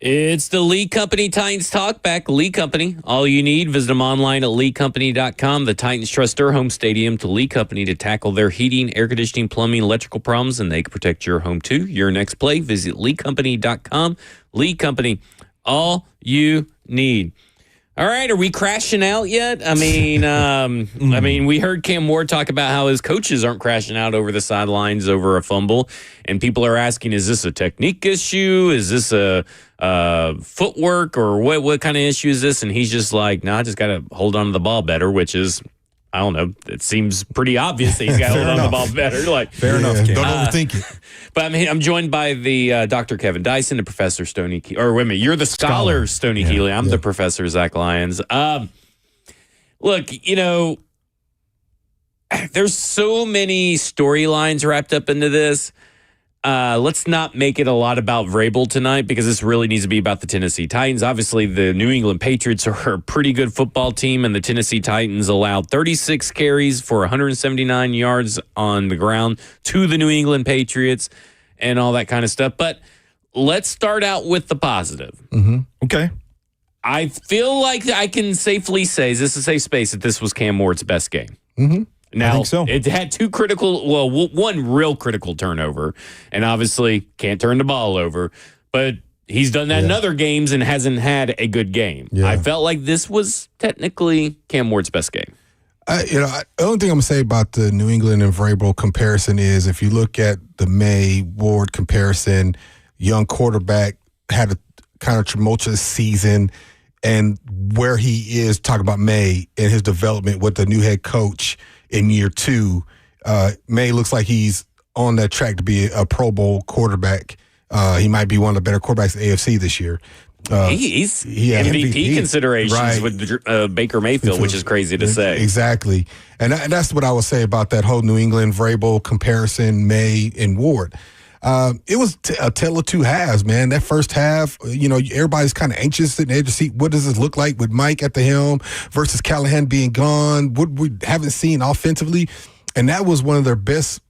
It's the Lee Company Titans Talkback. Lee Company, all you need. Visit them online at leecompany.com. The Titans trust their home stadium to Lee Company to tackle their heating, air conditioning, plumbing, electrical problems, and they can protect your home too. Your next play, visit leecompany.com. Lee Company, all you need. All right, are we crashing out yet? I mean, we heard Cam Ward talk about how his coaches aren't crashing out over the sidelines over a fumble, and people are asking, is this a technique issue? Is this a footwork, or what kind of issue is this? And he's just like, I just got to hold on to the ball better, which is, I don't know. It seems pretty obvious that he's got to hold on to the ball better. Fair enough. Don't overthink it. But I'm joined by the Dr. Kevin Dyson, the Professor Stoney Keeley. Or wait a minute, you're the scholar Stoney Keeley. I'm the Professor Zach Lyons. Look, there's so many storylines wrapped up into this. Let's not make it a lot about Vrabel tonight, because this really needs to be about the Tennessee Titans. Obviously, the New England Patriots are a pretty good football team, and the Tennessee Titans allowed 36 carries for 179 yards on the ground to the New England Patriots and all that kind of stuff. But let's start out with the positive. Mm-hmm. Okay. I feel like I can safely say, is this a safe space, that this was Cam Ward's best game? Mm-hmm. Now, I think so. It had one real critical turnover, and obviously can't turn the ball over, but he's done that in other games and hasn't had a good game. Yeah. I felt like this was technically Cam Ward's best game. The only thing I'm going to say about the New England and Vrabel comparison is, if you look at the May-Ward comparison, young quarterback had a kind of tumultuous season, and where he is, talking about May and his development with the new head coach in year 2, May looks like he's on that track to be a Pro Bowl quarterback. He might be one of the better quarterbacks in the AFC this year. He's MVP considerations with Baker Mayfield, which is crazy to say. Exactly. And that's what I would say about that whole New England Vrabel comparison, May and Ward. It was a tale of two halves, man. That first half, everybody's kind of anxious sitting there to see what does this look like with Mike at the helm versus Callahan being gone, what we haven't seen offensively. And that was one of their best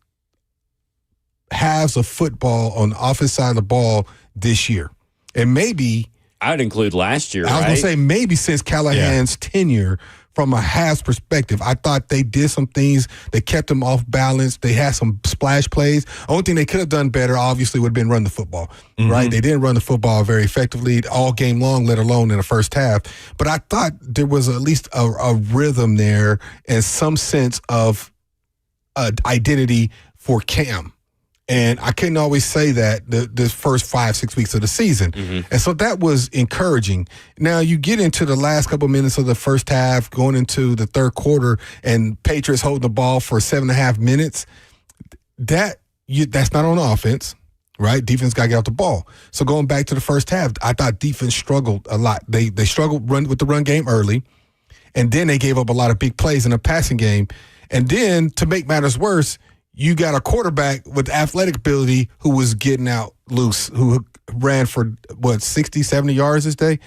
halves of football on the offensive side of the ball this year. And maybe I would include last year, I was going to say maybe since Callahan's tenure. From a halves perspective, I thought they did some things. They kept them off balance. They had some splash plays. Only thing they could have done better, obviously, would have been run the football, right? They didn't run the football very effectively all game long, let alone in the first half. But I thought there was at least a rhythm there and some sense of identity for Cam. And I couldn't always say that the first 5-6 weeks of the season. And so that was encouraging. Now you get into the last couple of minutes of the first half, going into the third quarter, and Patriots holding the ball for 7.5 minutes. That's not on offense, right? Defense got to get out the ball. So going back to the first half, I thought defense struggled a lot. They struggled with the run game early, and then they gave up a lot of big plays in the passing game. And then to make matters worse, you got a quarterback with athletic ability who was getting out loose, who ran for, 60, 70 yards today?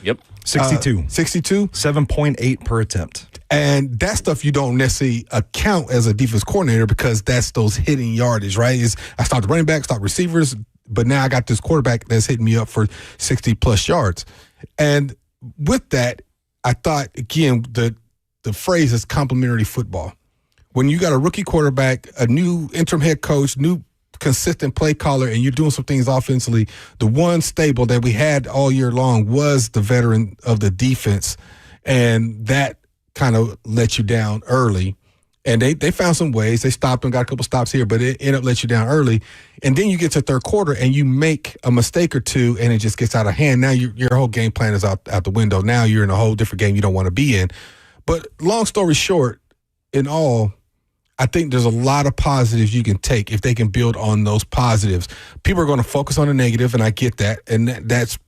Yep. 62. 62? 7.8 per attempt. And that stuff you don't necessarily account as a defense coordinator, because that's those hitting yardage, right? I start the running back, start receivers, but now I got this quarterback that's hitting me up for 60-plus yards. And with that, I thought, again, the phrase is complementary football. When you got a rookie quarterback, a new interim head coach, new consistent play caller, and you're doing some things offensively, the one stable that we had all year long was the veteran of the defense, and that kind of let you down early. And they found some ways. They stopped and got a couple stops here, but it ended up letting you down early. And then you get to third quarter, and you make a mistake or two, and it just gets out of hand. Now your whole game plan is out the window. Now you're in a whole different game you don't want to be in. But long story short, in all, I think there's a lot of positives you can take if they can build on those positives. People are going to focus on the negative, and I get that, and that's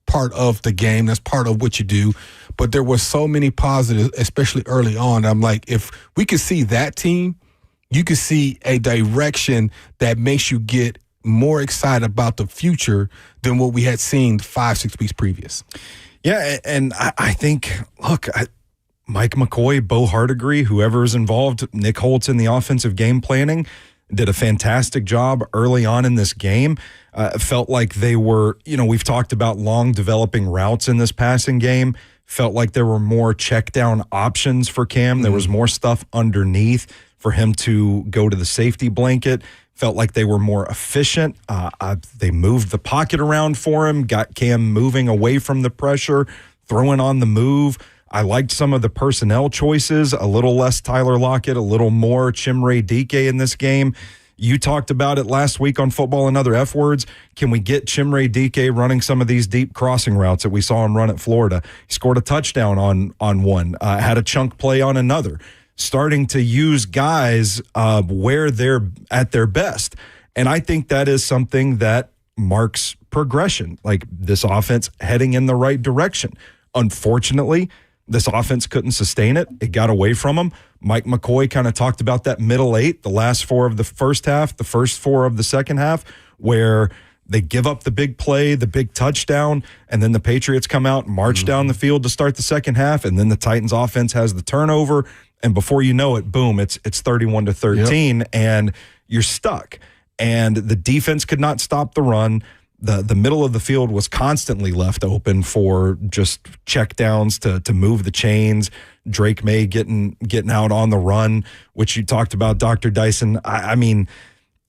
part of the game. That's part of what you do. But there were so many positives, especially early on. I'm like, if we could see that team, you could see a direction that makes you get more excited about the future than what we had seen 5-6 weeks previous. Yeah, and I think, look, Mike McCoy, Bo Hardigree, whoever's involved, Nick Holtz in the offensive game planning, did a fantastic job early on in this game. Felt like they were, we've talked about long developing routes in this passing game. Felt like there were more check down options for Cam. There was more stuff underneath for him to go to the safety blanket. Felt like they were more efficient. They moved the pocket around for him, got Cam moving away from the pressure, throwing on the move. I liked some of the personnel choices, a little less Tyler Lockett, a little more Chimere Dike in this game. You talked about it last week on Football and Other F Words. Can we get Chimere Dike running some of these deep crossing routes that we saw him run at Florida? He scored a touchdown on one, had a chunk play on another. Starting to use guys where they're at their best. And I think that is something that marks progression, like this offense heading in the right direction. Unfortunately, this offense couldn't sustain it. It got away from them. Mike McCoy kind of talked about that middle eight, the last four of the first half, the first four of the second half, where they give up the big play, the big touchdown, and then the Patriots come out and march down the field to start the second half, and then the Titans offense has the turnover, and before you know it, boom, it's 31-13, and you're stuck. And the defense could not stop the run. The middle of the field was constantly left open for just check downs to move the chains. Drake May getting out on the run, which you talked about, Dr. Dyson. I mean,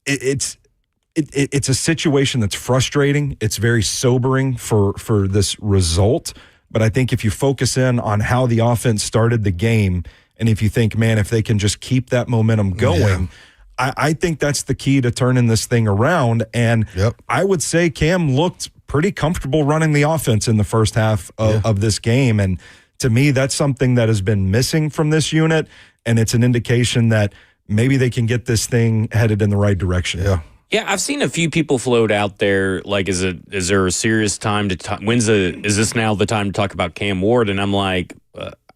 it's a situation that's frustrating. It's very sobering for this result. But I think if you focus in on how the offense started the game, and if you think, man, if they can just keep that momentum going, I think that's the key to turning this thing around. And I would say Cam looked pretty comfortable running the offense in the first half of this game. And to me, that's something that has been missing from this unit. And it's an indication that maybe they can get this thing headed in the right direction. Yeah, I've seen a few people float out there. Like, is there a serious time to talk? Is this now the time to talk about Cam Ward? And I'm like,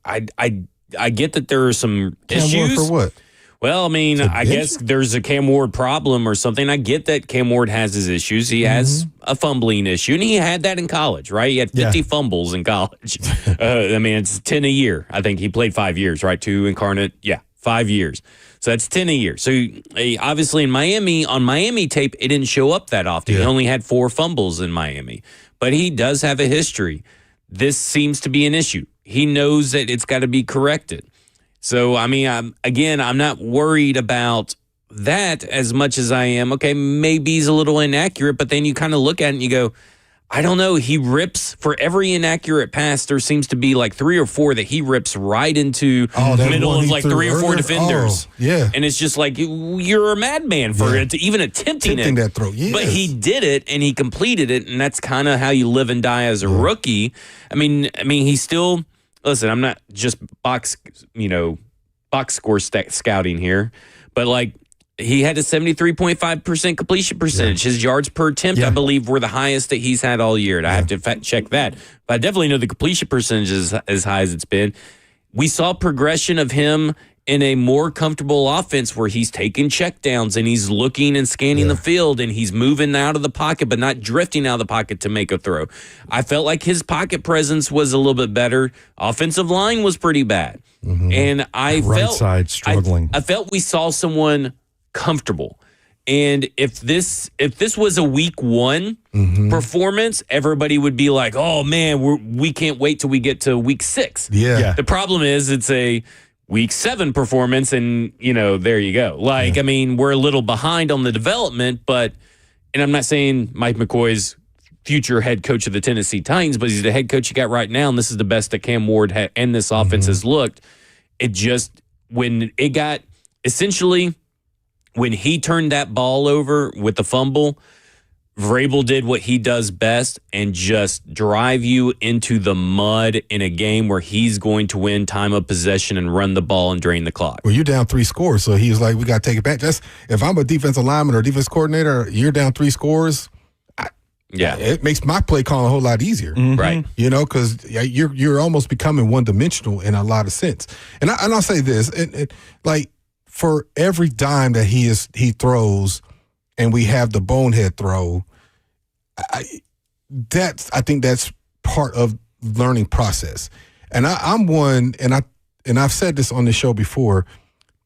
I get that there are some issues. Cam Ward for what? Well, I mean, I guess there's a Cam Ward problem or something. I get that Cam Ward has his issues. He has a fumbling issue, and he had that in college, right? He had 50 fumbles in college. I mean, it's 10 a year. I think he played 5 years, right? 2 incarnate. Yeah, 5 years. So that's 10 a year. So obviously in Miami, on Miami tape, it didn't show up that often. He only had 4 fumbles in Miami. But he does have a history. This seems to be an issue. He knows that it's got to be corrected. So, I mean, I'm not worried about that as much as I am, okay, maybe he's a little inaccurate, but then you kind of look at it and you go, I don't know, he rips for every inaccurate pass. There seems to be like 3 or 4 that he rips right into the middle of like 3 or 4 defenders. And it's just like, you're a madman for even attempting it. That throw. But he did it and he completed it, and that's kind of how you live and die as a rookie. I mean, he's still... Listen, I'm not just box score scouting here, but like he had a 73.5% completion percentage. His yards per attempt, I believe, were the highest that he's had all year. And I have to check that. But I definitely know the completion percentage is as high as it's been. We saw progression of him in a more comfortable offense where he's taking checkdowns and he's looking and scanning the field and he's moving out of the pocket but not drifting out of the pocket to make a throw. I felt like his pocket presence was a little bit better. Offensive line was pretty bad. And I felt side struggling. I felt we saw someone comfortable. And if this was a week 1 performance, everybody would be like, "Oh man, we can't wait till we get to week 6." The problem is it's a week 7 performance, and there you go. Like, I mean, we're a little behind on the development, and I'm not saying Mike McCoy's future head coach of the Tennessee Titans, but he's the head coach you got right now, and this is the best that Cam Ward and this offense has looked. It just, when he turned that ball over with the fumble, Vrabel did what he does best and just drive you into the mud in a game where he's going to win time of possession and run the ball and drain the clock. Well, you're down 3 scores, so he was like, we got to take it back. If I'm a defensive lineman or defense coordinator, you're down 3 scores, it makes my play call a whole lot easier. Right. Because you're almost becoming one-dimensional in a lot of sense. And I'll say this, like for every dime that he throws and we have the bonehead throw, I think that's part of learning process. And I'm one, and I've said this on the show before,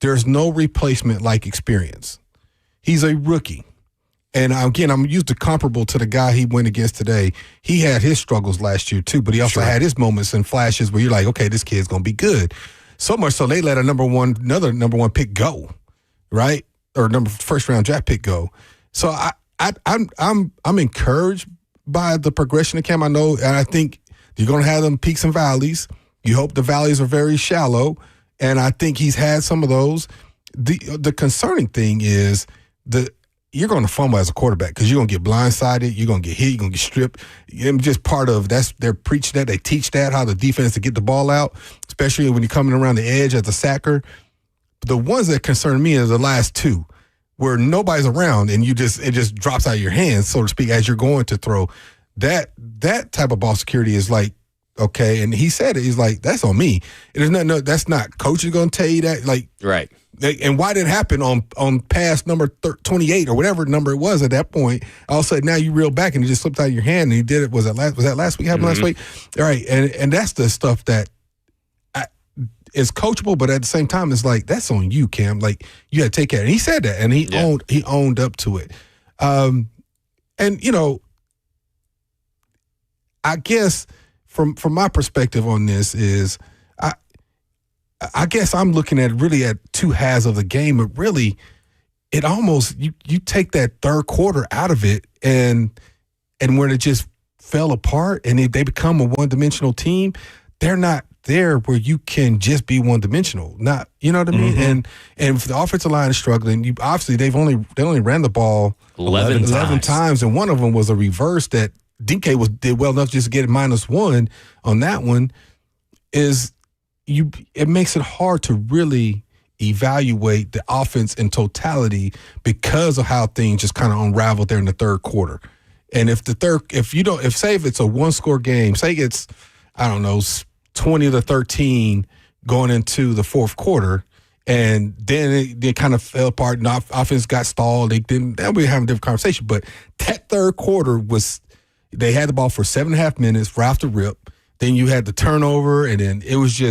there's no replacement like experience. He's a rookie. And again, I'm used to comparable to the guy he went against today. He had his struggles last year too, but he also had his moments and flashes where you're like, okay, this kid's gonna be good. So much so they let another number one pick go, right? Or first round draft pick go. So I'm encouraged by the progression of Cam. I know, and I think you're gonna have them peaks and valleys. You hope the valleys are very shallow, and I think he's had some of those. The concerning thing is you're going to fumble as a quarterback because you're going to get blindsided, you're going to get hit, you're going to get stripped. And just part of they're preach that, they teach that, how the defense to get the ball out, especially when you're coming around the edge as a sacker. The ones that concern me is the last two, where nobody's around and it just drops out of your hands, so to speak, as you're going to throw. That type of ball security is like, okay, and he said it. He's like, that's on me. There's that's not coach is going to tell you that. Like, right. And why did it happen on pass number 28 or whatever number it was at that point? All of a sudden, now you reel back and it just slipped out of your hand. And he did it. Was that last week? Happened last week? All right. And that's the stuff that is coachable, but at the same time, it's like, that's on you, Cam. Like, you had to take care. And he said that, and he owned up to it. And I guess from my perspective on this is, I guess I'm looking at two halves of the game, but really, it almost you take that third quarter out of it, and when it just fell apart, and they become a one-dimensional team, they're not there where you can just be one-dimensional. Not, you know what I mean? And if the offensive line is struggling, obviously they only ran the ball 11 times, and one of them was a reverse that DK did well enough just to get -1 on that one. It makes it hard to really evaluate the offense in totality because of how things just kind of unraveled there in the third quarter. And if it's a one-score game, say it's, I don't know, 20-13 going into the fourth quarter, and then they kind of fell apart and offense got stalled, then we'd have a different conversation. But that third quarter they had the ball for 7.5 minutes right off the rip. Then you had the turnover, and then it was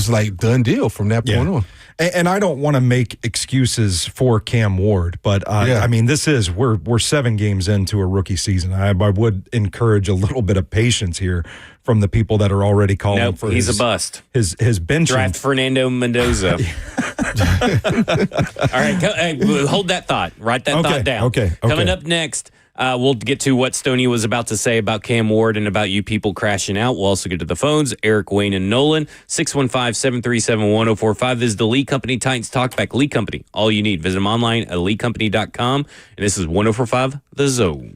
like done deal from that point on. And I don't want to make excuses for Cam Ward, but I mean, we're 7 games into a rookie season. I would encourage a little bit of patience here from the people that are already calling for he's a bust. His benching. Draft Fernando Mendoza. All right, hold that thought. Write that thought down. Okay. Coming up next, we'll get to what Stoney was about to say about Cam Ward and about you people crashing out. We'll also get to the phones. Eric, Wayne, and Nolan. 615-737-1045. This is the Lee Company Titans Talkback. Lee Company. All you need. Visit them online at leecompany.com. And this is 1045 The Zone.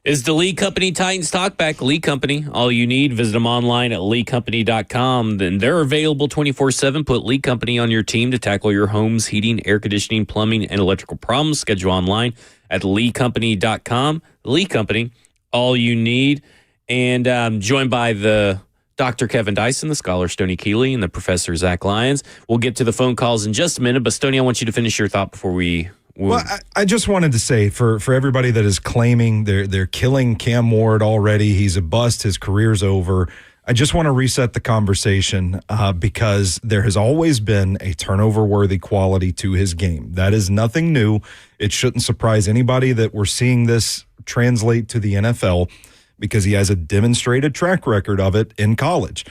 is the Lee Company Titans Talkback. Lee Company, all you need. Visit them online at leecompany.com. Then they're available 24/7. Put Lee Company on your team to tackle your home's heating, air conditioning, plumbing, and electrical problems. Schedule online at leecompany.com. Lee Company, all you need. And joined by the Dr. Kevin Dyson, the scholar Stoney Keeley, and the Professor Zach Lyons. We'll get to the phone calls in just a minute, but Stoney, I want you to finish your thought before we... Well, I just wanted to say for everybody that is claiming they're killing Cam Ward already, he's a bust, his career's over. I just want to reset the conversation because there has always been a turnover-worthy quality to his game. That is nothing new. It shouldn't surprise anybody that we're seeing this translate to the NFL because he has a demonstrated track record of it in college.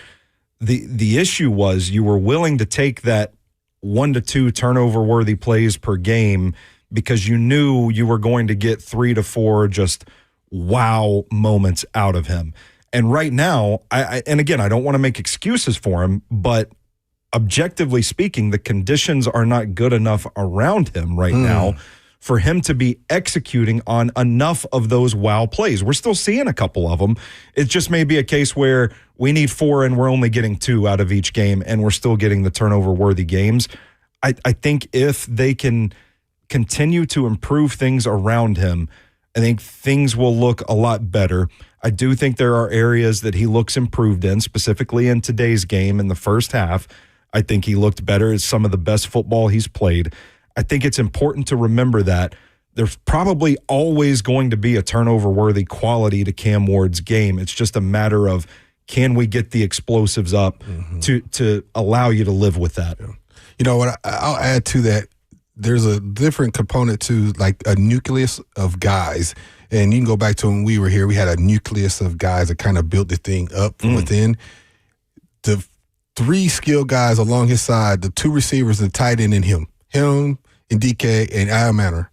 The issue was you were willing to take that 1 to 2 turnover-worthy plays per game because you knew you were going to get 3 to 4 just wow moments out of him. And right now, and again, I don't want to make excuses for him, but objectively speaking, the conditions are not good enough around him right now for him to be executing on enough of those wow plays. We're still seeing a couple of them. It just may be a case where we need 4 and we're only getting 2 out of each game and we're still getting the turnover-worthy games. I think if they can continue to improve things around him, I think things will look a lot better. I do think there are areas that he looks improved in, specifically in today's game in the first half. I think he looked better at some of the best football he's played. I think it's important to remember that there's probably always going to be a turnover-worthy quality to Cam Ward's game. It's just a matter of can we get the explosives up to allow you to live with that. You know what? I'll add to that. There's a different component to like a nucleus of guys. And you can go back to when we were here, we had a nucleus of guys that kind of built the thing up from within. The 3 skilled guys along his side, the 2 receivers, the tight end and him and DK and Al Manor,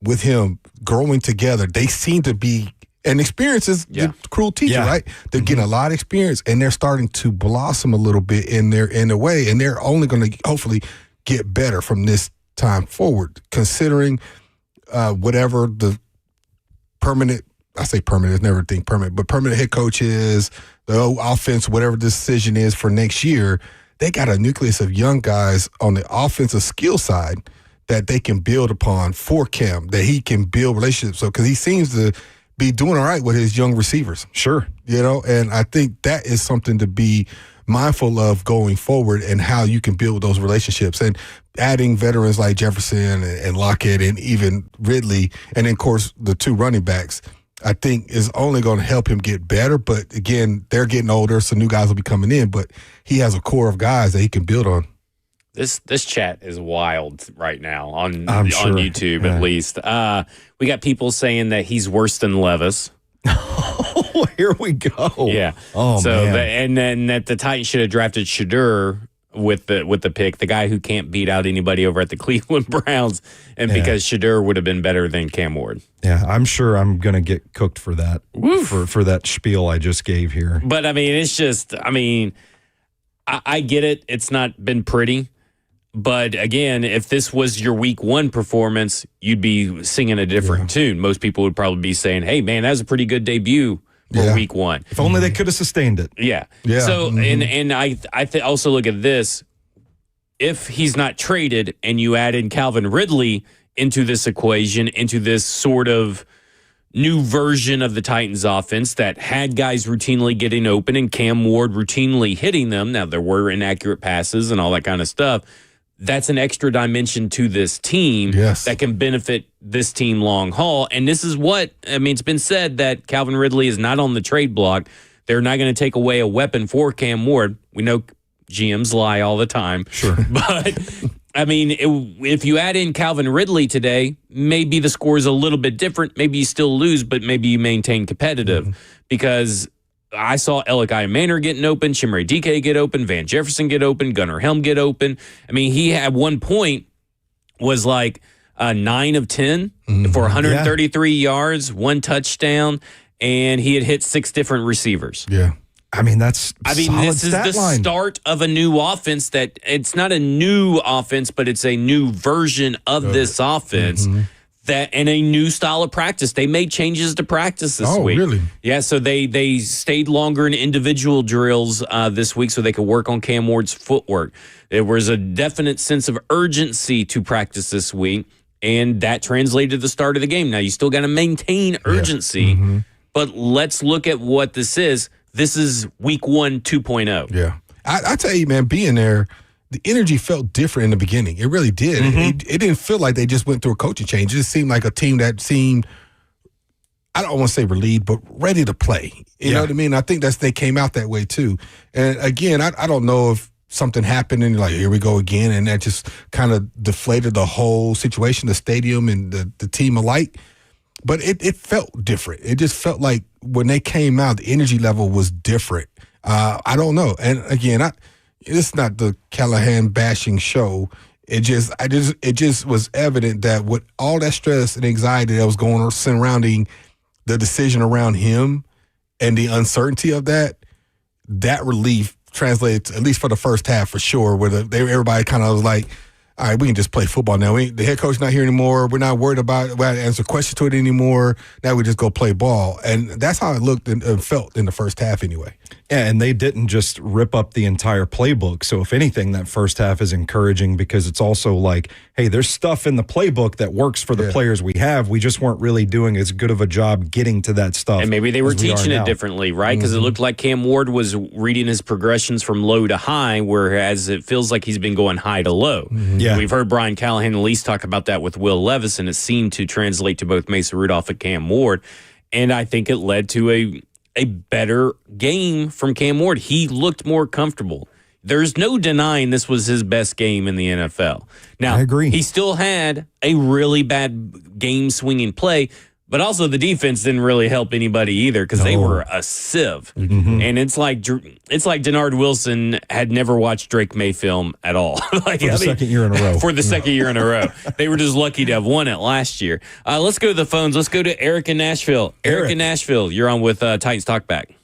with him growing together, they seem to be, and experience is the cruel teacher, right? They're getting a lot of experience and they're starting to blossom a little bit in their way, and they're only going to hopefully get better from this time forward, considering whatever the permanent, I say permanent, it's never a thing permanent, but permanent head coach is, the offense, whatever the decision is for next year, they got a nucleus of young guys on the offensive skill side that they can build upon for Cam, that he can build relationships. So, because he seems to be doing all right with his young receivers. Sure. You know, and I think that is something to be mindful of going forward and how you can build those relationships. And adding veterans like Jefferson and Lockett and even Ridley, and then, of course, the 2 running backs, I think is only going to help him get better. But, again, they're getting older, so new guys will be coming in. But he has a core of guys that he can build on. This chat is wild right now on YouTube, at least. We got people saying that he's worse than Levis. Oh, here we go. Yeah. Oh, so man. And then that the Titans should have drafted Shadur with the pick, the guy who can't beat out anybody over at the Cleveland Browns, and because Shadur would have been better than Cam Ward. Yeah, I'm sure I'm going to get cooked for that, for that spiel I just gave here. But, I mean, it's just, I mean, I get it. It's not been pretty. But, again, if this was your week 1 performance, you'd be singing a different tune. Most people would probably be saying, hey, man, that was a pretty good debut for week 1. If only they could have sustained it. Yeah. So, and I also look at this. If he's not traded and you add in Calvin Ridley into this equation, into this sort of new version of the Titans offense that had guys routinely getting open and Cam Ward routinely hitting them. Now, there were inaccurate passes and all that kind of stuff. That's an extra dimension to this team that can benefit this team long haul. And this is what, I mean, it's been said that Calvin Ridley is not on the trade block. They're not going to take away a weapon for Cam Ward. We know GMs lie all the time. Sure. But, I mean, if you add in Calvin Ridley today, maybe the score is a little bit different. Maybe you still lose, but maybe you maintain competitive because I saw Elikai Manor getting open, Chimere DK get open, Van Jefferson get open, Gunnar Helm get open. I mean, he at one point was like 9 of 10 for 133 yards, 1 touchdown, and he had hit 6 different receivers. Yeah. I mean, this is the start of a new offense that it's not a new offense, but it's a new version of this offense That and a new style of practice. They made changes to practice this week. Oh, really? Yeah, so they stayed longer in individual drills this week so they could work on Cam Ward's footwork. There was a definite sense of urgency to practice this week, and that translated to the start of the game. Now, you still got to maintain urgency, but let's look at what this is. This is week 1 2.0. Yeah. I tell you, man, being there, the energy felt different in the beginning. It really did. It didn't feel like they just went through a coaching change. It just seemed like a team that seemed, I don't want to say relieved, but ready to play. You know what I mean? I think they came out that way too. And again, I don't know if something happened and like, here we go again. And that just kind of deflated the whole situation, the stadium and the team alike. But it felt different. It just felt like when they came out, the energy level was different. I don't know. And again, it's not the Callahan bashing show. It just was evident that with all that stress and anxiety that was going on surrounding the decision around him and the uncertainty of that relief translated, at least for the first half for sure, where everybody kind of was like, all right, we can just play football now. The head coach's not here anymore. We're not worried about it. We don't answer questions to it anymore. Now we just go play ball. And that's how it looked and felt in the first half anyway. Yeah, and they didn't just rip up the entire playbook. So if anything, that first half is encouraging because it's also like, hey, there's stuff in the playbook that works for the players we have. We just weren't really doing as good of a job getting to that stuff. And maybe they were teaching it differently, right? Because it looked like Cam Ward was reading his progressions from low to high, whereas it feels like he's been going high to low. Yeah. We've heard Brian Callahan at least talk about that with Will Levis, and it seemed to translate to both Mason Rudolph and Cam Ward. And I think it led to a better game from Cam Ward. He looked more comfortable. There's no denying this was his best game in the NFL. Now, I agree. He still had a really bad game-swinging play, but also the defense didn't really help anybody either because they were a sieve. And it's like Denard Wilson had never watched Drake May film at all. For the second year in a row. For the second year in a row. They were just lucky to have won it last year. Let's go to the phones. Let's go to Eric in Nashville. Eric in Nashville, you're on with Titans Talkback.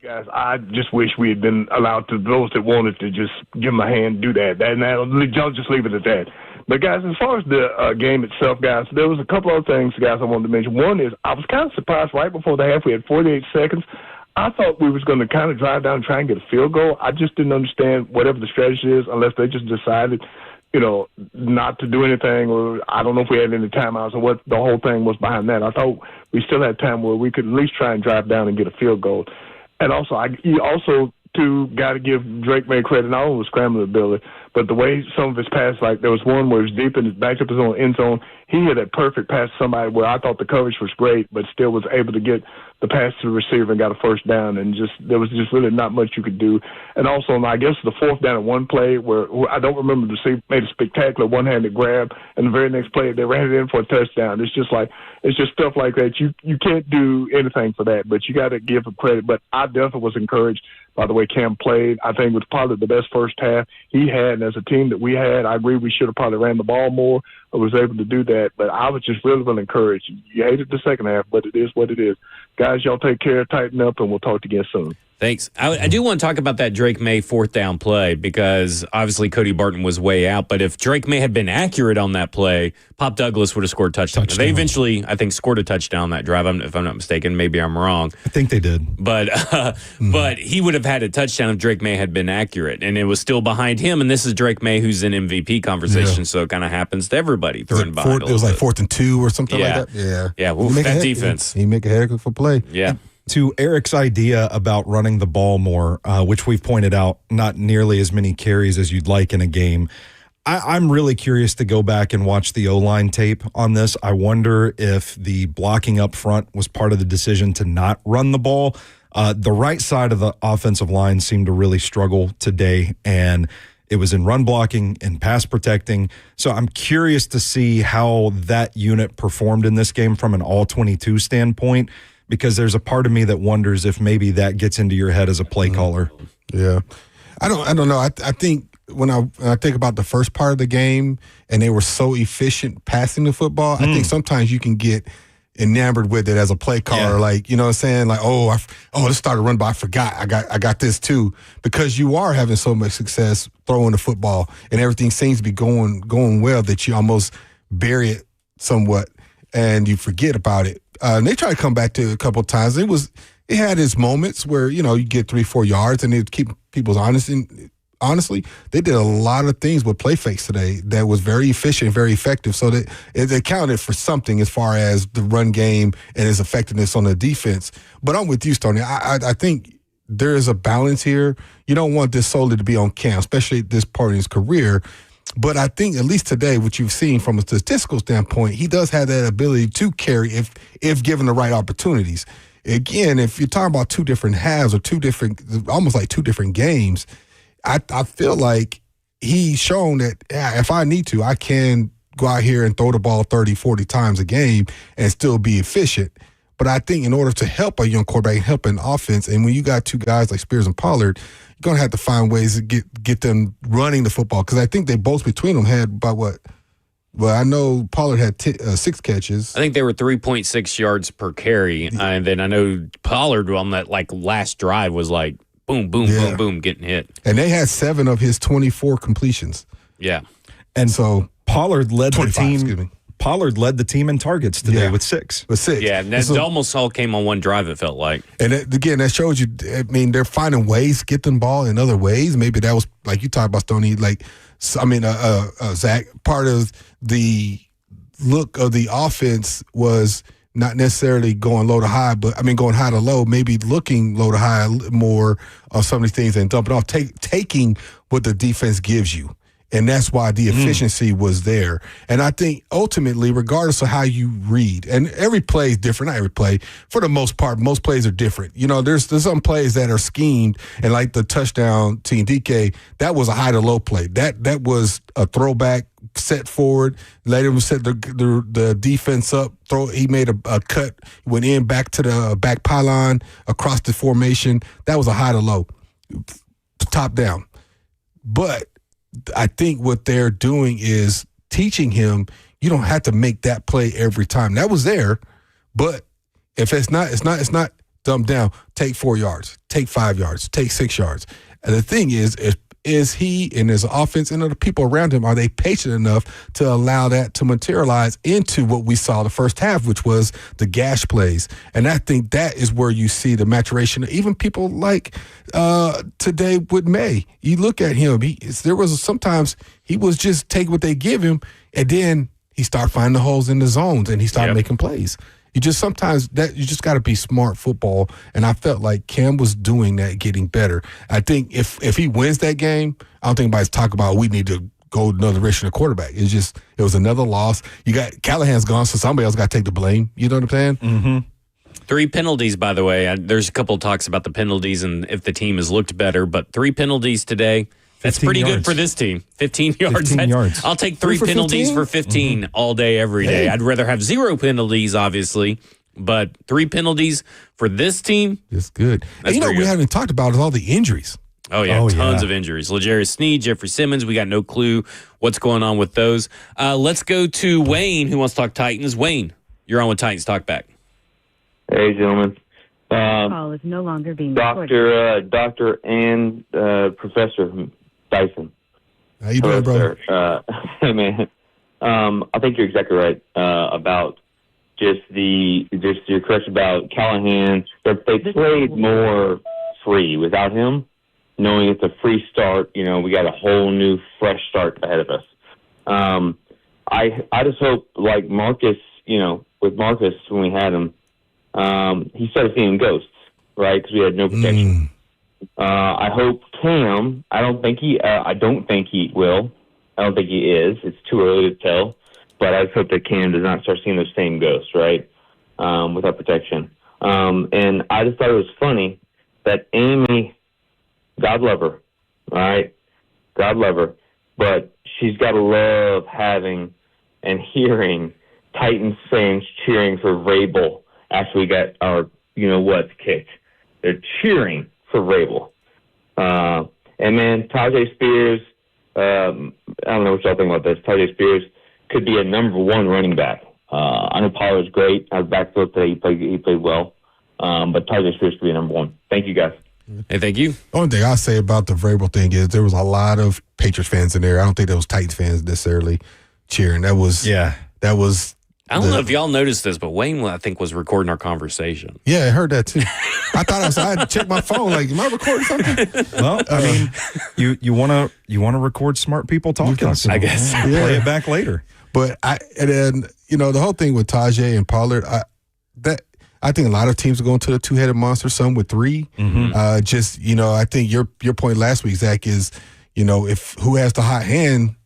Guys, I just wish we had been allowed to, those that wanted to just give them a hand, do that. And I'll just leave it at that. But, guys, as far as the game itself, guys, there was a couple other things, guys, I wanted to mention. One is I was kind of surprised right before the half. We had 48 seconds. I thought we was going to kind of drive down and try and get a field goal. I just didn't understand whatever the strategy is unless they just decided, not to do anything, or I don't know if we had any timeouts or what the whole thing was behind that. I thought we still had time where we could at least try and drive down and get a field goal. And also, got to give Drake May credit, not only with scrambling ability, but the way some of his passes, like there was one where he was deep in his backed up his own end zone. He had that perfect pass to somebody where I thought the coverage was great, but still was able to get the pass to the receiver and got a first down. And there was just really not much you could do. And also, I guess the fourth down at one play where I don't remember the receiver made a spectacular one-handed grab, and the very next play they ran it in for a touchdown. It's just stuff like that. You can't do anything for that, but you got to give him credit. But I definitely was encouraged by the way Cam played. I think it was probably the best first half he had, and as a team that we had, I agree we should have probably ran the ball more or was able to do that. But I was just really, really encouraged. You hated the second half, but it is what it is. Guys, y'all take care, tighten up, and we'll talk to you again soon. Thanks. I do want to talk about that Drake May fourth down play because obviously Cody Barton was way out. But if Drake May had been accurate on that play, Pop Douglas would have scored a touchdown. They eventually, I think, scored a touchdown on that drive, if I'm not mistaken. Maybe I'm wrong. I think they did. But but he would have had a touchdown if Drake May had been accurate. And it was still behind him. And this is Drake May who's in MVP conversation. So it kind of happens to everybody. It was like 4th and 2 or something like that. Yeah. Yeah. Well, that defense. He make a heck of a play. Yeah. To Eric's idea about running the ball more, which we've pointed out, not nearly as many carries as you'd like in a game. I'm really curious to go back and watch the O-line tape on this. I wonder if the blocking up front was part of the decision to not run the ball. The right side of the offensive line seemed to really struggle today, and it was in run blocking and pass protecting. So I'm curious to see how that unit performed in this game from an all-22 standpoint, because there's a part of me that wonders if maybe that gets into your head as a play caller. Yeah. I don't know. I think when I think about the first part of the game and they were so efficient passing the football, I think sometimes you can get enamored with it as a play caller. Yeah. Like, you know what I'm saying? Like, let's start a run, but I forgot. I got this too. Because you are having so much success throwing the football and everything seems to be going well that you almost bury it somewhat and you forget about it. And they try to come back to it a couple of times. It had its moments where, you get 3-4 yards and it keep people's honest. And honestly, they did a lot of things with play fakes today that was very efficient, very effective. So that it accounted for something as far as the run game and its effectiveness on the defense. But I'm with you, Stoney. I think there is a balance here. You don't want this solely to be on Cam, especially at this part in his career. But I think at least today, what you've seen from a statistical standpoint, he does have that ability to carry if given the right opportunities. Again, if you're talking about two different halves or almost like two different games, I feel like he's shown that if I need to, I can go out here and throw the ball 30, 40 times a game and still be efficient. But I think in order to help a young quarterback and help an offense, and when you got two guys like Spears and Pollard, you're going to have to find ways to get them running the football. Because I think they both between them had about what? Well, I know Pollard had 6 catches. I think they were 3.6 yards per carry. And then I know Pollard on that last drive was like, boom, boom, boom, boom, getting hit. And they had 7 of his 24 completions. Yeah. And so Pollard led 25, the team. excuse me. Pollard led the team in targets today with 6. With 6. Yeah, and that almost all came on one drive, it felt like. And again, that shows you, I mean, they're finding ways to get them ball in other ways. Maybe that was, like you talked about, Stoney, Zach, part of the look of the offense was not necessarily going low to high, but going high to low, maybe looking low to high more on some of these things and dumping off, taking what the defense gives you. And that's why the efficiency was there. And I think ultimately, regardless of how you read, and every play is different, not every play, for the most part, most plays are different. There's some plays that are schemed, and like the touchdown to DK, that was a high to low play. That was a throwback, set forward, let him set the defense up, he made a cut, went in back to the back pylon, across the formation. That was a high to low, top down. But I think what they're doing is teaching him you don't have to make that play every time. That was there, but if it's not dumbed down. Take 4 yards, take 5 yards, take 6 yards. And the thing is he and his offense and other people around him, are they patient enough to allow that to materialize into what we saw the first half, which was the gash plays? And I think that is where you see the maturation. Even people like today with May, you look at him, sometimes he was just take what they give him, and then he started finding the holes in the zones and he started making plays. You just got to be smart football, and I felt like Cam was doing that, getting better. I think if he wins that game, I don't think anybody's talking about we need to go another direction of quarterback. It was another loss. You got Callahan's gone, so somebody else got to take the blame. You know what I'm saying? Mm-hmm. 3 penalties, by the way. There's a couple of talks about the penalties and if the team has looked better, but 3 penalties today. That's pretty good for this team. 15 yards. 15 yards. I'll take 3 penalties for 15 all day, every day. I'd rather have 0 penalties, obviously, but 3 penalties for this team. It's good. And we haven't talked about is all the injuries. Oh, yeah, tons of injuries. L'Jarius Sneed, Jeffrey Simmons, we got no clue what's going on with those. Let's go to Wayne, who wants to talk Titans. Wayne, you're on with Titans Talkback. Hey, gentlemen. Call is no longer being recorded. Doctor and Professor Dyson. How you doing, bro? Hey, man. I think you're exactly right about just your question about Callahan. They played more free without him, knowing it's a free start. We got a whole new, fresh start ahead of us. I just hope, like Marcus, with Marcus when we had him, he started seeing ghosts, right? Because we had no protection. I hope Cam. I don't think he will. I don't think he is. It's too early to tell. But I just hope that Cam does not start seeing those same ghosts, right? Without protection. And I just thought it was funny that Amy, God love her, all right? God love her. But she's got to love having and hearing Titans fans cheering for Vrabel after we got our, kicked. They're cheering for Vrabel. And man, Tajay Spears, I don't know what y'all think about this. Tajay Spears could be a number 1 running back I know Pollard's great. Out of the backfield today, he played well. But Tyjae Spears could be number one. Thank you, guys. Hey, thank you. The only thing I'll say about the Vrabel thing is there was a lot of Patriots fans in there. I don't think there was Titans fans necessarily cheering. That was I don't know if y'all noticed this, but Wayne, I think, was recording our conversation. Yeah, I heard that too. I thought I had to check my phone. Like, am I recording something? Well, I mean, you want to record smart people talking. So I guess. play it back later. But the whole thing with Tajay and Pollard, I think a lot of teams are going to the two-headed monster. Some with three. Mm-hmm. I think your point last week, Zach, is if who has the hot hand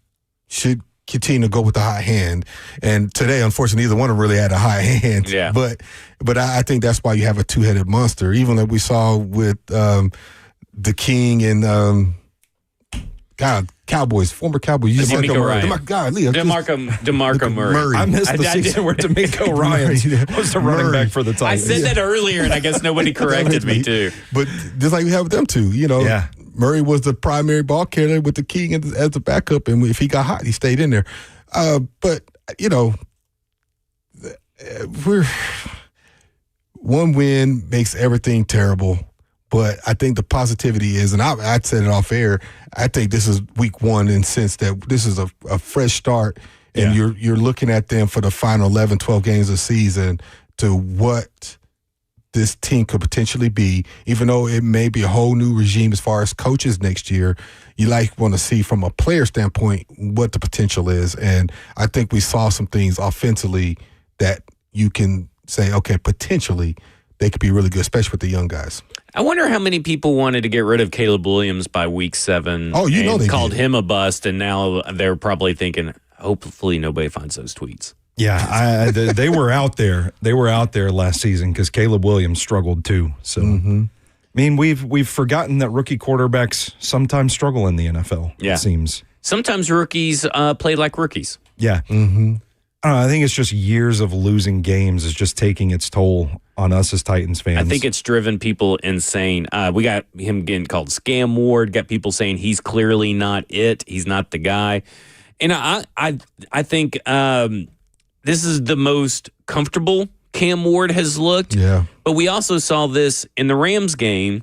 should continue to go with the hot hand. And today, unfortunately, neither one of them really had a hot hand. Yeah. But I think that's why you have a two-headed monster. Even like we saw with the King and Cowboys, former Cowboys. DeMarco Ryan. DeMarco Murray. I missed the season where DeMarco Ryan was the running back for the Titans. I said that earlier, and I guess nobody corrected me, too. But just like we have with them two, Murray was the primary ball carrier with the King as the backup, and if he got hot, he stayed in there. But one win makes everything terrible. But I think the positivity is, and I said it off air, I think this is week one in the sense that this is a fresh start, and you're looking at them for the final 11, 12 games of the season to what this team could potentially be, even though it may be a whole new regime as far as coaches next year. You want to see from a player standpoint what the potential is. And I think we saw some things offensively that you can say, okay, potentially they could be really good, especially with the young guys. I wonder how many people wanted to get rid of Caleb Williams by week 7. Oh, they called did. him a bust, and now they're probably thinking, hopefully nobody finds those tweets. Yeah, they were out there. They were out there last season because Caleb Williams struggled too. So, I mean, we've forgotten that rookie quarterbacks sometimes struggle in the NFL. Yeah. It seems sometimes rookies play like rookies. Yeah. Mm-hmm. I think it's just years of losing games is just taking its toll on us as Titans fans. I think it's driven people insane. We got him getting called Scam Ward. Got people saying he's clearly not it. He's not the guy. And I think this is the most comfortable Cam Ward has looked. Yeah. But we also saw this in the Rams game,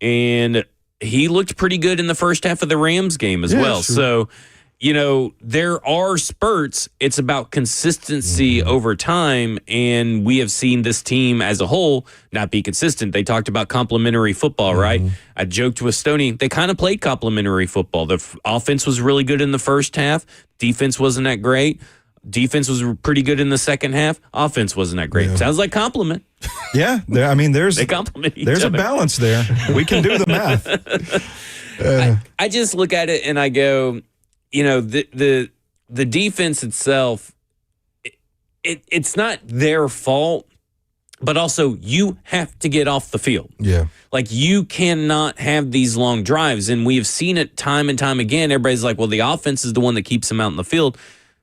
and he looked pretty good in the first half of the Rams game as well. Sure. So, there are spurts. It's about consistency over time, and we have seen this team as a whole not be consistent. They talked about complementary football, right? I joked with Stoney. They kind of played complementary football. The offense was really good in the first half. Defense wasn't that great. Defense was pretty good in the second half. Offense wasn't that great. Sounds like compliment. Yeah, they compliment each there's other. a balance there. We can do the math. I just look at it and I go, the defense itself, it's not their fault, but also you have to get off the field. Yeah. Like, you cannot have these long drives, and we have seen it time and time again. Everybody's like, well, the offense is the one that keeps them out in the field.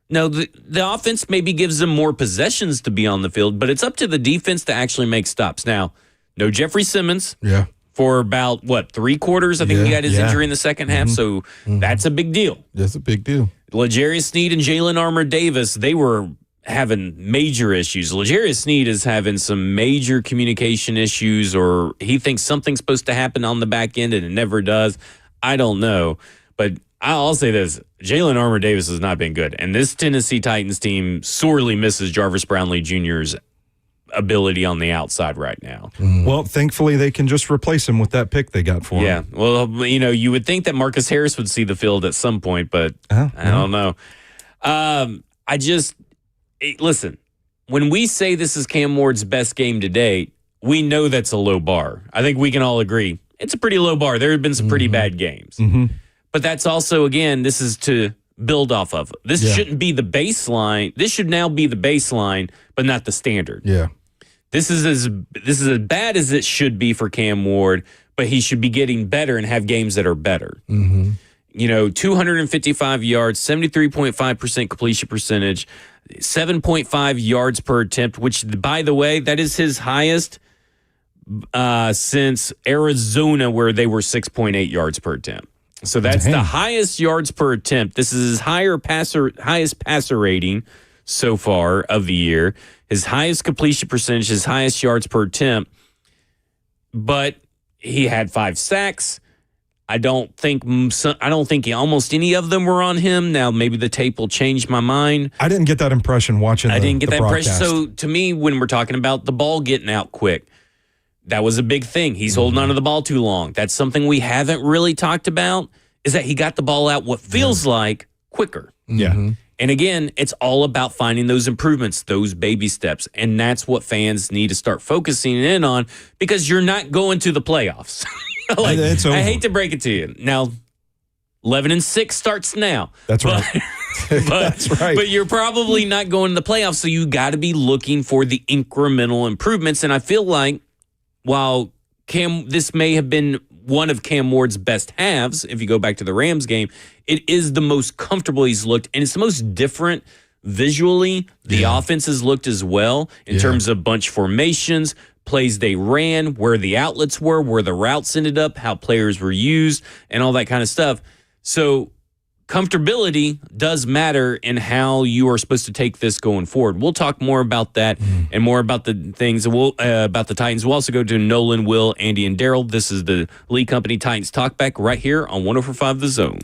No, the offense maybe gives them more possessions to be on the field, but it's up to the defense to actually make stops. Now, no Jeffrey Simmons. Yeah. For about, 3 quarters? I think he got his injury in the second half, so that's a big deal. That's a big deal. L'Jarius Sneed and Jalen Armour-Davis, they were having major issues. L'Jarius Sneed is having some major communication issues, or he thinks something's supposed to happen on the back end and it never does. I don't know. But I'll say this. Jalen Armour-Davis has not been good. And this Tennessee Titans team sorely misses Jarvis Brownlee Jr.'s ability on the outside right now. Well, thankfully they can just replace him with that pick they got for him. Yeah. Well, you would think that Marcus Harris would see the field at some point, but I don't know. Listen, when we say this is Cam Ward's best game to date, we know that's a low bar. I think we can all agree. It's a pretty low bar. There have been some pretty bad games. But that's also, again, this is to build off of. This shouldn't be the baseline. This should now be the baseline, but not the standard. Yeah. This is as bad as it should be for Cam Ward, but he should be getting better and have games that are better. 255 yards, 73.5% completion percentage, 7.5 yards per attempt, which, by the way, that is his highest since Arizona, where they were 6.8 yards per attempt. So that's the highest yards per attempt. This is his highest passer rating. so far of the year, his highest completion percentage, his highest yards per attempt, but he had 5 sacks. I don't think almost any of them were on him. Now, maybe the tape will change my mind. I didn't get that impression watching I didn't get that broadcast. impression. So, to me, when we're talking about the ball getting out quick, that was a big thing. He's holding onto the ball too long. That's something we haven't really talked about, is that he got the ball out what feels like quicker. Yeah. And again, it's all about finding those improvements, those baby steps. And that's what fans need to start focusing in on, because you're not going to the playoffs. It's over. I hate to break it to you. Now, 11-6 starts now. That's right. That's right. But you're probably not going to the playoffs, so you got to be looking for the incremental improvements. And I feel like while this may have been one of Cam Ward's best halves, if you go back to the Rams game, it is the most comfortable he's looked, and it's the most different visually. The offense has looked as well in terms of bunch formations, plays they ran, where the outlets were, where the routes ended up, how players were used, and all that kind of stuff. So comfortability does matter in how you are supposed to take this going forward. We'll talk more about that and more about the things about the Titans. We'll also go to Nolan, Will, Andy, and Daryl. This is the Lee Company Titans Talkback right here on 104.5 The Zone.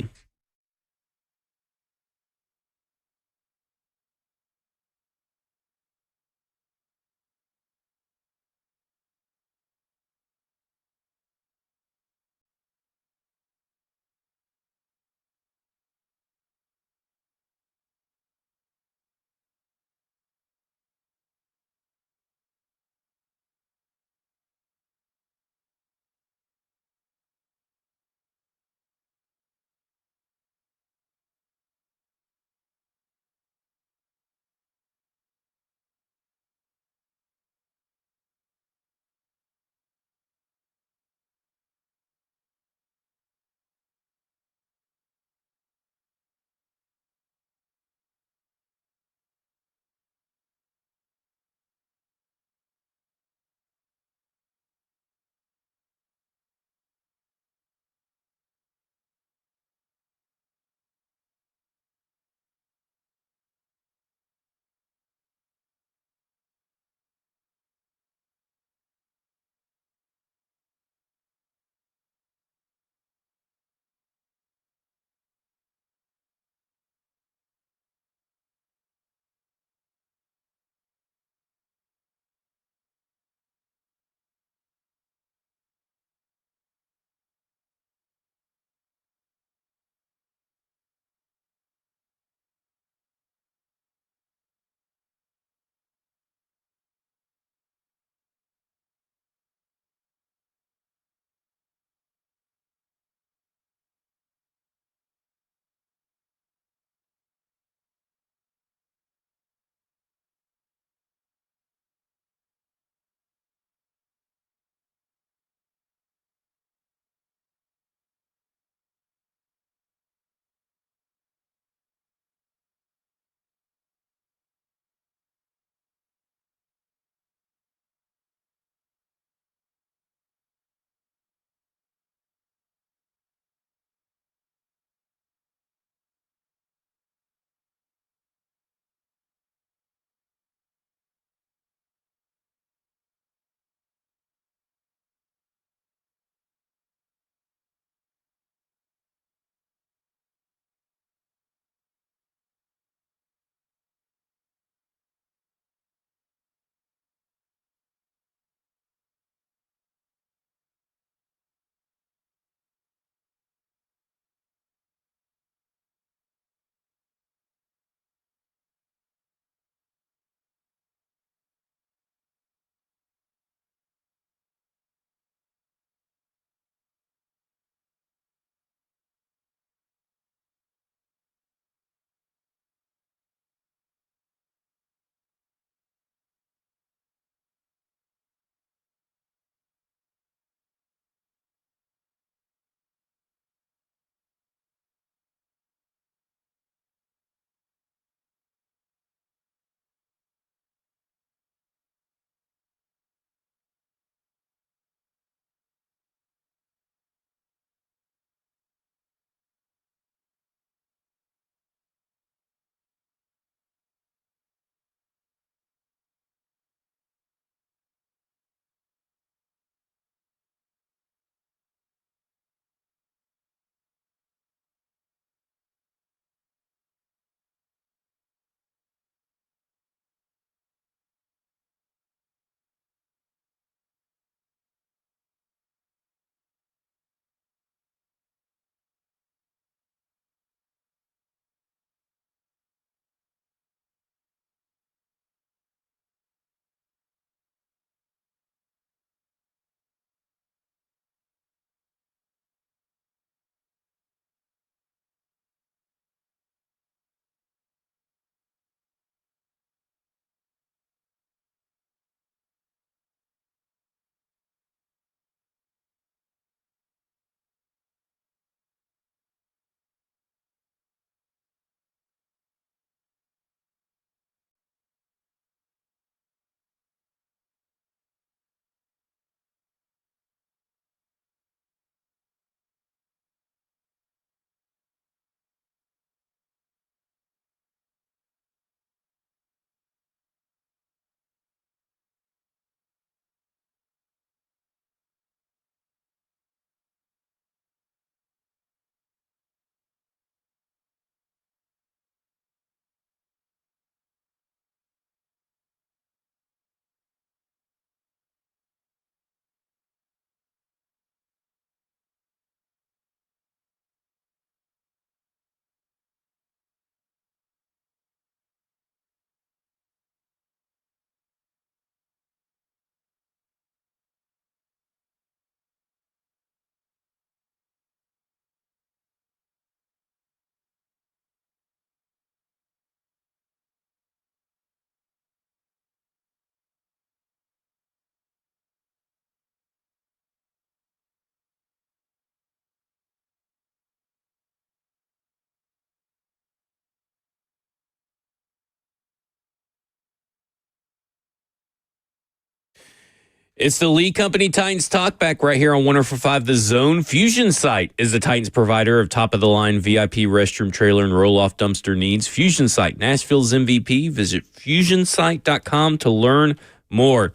It's the Lee Company Titans Talkback right here on 104.5 The Zone. Fusion Site is the Titans provider of top-of-the-line VIP restroom, trailer, and roll-off dumpster needs. Fusion Site, Nashville's MVP. Visit fusionsite.com to learn more.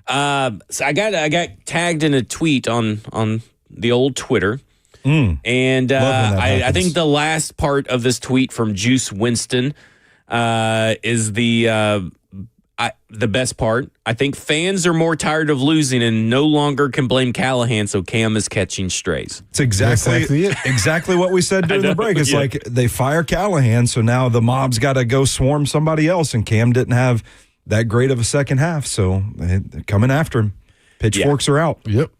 So I got tagged in a tweet on the old Twitter. And I think the last part of this tweet from Juice Winston is the best part. I think fans are more tired of losing and no longer can blame Callahan, so Cam is catching strays. It's exactly what we said during the break. It's like they fire Callahan, so now the mob's got to go swarm somebody else, and Cam didn't have that great of a second half, so they're coming after him. Pitchforks are out. Yep.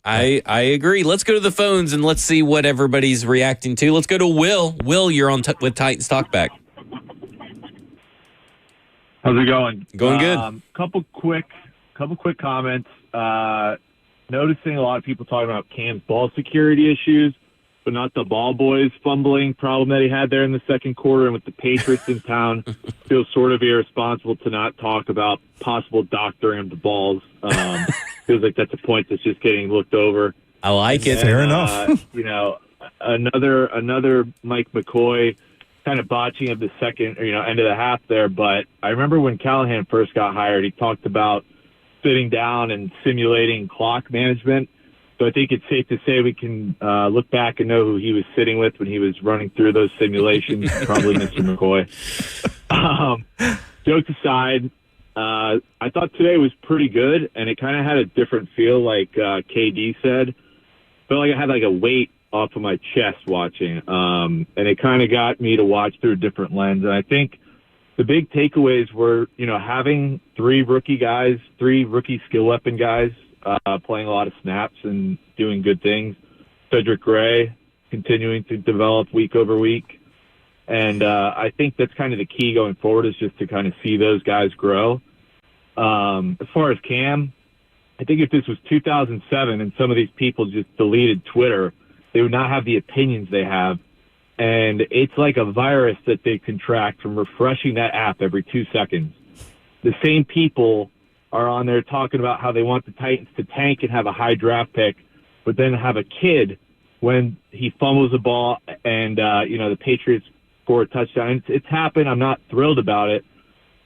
I agree. Let's go to the phones and let's see what everybody's reacting to. Let's go to Will. Will, you're on with Titans Talkback. How's it going? Going good. Couple quick comments. Noticing a lot of people talking about Cam's ball security issues, but not the ball boys fumbling problem that he had there in the second quarter. And with the Patriots in town, feels sort of irresponsible to not talk about possible doctoring of the balls. Feels like that's a point that's just getting looked over. I like it. Fair enough. Another Mike McCoy kind of botching of the second, end of the half there. But I remember when Callahan first got hired, he talked about sitting down and simulating clock management. So I think it's safe to say we can look back and know who he was sitting with when he was running through those simulations, probably Mr. McCoy. Jokes aside, I thought today was pretty good, and it kind of had a different feel, like KD said. Felt like I had like a weight off of my chest watching, and it kind of got me to watch through a different lens. And I think the big takeaways were, having three rookie skill weapon guys playing a lot of snaps and doing good things. Cedric Gray continuing to develop week over week. And I think that's kind of the key going forward, is just to kind of see those guys grow. As far as Cam, I think if this was 2007 and some of these people just deleted Twitter, they would not have the opinions they have. And it's like a virus that they contract from refreshing that app every 2 seconds. The same people are on there talking about how they want the Titans to tank and have a high draft pick, but then have a kid when he fumbles the ball and, the Patriots score a touchdown. It's happened. I'm not thrilled about it,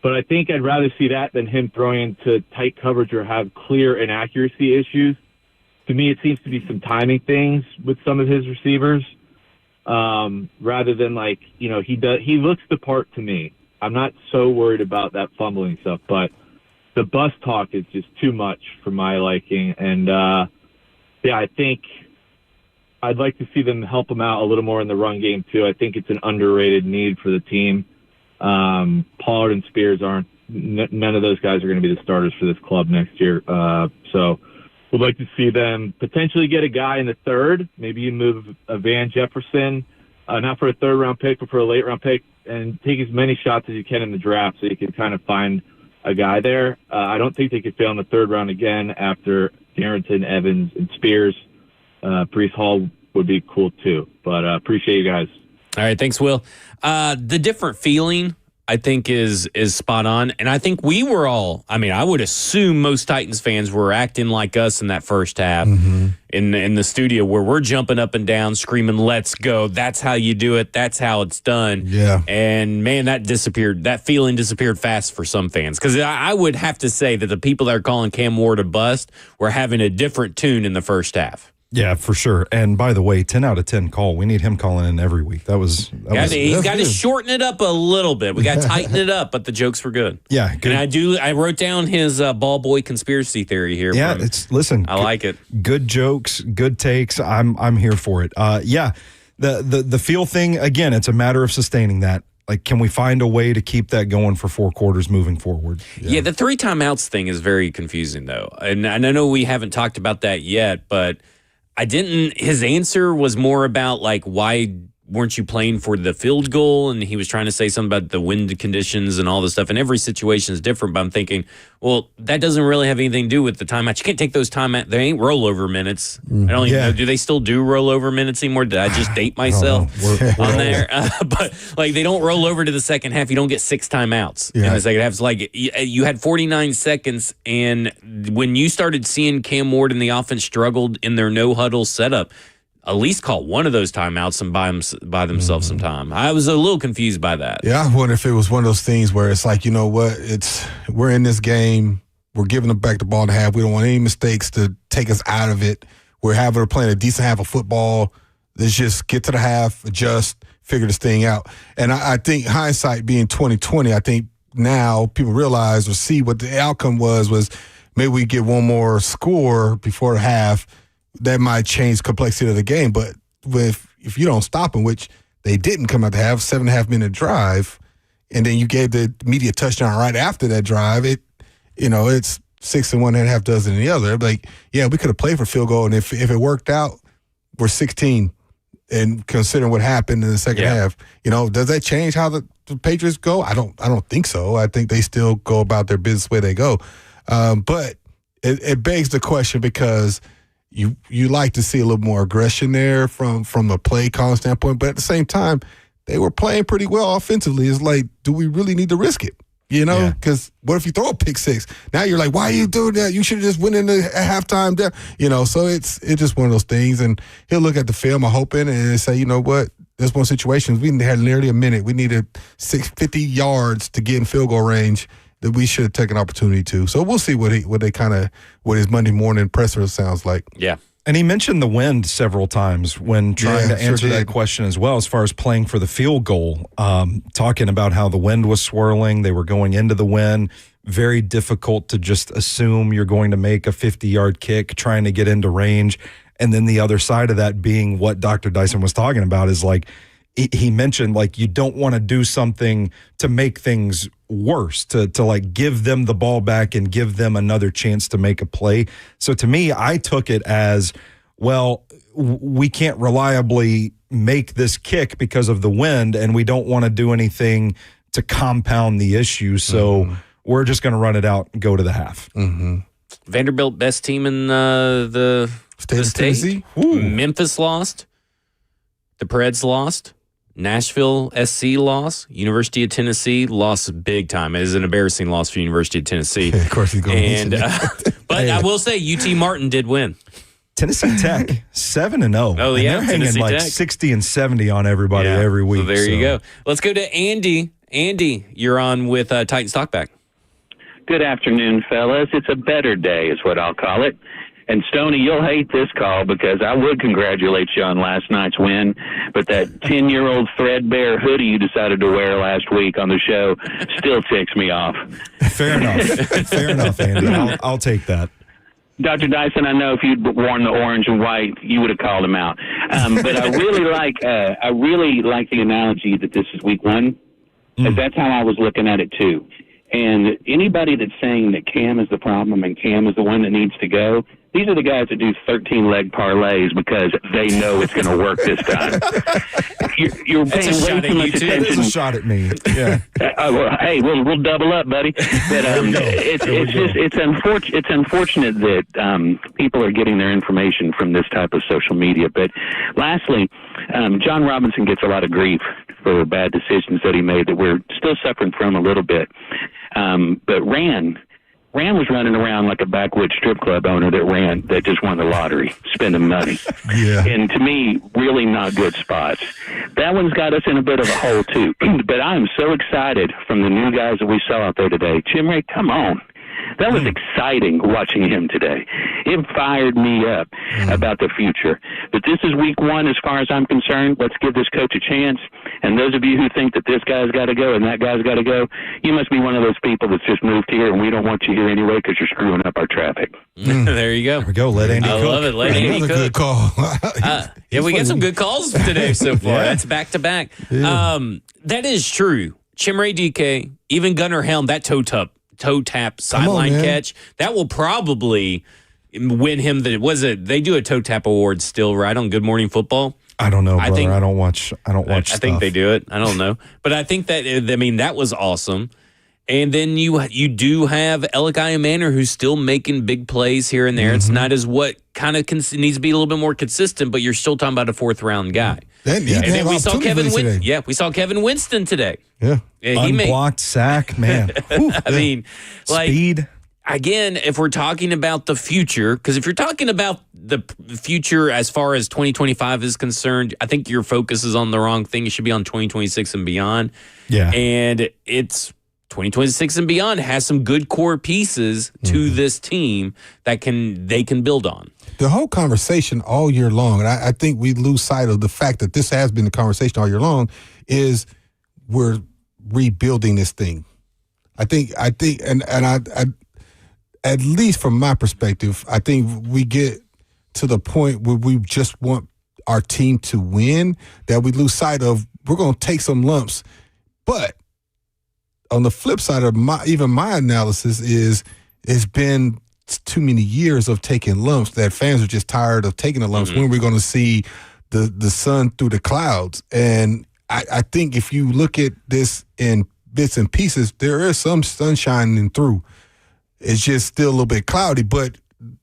but I think I'd rather see that than him throwing into tight coverage or have clear inaccuracy issues. To me, it seems to be some timing things with some of his receivers, rather than he looks the part to me. I'm not so worried about that fumbling stuff, but the bus talk is just too much for my liking. And I think I'd like to see them help him out a little more in the run game too. I think it's an underrated need for the team. Pollard and Spears none of those guys are going to be the starters for this club next year. So we'd like to see them potentially get a guy in the third. Maybe you move a Van Jefferson, not for a third-round pick, but for a late-round pick, and take as many shots as you can in the draft so you can kind of find a guy there. I don't think they could fail in the third round again after Darrington, Evans, and Spears. Breece Hall would be cool too. But appreciate you guys. All right, thanks, Will. The different feeling, I think, is spot on. And I think we were all, I would assume most Titans fans were acting like us in that first half in the studio, where we're jumping up and down, screaming, "Let's go." That's how you do it. That's how it's done. Yeah. And, man, that disappeared. That feeling disappeared fast for some fans. Because I would have to say that the people that are calling Cam Ward a bust were having a different tune in the first half. Yeah, for sure. And by the way, 10 out of 10 call. We need him calling in every week. He's got to shorten it up a little bit. We got to tighten it up, but the jokes were good. Yeah, good. And I wrote down his ball boy conspiracy theory here. Yeah, I like it. Good jokes, good takes. I'm here for it. The feel thing, again, it's a matter of sustaining that. Like, can we find a way to keep that going for 4 quarters moving forward? Yeah, the 3 timeouts thing is very confusing, though. And I know we haven't talked about that yet, but his answer was more about, like, why weren't you playing for the field goal? And he was trying to say something about the wind conditions and all this stuff. And every situation is different. But I'm thinking, well, that doesn't really have anything to do with the timeout. You can't take those timeouts. They ain't rollover minutes. I don't even know. Do they still do rollover minutes anymore? Did I just date myself on there? But like they don't roll over to the second half. You don't get 6 timeouts in the second half. It's like you had 49 seconds. And when you started seeing Cam Ward and the offense struggled in their no huddle setup, at least call one of those timeouts and buy themselves some time. I was a little confused by that. Yeah, I wonder if it was one of those things where it's like, you know what, we're in this game, we're giving them back the ball to half. We don't want any mistakes to take us out of it. We're playing a decent half of football. Let's just get to the half, adjust, figure this thing out. And I think hindsight being 2020, I think now people realize or see what the outcome was maybe we get one more score before the half. That might change the complexity of the game. But if you don't stop them, which they didn't come out to have, 7.5 minute drive, and then you gave the immediate touchdown right after that drive, it's 6 in one and a half dozen in the other. Like, yeah, we could have played for field goal, and if it worked out, we're 16. And considering what happened in the second half, does that change how the Patriots go? I don't think so. I think they still go about their business where they go. But it begs the question because you like to see a little more aggression there from a play call standpoint, but at the same time, they were playing pretty well offensively. It's like, do we really need to risk it? Because what if you throw a pick six? Now you're like, why are you doing that? You should have just went in at halftime there. So it's just one of those things. And he'll look at the film, I'm hoping, and say, you know what? There's one situation. We had nearly a minute. We needed 50 yards to get in field goal range that we should have taken opportunity to. So we'll see what his Monday morning presser sounds like. Yeah. And he mentioned the wind several times when trying to answer that question as well, as far as playing for the field goal, talking about how the wind was swirling. They were going into the wind. Very difficult to just assume you're going to make a 50-yard kick, trying to get into range. And then the other side of that being what Dr. Dyson was talking about is like, he mentioned like you don't want to do something to make things worse, to like give them the ball back and give them another chance to make a play. So to me, I took it as, well, we can't reliably make this kick because of the wind, and we don't want to do anything to compound the issue. So we're just going to run it out and go to the half. Vanderbilt, best team in the state. Tennessee? Memphis lost. The Preds lost. Nashville SC lost. University of Tennessee lost big time. It is an embarrassing loss for University of Tennessee. Of course he's going to but I will say UT Martin did win. Tennessee Tech 7-0. Oh yeah, and they're hanging Tennessee like Tech. 60 and 70 on everybody every week. So there you go. Let's go to Andy. Andy, you're on with Titans Talkback. Good afternoon, fellas. It's a better day is what I'll call it. And, Stoney, you'll hate this call because I would congratulate you on last night's win, but that 10-year-old threadbare hoodie you decided to wear last week on the show still ticks me off. Fair enough. Fair enough, Andy. I'll take that. Dr. Dyson, I know if you'd worn the orange and white, you would have called him out. But I really like the analogy that this is week one, because that's how I was looking at it too. And anybody that's saying that Cam is the problem and Cam is the one that needs to go, these are the guys that do 13-leg parlays because they know it's going to work this time. You're paying way too much attention. That is a shot at me. Yeah. Hey, we'll double up, buddy. But it's unfortunate that people are getting their information from this type of social media. But lastly, John Robinson gets a lot of grief for bad decisions that he made that we're still suffering from a little bit. But Rand was running around like a backwoods strip club owner that just won the lottery, spending money. Yeah. And to me, really not good spots. That one's got us in a bit of a hole, too. But I'm so excited from the new guys that we saw out there today. Chimray, come on. That was exciting watching him today. It fired me up about the future. But this is week one as far as I'm concerned. Let's give this coach a chance. And those of you who think that this guy's got to go and that guy's got to go, you must be one of those people that's just moved here and we don't want you here anyway because you're screwing up our traffic. There you go. There we go. Let Andy cook. I love it. Let Andy cook. Good call. Yeah, we get some good calls today so far. Yeah. That's back to back. Yeah. That is true. Chimray DK, even Gunnar Helm, that toe tap sideline catch, that will probably win him they do a toe tap award still, right, on Good Morning Football? I don't know, brother. think- I don't watch. I I stuff. think they do it. I don't know. But I think that was awesome. And then you do have Elikiah Manor, who's still making big plays here and there. It's not as what kind of needs to be a little bit more consistent, but you're still talking about a 4th-round guy. And then we saw we saw Kevin Winston today. Yeah. He made, Unblocked sack, man. Whew. I mean, like, Speed. again, if we're talking about the future, because if you're talking about the future as far as 2025 is concerned, I think your focus is on the wrong thing. It should be on 2026 and beyond. Yeah. And it's 2026 and beyond has some good core pieces to this team that they can build on. The whole conversation all year long, and I think we lose sight of the fact that this has been the conversation all year long, is we're rebuilding this thing. I think, and I at least from my perspective, I think we get to the point where we just want our team to win, that we lose sight of we're going to take some lumps. But on the flip side of my analysis is it's been too many years of taking lumps that fans are just tired of taking the lumps. When we're going to see the sun through the clouds. And I think if you look at this in bits and pieces, there is some sun shining through. It's just still a little bit cloudy, but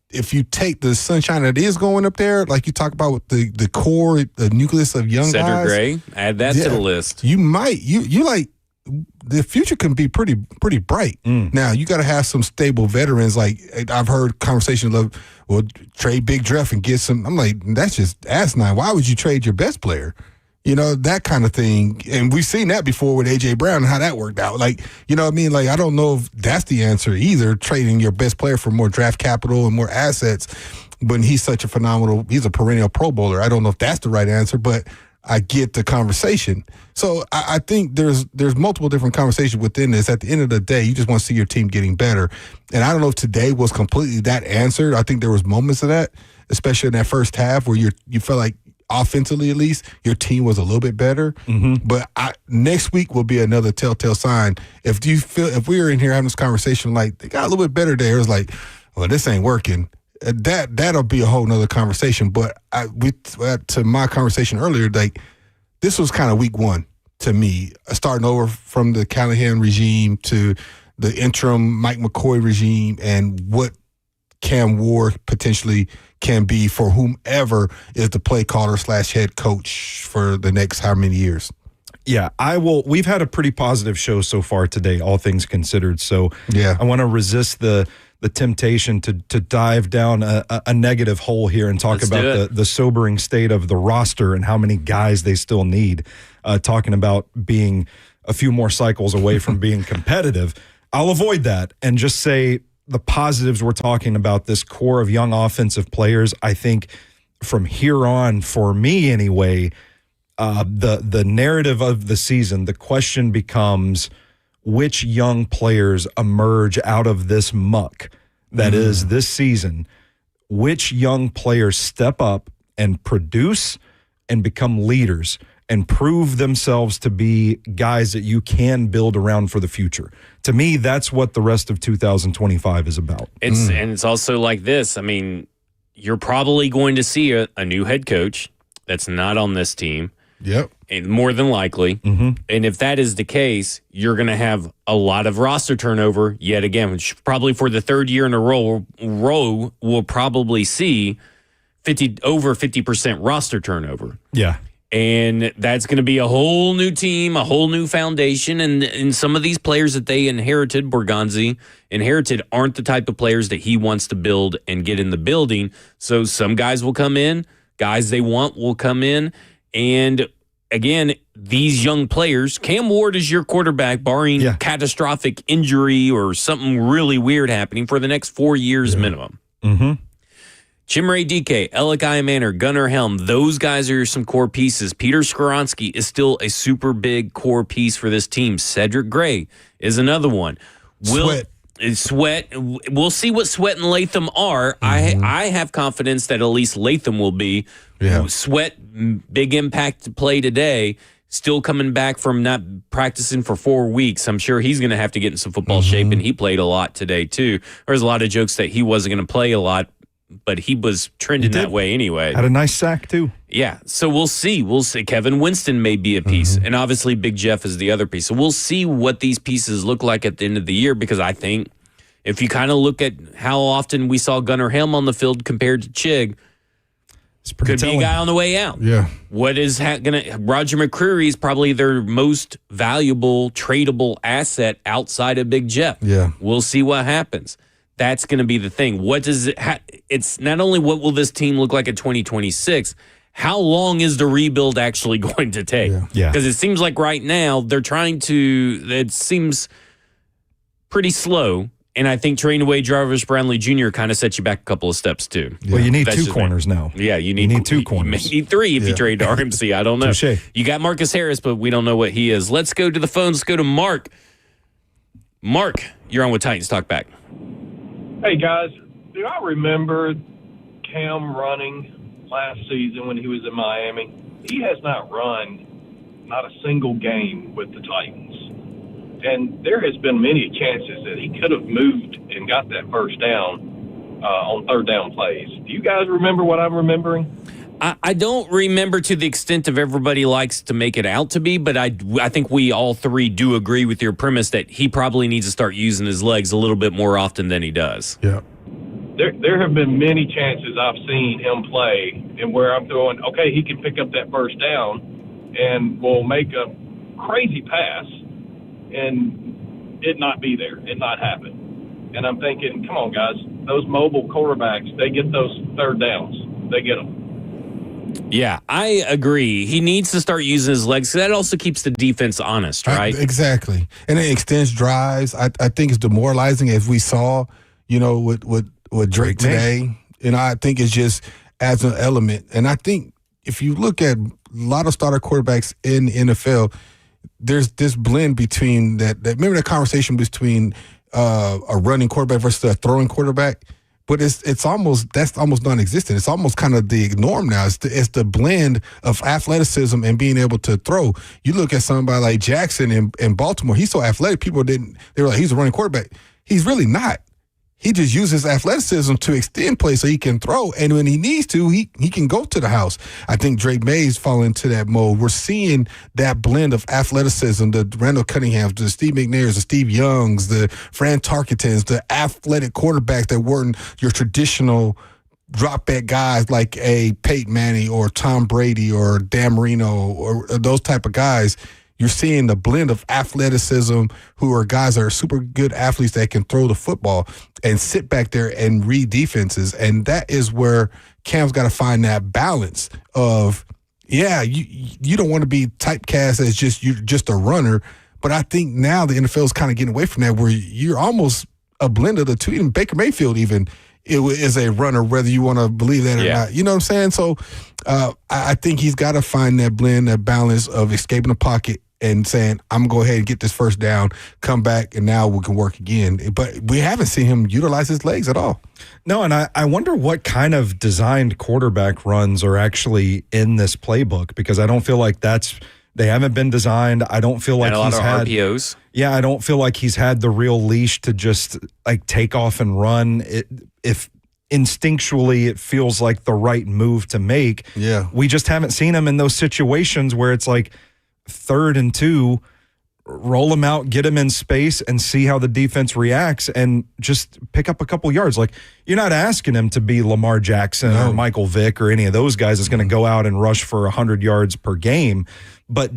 if you take the sunshine that is going up there, like you talk about with the core, the nucleus of young Cedric guys, Gray, add that to the list. You might you like the future can be pretty bright. Now you got to have some stable veterans. Like I've heard conversations of, well, trade Big Dreff and get some. I'm like, that's just asinine. Why would you trade your best player? You know, that kind of thing. And we've seen that before with A.J. Brown and how that worked out. Like, you know what I mean? Like, I don't know if that's the answer either, trading your best player for more draft capital and more assets when he's such a he's a perennial Pro Bowler. I don't know if that's the right answer, but I get the conversation. So I think there's multiple different conversations within this. At the end of the day, you just want to see your team getting better. And I don't know if today was completely that answered. I think there was moments of that, especially in that first half where you felt like, offensively at least, your team was a little bit better. But next week will be another telltale sign. If we were in here having this conversation like they got a little bit better there, it's like, well, this ain't working. That'll be a whole nother conversation. But to my conversation earlier, like this was kind of week one to me, starting over from the Callahan regime to the interim Mike McCoy regime and what Cam Ward potentially can be for whomever is the play caller / head coach for the next how many years. Yeah, we've had a pretty positive show so far today, all things considered. So yeah, I want to resist the temptation to dive down a negative hole here and talk about the sobering state of the roster and how many guys they still need, talking about being a few more cycles away from being competitive. I'll avoid that and just say the positives we're talking about, this core of young offensive players. I think from here on, for me anyway, the narrative of the season, the question becomes which young players emerge out of this muck that is this season. Which young players step up and produce and become leaders and prove themselves to be guys that you can build around for the future. To me, that's what the rest of 2025 is about. And it's also like this. I mean, you're probably going to see a new head coach that's not on this team. Yep. And more than likely. And if that is the case, you're going to have a lot of roster turnover yet again, which probably for the third year in a row we'll probably see over 50% roster turnover. Yeah. And that's going to be a whole new team, a whole new foundation. And some of these players that they inherited, Borgonzi inherited, aren't the type of players that he wants to build and get in the building. So some guys will come in, guys they want will come in. And again, these young players, Cam Ward is your quarterback, barring catastrophic injury or something really weird happening for the next 4 years minimum. Chimere Dike, Elikiah Manor, Gunnar Helm, those guys are some core pieces. Peter Skoronski is still a super big core piece for this team. Cedric Gray is another one. Sweat. We'll see what Sweat and Latham are. I have confidence that at least Latham will be. Sweat, big impact to play today, still coming back from not practicing for 4 weeks. I'm sure he's going to have to get in some football shape, and he played a lot today too. There's a lot of jokes that he wasn't going to play a lot, but he was trending that way anyway. Had a nice sack, too. Yeah, so we'll see. We'll see. Kevin Winston may be a piece, and obviously Big Jeff is the other piece. So we'll see what these pieces look like at the end of the year, because I think if you kind of look at how often we saw Gunnar Helm on the field compared to Chig, could be a guy on the way out. Yeah. What is Roger McCreary is probably their most valuable tradable asset outside of Big Jeff. Yeah. We'll see what happens. That's going to be the thing. What does it? It's not only what will this team look like in 2026. How long is the rebuild actually going to take? Yeah. Because it seems like right now they're trying to. It seems pretty slow. And I think trading away Jarvis Brownlee Jr. kind of sets you back a couple of steps, too. Well, you need two corners now. Yeah, you need two corners. You need three if you trade to RMC. I don't know. Touché. You got Marcus Harris, but we don't know what he is. Let's go to the phones. Let's go to Mark. Mark, you're on with Titans Talkback. Hey, guys. Do I remember Cam running last season when he was in Miami? He has not run not a single game with the Titans. And there has been many chances that he could have moved and got that first down on third down plays. Do you guys remember what I'm remembering? I don't remember to the extent of everybody likes to make it out to be, but I think we all three do agree with your premise that he probably needs to start using his legs a little bit more often than he does. Yeah. There have been many chances I've seen him play and where I'm throwing, okay, he can pick up that first down and will make a crazy pass and it not be there, it not happen. And I'm thinking, come on, guys, those mobile quarterbacks, they get those third downs. They get them. Yeah, I agree. He needs to start using his legs. That also keeps the defense honest, right? Exactly. And it extends drives. I think it's demoralizing, as we saw, with Drake today. And I think it's just adds an element. And I think if you look at a lot of starter quarterbacks in the NFL, there's this blend between that remember that conversation between a running quarterback versus a throwing quarterback, but that's almost non-existent. It's almost kind of the norm now. It's the blend of athleticism and being able to throw. You look at somebody like Jackson in Baltimore. He's so athletic. They were like, he's a running quarterback. He's really not. He just uses athleticism to extend play so he can throw. And when he needs to, he can go to the house. I think Drake May's fallen into that mode. We're seeing that blend of athleticism, the Randall Cunninghams, the Steve McNairs, the Steve Youngs, the Fran Tarkentons, the athletic quarterbacks that weren't your traditional drop-back guys like a Peyton Manning or Tom Brady or Dan Marino or those type of guys. You're seeing the blend of athleticism, who are guys that are super good athletes that can throw the football and sit back there and read defenses. And that is where Cam's got to find that balance of, you don't want to be typecast as just a runner. But I think now the NFL is kind of getting away from that, where you're almost a blend of the two. Even Baker Mayfield is a runner, whether you want to believe that or not. You know what I'm saying? So I think he's got to find that blend, that balance of escaping the pocket and saying, I'm going to go ahead and get this first down, come back, and now we can work again. But we haven't seen him utilize his legs at all. No, and I wonder what kind of designed quarterback runs are actually in this playbook, because I don't feel like they haven't been designed. I don't feel like he's had RPOs. Yeah, I don't feel like he's had the real leash to just like take off and run. If instinctually it feels like the right move to make. Yeah. We just haven't seen him in those situations where it's like 3rd and 2, roll him out, get him in space, and see how the defense reacts, and just pick up a couple yards. Like, you're not asking him to be Lamar Jackson or Michael Vick or any of those guys that's going to go out and rush for 100 yards per game, but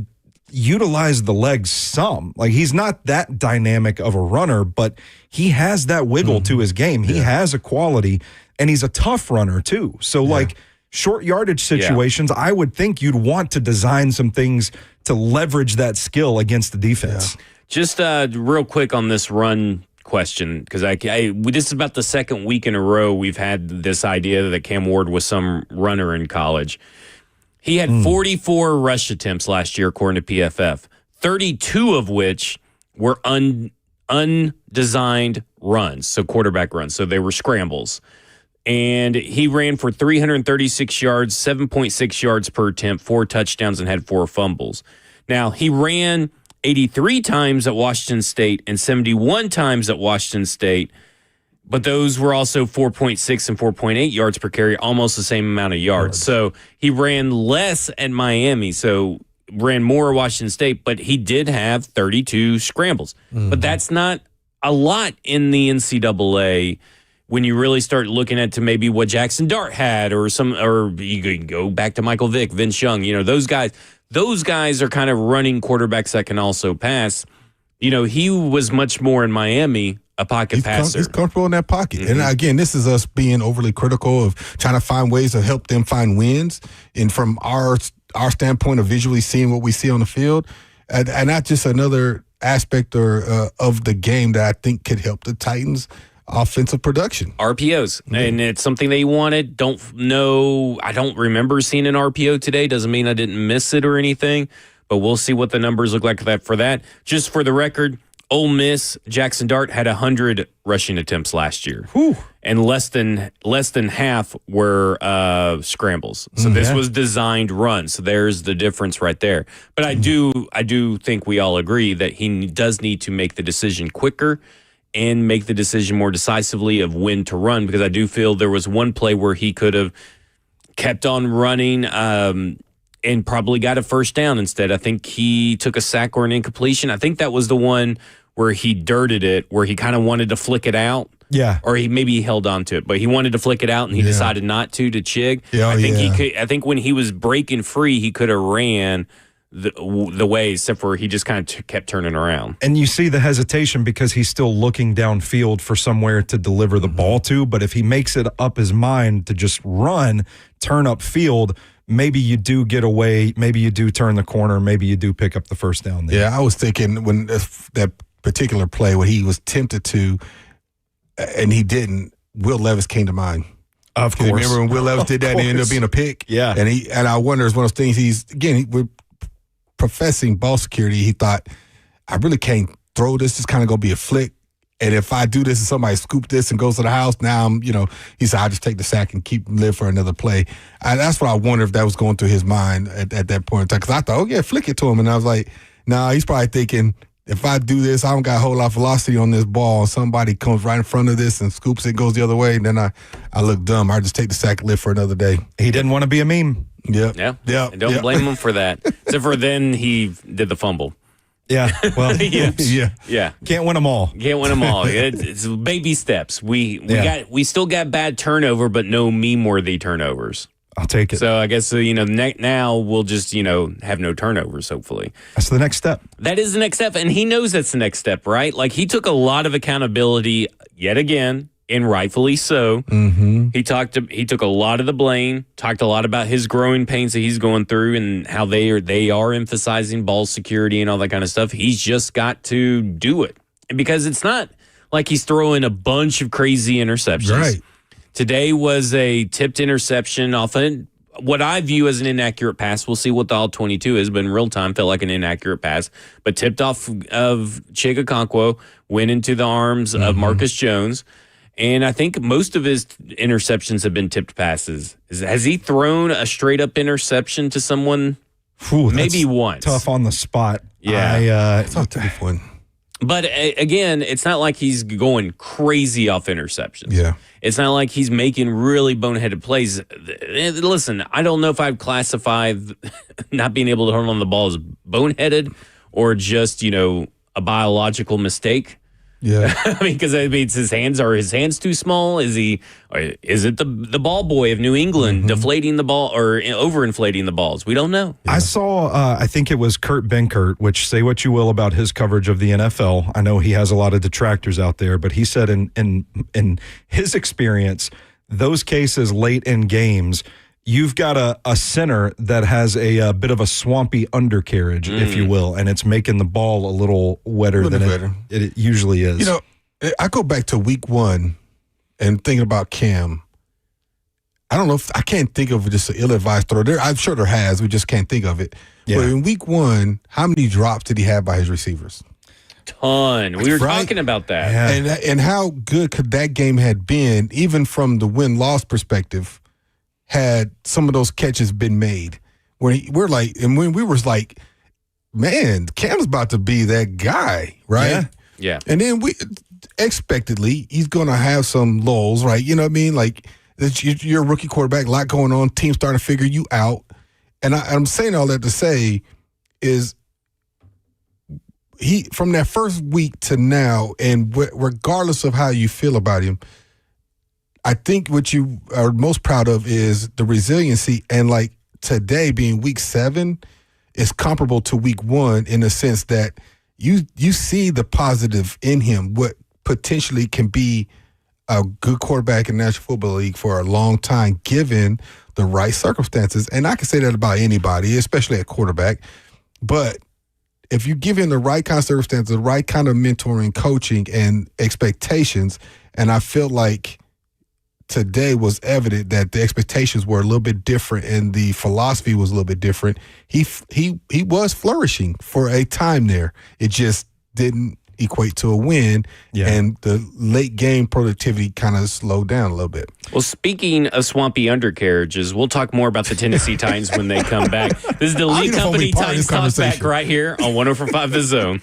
utilize the legs some. Like, he's not that dynamic of a runner, but he has that wiggle to his game. He has a quality, and he's a tough runner too. So, like, short yardage situations, I would think you'd want to design some things to leverage that skill against the defense. Yeah. Just real quick on this run question, because this is about the second week in a row we've had this idea that Cam Ward was some runner in college. He had 44 rush attempts last year, according to PFF, 32 of which were undesigned runs, so quarterback runs. So they were scrambles. And he ran for 336 yards, 7.6 yards per attempt, 4 touchdowns, and had 4 fumbles. Now, he ran 83 times at Washington State and 71 times at Washington State, But those were also 4.6 and 4.8 yards per carry, almost the same amount of yards. So he ran less at Miami, so ran more at Washington State, but he did have 32 scrambles. But that's not a lot in the NCAA when you really start looking at to maybe what Jackson Dart had or you can go back to Michael Vick, Vince Young, those guys. Those guys are kind of running quarterbacks that can also pass. He was much more in Miami a pocket passer. He's comfortable in that pocket. And again, this is us being overly critical of trying to find ways to help them find wins. And from our standpoint of visually seeing what we see on the field, and not just another aspect of the game that I think could help the Titans' offensive production. RPOs. And it's something they wanted. I don't remember seeing an RPO today. Doesn't mean I didn't miss it or anything. But we'll see what the numbers look like for that. Just for the record, Ole Miss, Jackson Dart had 100 rushing attempts last year. Whew. And less than half were scrambles. So this was designed runs. So there's the difference right there. But I do think we all agree that he does need to make the decision quicker and make the decision more decisively of when to run, because I do feel there was one play where he could have kept on running and probably got a first down instead. I think he took a sack or an incompletion. I think that was the one where he dirted it, where he kind of wanted to flick it out. Yeah. Or he held on to it, but he wanted to flick it out and he decided not to Chig. Yeah, I think when he was breaking free, he could have ran the way, except for he just kind of kept turning around. And you see the hesitation because he's still looking downfield for somewhere to deliver the ball to. But if he makes it up his mind to just run, turn up field, maybe you do get away. Maybe you do turn the corner. Maybe you do pick up the first down there. Yeah, I was thinking when that particular play where he was tempted to and he didn't, Will Levis came to mind. Of course. Remember when Will Levis did that and it ended up being a pick? Yeah. And I wonder, it's one of those things we're professing ball security. He thought, I really can't throw this. It's kind of going to be a flick. And if I do this and somebody scoop this and goes to the house, now he said, I'll just take the sack and live for another play. That's what I wonder if that was going through his mind at that point in time. Because I thought, flick it to him. And I was like, he's probably thinking, if I do this, I don't got a whole lot of velocity on this ball. Somebody comes right in front of this and scoops it, goes the other way, and then I look dumb. I just take the sack and live for another day. He didn't want to be a meme. Yeah. And don't blame him for that. Except for then he did the fumble. Yeah. Well, yeah. Can't win them all. It's baby steps. We still got bad turnover, but no meme-worthy turnovers. I'll take it. So I guess now we'll just have no turnovers. Hopefully, that's the next step. That is the next step, and he knows that's the next step, right? Like he took a lot of accountability yet again, and rightfully so. Mm-hmm. He took a lot of the blame. Talked a lot about his growing pains that he's going through, and how they are emphasizing ball security and all that kind of stuff. He's just got to do it, because it's not like he's throwing a bunch of crazy interceptions. Right. Today was a tipped interception off what I view as an inaccurate pass. We'll see what the all-22 is, but in real time felt like an inaccurate pass. But tipped off of Chig Okonkwo, went into the arms of Marcus Jones. And I think most of his interceptions have been tipped passes. Has he thrown a straight-up interception to someone? Maybe once. Tough on the spot. Yeah. It's a tough one. But again, it's not like he's going crazy off interceptions. Yeah. It's not like he's making really boneheaded plays. Listen, I don't know if I'd classify not being able to hold on the ball as boneheaded or just, a biological mistake. Yeah. Because his hands too small? Is it the ball boy of New England deflating the ball or overinflating the balls? We don't know. Yeah. I saw, I think it was Kurt Benkert, which say what you will about his coverage of the NFL. I know he has a lot of detractors out there, but he said in his experience, those cases late in games, you've got a center that has a bit of a swampy undercarriage, if you will, and it's making the ball a little wetter than it usually is. I go back to week 1 and thinking about Cam. I don't know I can't think of just an ill-advised throw. I'm sure there has. We just can't think of it. Yeah. But in week 1, how many drops did he have by his receivers? Ton. We were talking about that. Yeah. And how good could that game had been, even from the win-loss perspective, had some of those catches been made, when we were like, man, Cam's about to be that guy, right? Yeah. And then expectedly, he's going to have some lulls, right? You know what I mean? Like, you're a rookie quarterback, a lot going on, team starting to figure you out. And I'm saying all that to say is he, from that first week to now, and regardless of how you feel about him, I think what you are most proud of is the resiliency. And like today being week 7 is comparable to week 1 in the sense that you see the positive in him, what potentially can be a good quarterback in the National Football League for a long time, given the right circumstances. And I can say that about anybody, especially at quarterback. But if you give him the right kind of circumstances, the right kind of mentoring, coaching, and expectations, and I feel like today was evident that the expectations were a little bit different and the philosophy was a little bit different. He was flourishing for a time there. It just didn't equate to a win, and the late game productivity kind of slowed down a little bit. Well, speaking of swampy undercarriages, we'll talk more about the Tennessee Titans when they come back. This is the Lee Company Titans Talkback right here on 104.5 The Zone.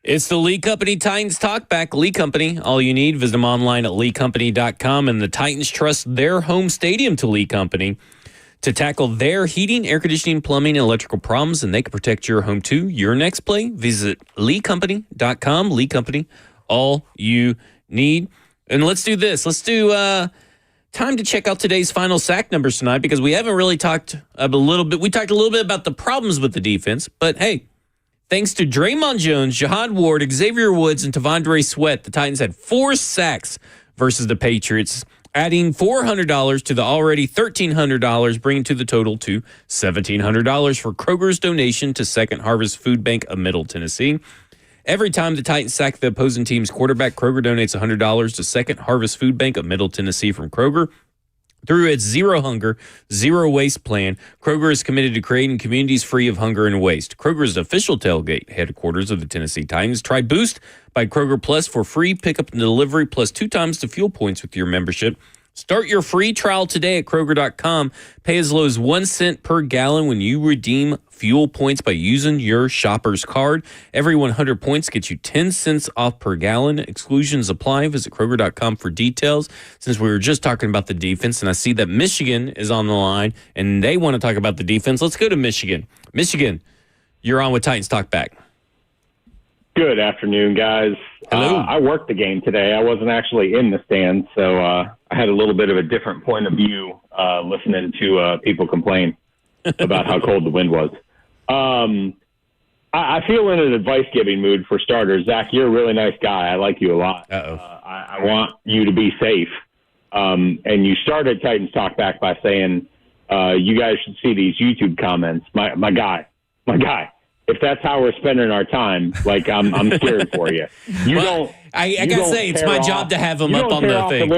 It's the Lee Company Titans Talkback. Lee Company, all you need. Visit them online at leecompany.com. And the Titans trust their home stadium to Lee Company to tackle their heating, air conditioning, plumbing, and electrical problems, and they can protect your home too. Your next play, visit leecompany.com. Lee Company, all you need. And let's do this. Let's do time to check out today's final sack numbers tonight, because we haven't really talked a little bit. We talked a little bit about the problems with the defense, but hey, thanks to Draymond Jones, Jihad Ward, Xavier Woods, and Tavondre Sweat, the Titans had 4 sacks versus the Patriots, adding $400 to the already $1,300, bringing to the total to $1,700 for Kroger's donation to Second Harvest Food Bank of Middle Tennessee. Every time the Titans sack the opposing team's quarterback, Kroger donates $100 to Second Harvest Food Bank of Middle Tennessee from Kroger. Through its Zero Hunger, Zero Waste plan, Kroger is committed to creating communities free of hunger and waste. Kroger's official tailgate headquarters of the Tennessee Titans. Try Boost by Kroger Plus for free pickup and delivery, plus 2 times the fuel points with your membership. Start your free trial today at Kroger.com. Pay as low as 1 cent per gallon when you redeem fuel points by using your shopper's card. Every 100 points gets you 10 cents off per gallon. Exclusions apply. Visit Kroger.com for details. Since we were just talking about the defense, and I see that Michigan is on the line, and they want to talk about the defense, let's go to Michigan. Michigan, you're on with Titans Talkback. Good afternoon, guys. Hello. I worked the game today. I wasn't actually in the stands, so I had a little bit of a different point of view listening to people complain about how cold the wind was. I feel in an advice-giving mood for starters. Zach, you're a really nice guy. I like you a lot. I want you to be safe. And you started Titans Talkback by saying you guys should see these YouTube comments. My guy. If that's how we're spending our time, like I'm scared for you. I gotta say, it's my job to have them up on the thing.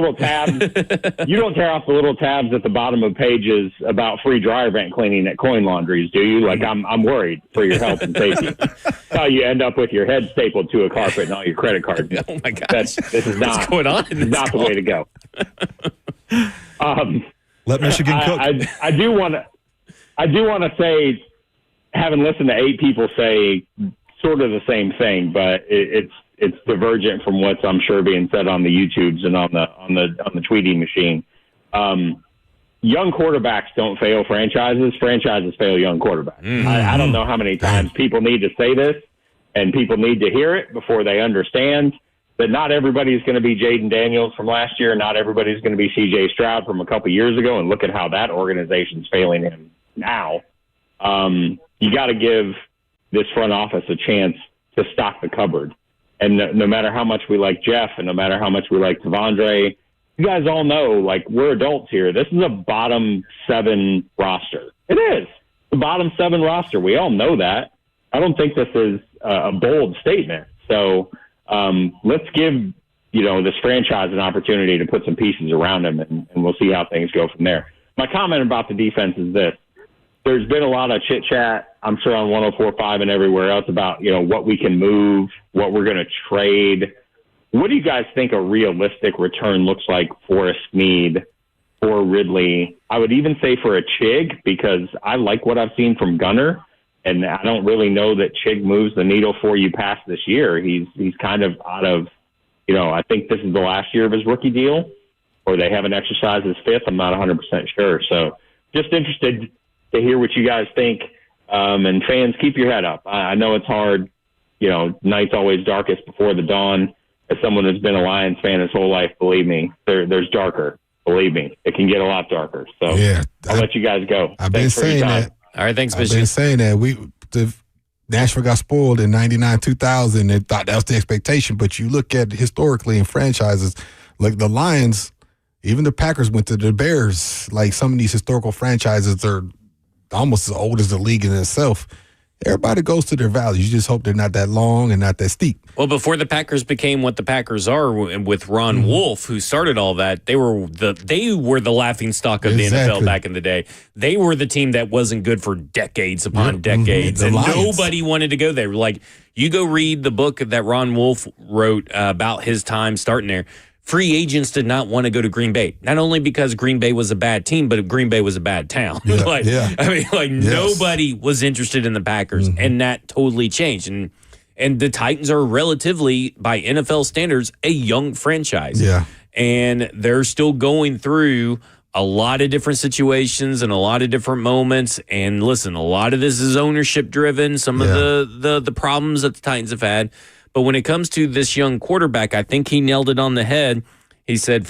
You don't tear off the little tabs at the bottom of pages about free dryer vent cleaning at Coin Laundries, do you? Like I'm worried for your health and safety. That's how you end up with your head stapled to a carpet and all your credit cards. Oh my gosh! This is not what's going on. Not the way to go. Let Michigan cook. I do want to say, having listened to 8 people say sort of the same thing, but it's divergent from what's, I'm sure, being said on the YouTubes and on the tweeting machine. Young quarterbacks don't fail franchises. Franchises fail young quarterbacks. Mm-hmm. I don't know how many times people need to say this, and people need to hear it before they understand that not everybody's going to be Jaden Daniels from last year. Not everybody's going to be C.J. Stroud from a couple years ago, and look at how that organization's failing him now. You got to give this front office a chance to stock the cupboard. And no matter how much we like Jeff and no matter how much we like Tavondre, you guys all know, like, we're adults here. This is a bottom 7 roster. It is the bottom 7 roster. We all know that. I don't think this is a bold statement. So let's give, this franchise an opportunity to put some pieces around him, and we'll see how things go from there. My comment about the defense is this. There's been a lot of chit-chat, I'm sure, on 104.5 and everywhere else about, what we can move, what we're going to trade. What do you guys think a realistic return looks like for a Snead, for Ridley? I would even say for a Chig, because I like what I've seen from Gunner, and I don't really know that Chig moves the needle for you past this year. He's kind of out of, I think this is the last year of his rookie deal, or they haven't exercised his 5th. I'm not 100% sure. So just interested to hear what you guys think. And fans, keep your head up. I know it's hard. Night's always darkest before the dawn. As someone who's been a Lions fan his whole life, believe me, there's darker. Believe me, it can get a lot darker. So yeah, I'll let you guys go. I've been saying that. All right, thanks, Michigan. I've been saying that. The Nashville got spoiled in 99, 2000 and thought that was the expectation. But you look at historically in franchises, like the Lions, even the Packers went to the Bears. Like some of these historical franchises are almost as old as the league in itself. Everybody goes to their values. You just hope they're not that long and not that steep. Well, before the Packers became what the Packers are, with Ron Wolf, who started all that, they were the laughing stock of the NFL back in the day. They were the team that wasn't good for decades upon decades, and nobody wanted to go there. Like, you go read the book that Ron Wolf wrote about his time starting there. Free agents did not want to go to Green Bay, not only because Green Bay was a bad team, but Green Bay was a bad town. Nobody was interested in the Packers, and that totally changed. And And the Titans are relatively, by NFL standards, a young franchise. Yeah. And they're still going through a lot of different situations and a lot of different moments. And listen, a lot of this is ownership driven, some of the problems that the Titans have had. But when it comes to this young quarterback, I think he nailed it on the head. He said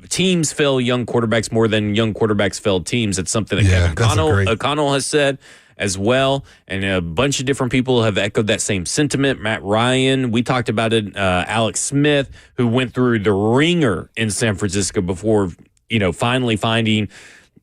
teams fail young quarterbacks more than young quarterbacks fail teams. It's something that Kevin O'Connell has said as well. And a bunch of different people have echoed that same sentiment. Matt Ryan, we talked about it. Alex Smith, who went through the ringer in San Francisco before, finally finding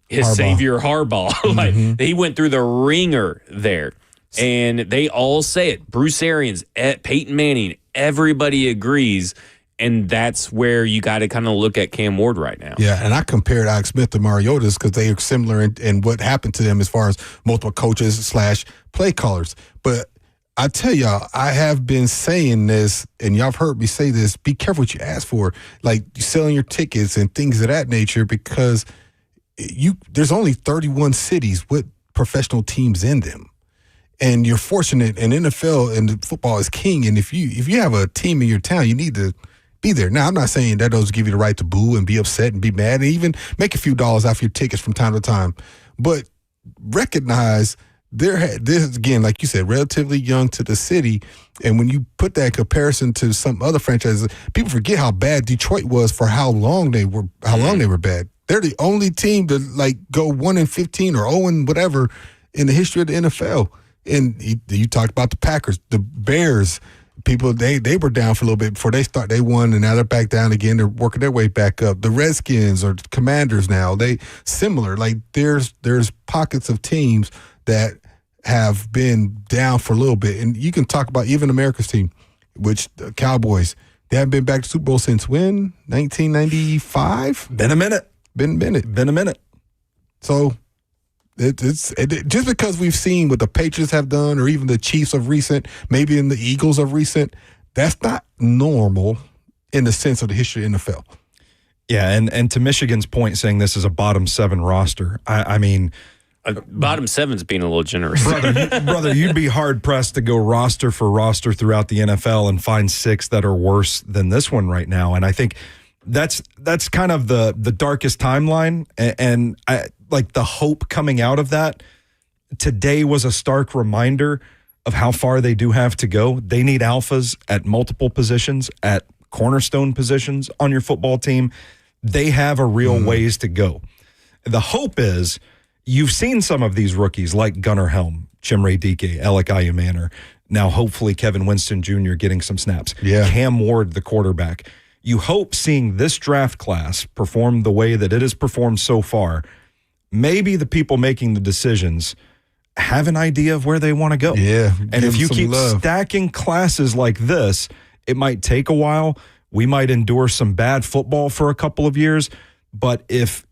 his savior Harbaugh. Like, he went through the ringer there. And they all say it. Bruce Arians, Peyton Manning, everybody agrees. And that's where you got to kind of look at Cam Ward right now. Yeah, and I compared Alex Smith to Mariota's because they are similar in what happened to them as far as multiple coaches / play callers. But I tell y'all, I have been saying this, and y'all have heard me say this, be careful what you ask for. Like selling your tickets and things of that nature, because there's only 31 cities with professional teams in them. And you're fortunate, and NFL and football is king. And if you have a team in your town, you need to be there. Now, I'm not saying that doesn't give you the right to boo and be upset and be mad and even make a few dollars off your tickets from time to time. But recognize this, again, like you said, relatively young to the city. And when you put that comparison to some other franchises, people forget how bad Detroit was for how long they were bad. They're the only team to go 1-15 or 0 whatever in the history of the NFL. And you talked about the Packers, the Bears. People, they were down for a little bit before they won, and now they're back down again. They're working their way back up. The Redskins or Commanders now, they similar. Like there's pockets of teams that have been down for a little bit. And you can talk about even America's team, which the Cowboys, they haven't been back to Super Bowl since when? 1995? Been a minute. Been a minute. So It's just because we've seen what the Patriots have done, or even the Chiefs of recent, maybe in the Eagles of recent, that's not normal in the sense of the history of the NFL. Yeah, and to Michigan's point, saying this is a bottom 7 roster, I mean, bottom 7's being a little generous. Brother, you'd be hard pressed to go roster for roster throughout the NFL and find 6 that are worse than this one right now. And I think that's kind of the darkest timeline, and like the hope coming out of that. Today was a stark reminder of how far they do have to go. They need alphas at multiple positions, at cornerstone positions on your football team. They have a real ways to go. The hope is you've seen some of these rookies like Gunnar Helm, Chimere Dike, Alec Ayumanor, now hopefully Kevin Winston Jr. getting some snaps. Yeah. Cam Ward, the quarterback. You hope seeing this draft class perform the way that it has performed so far, maybe the people making the decisions have an idea of where they want to go. Yeah. And if you keep stacking classes like this, it might take a while. We might endure some bad football for a couple of years. But if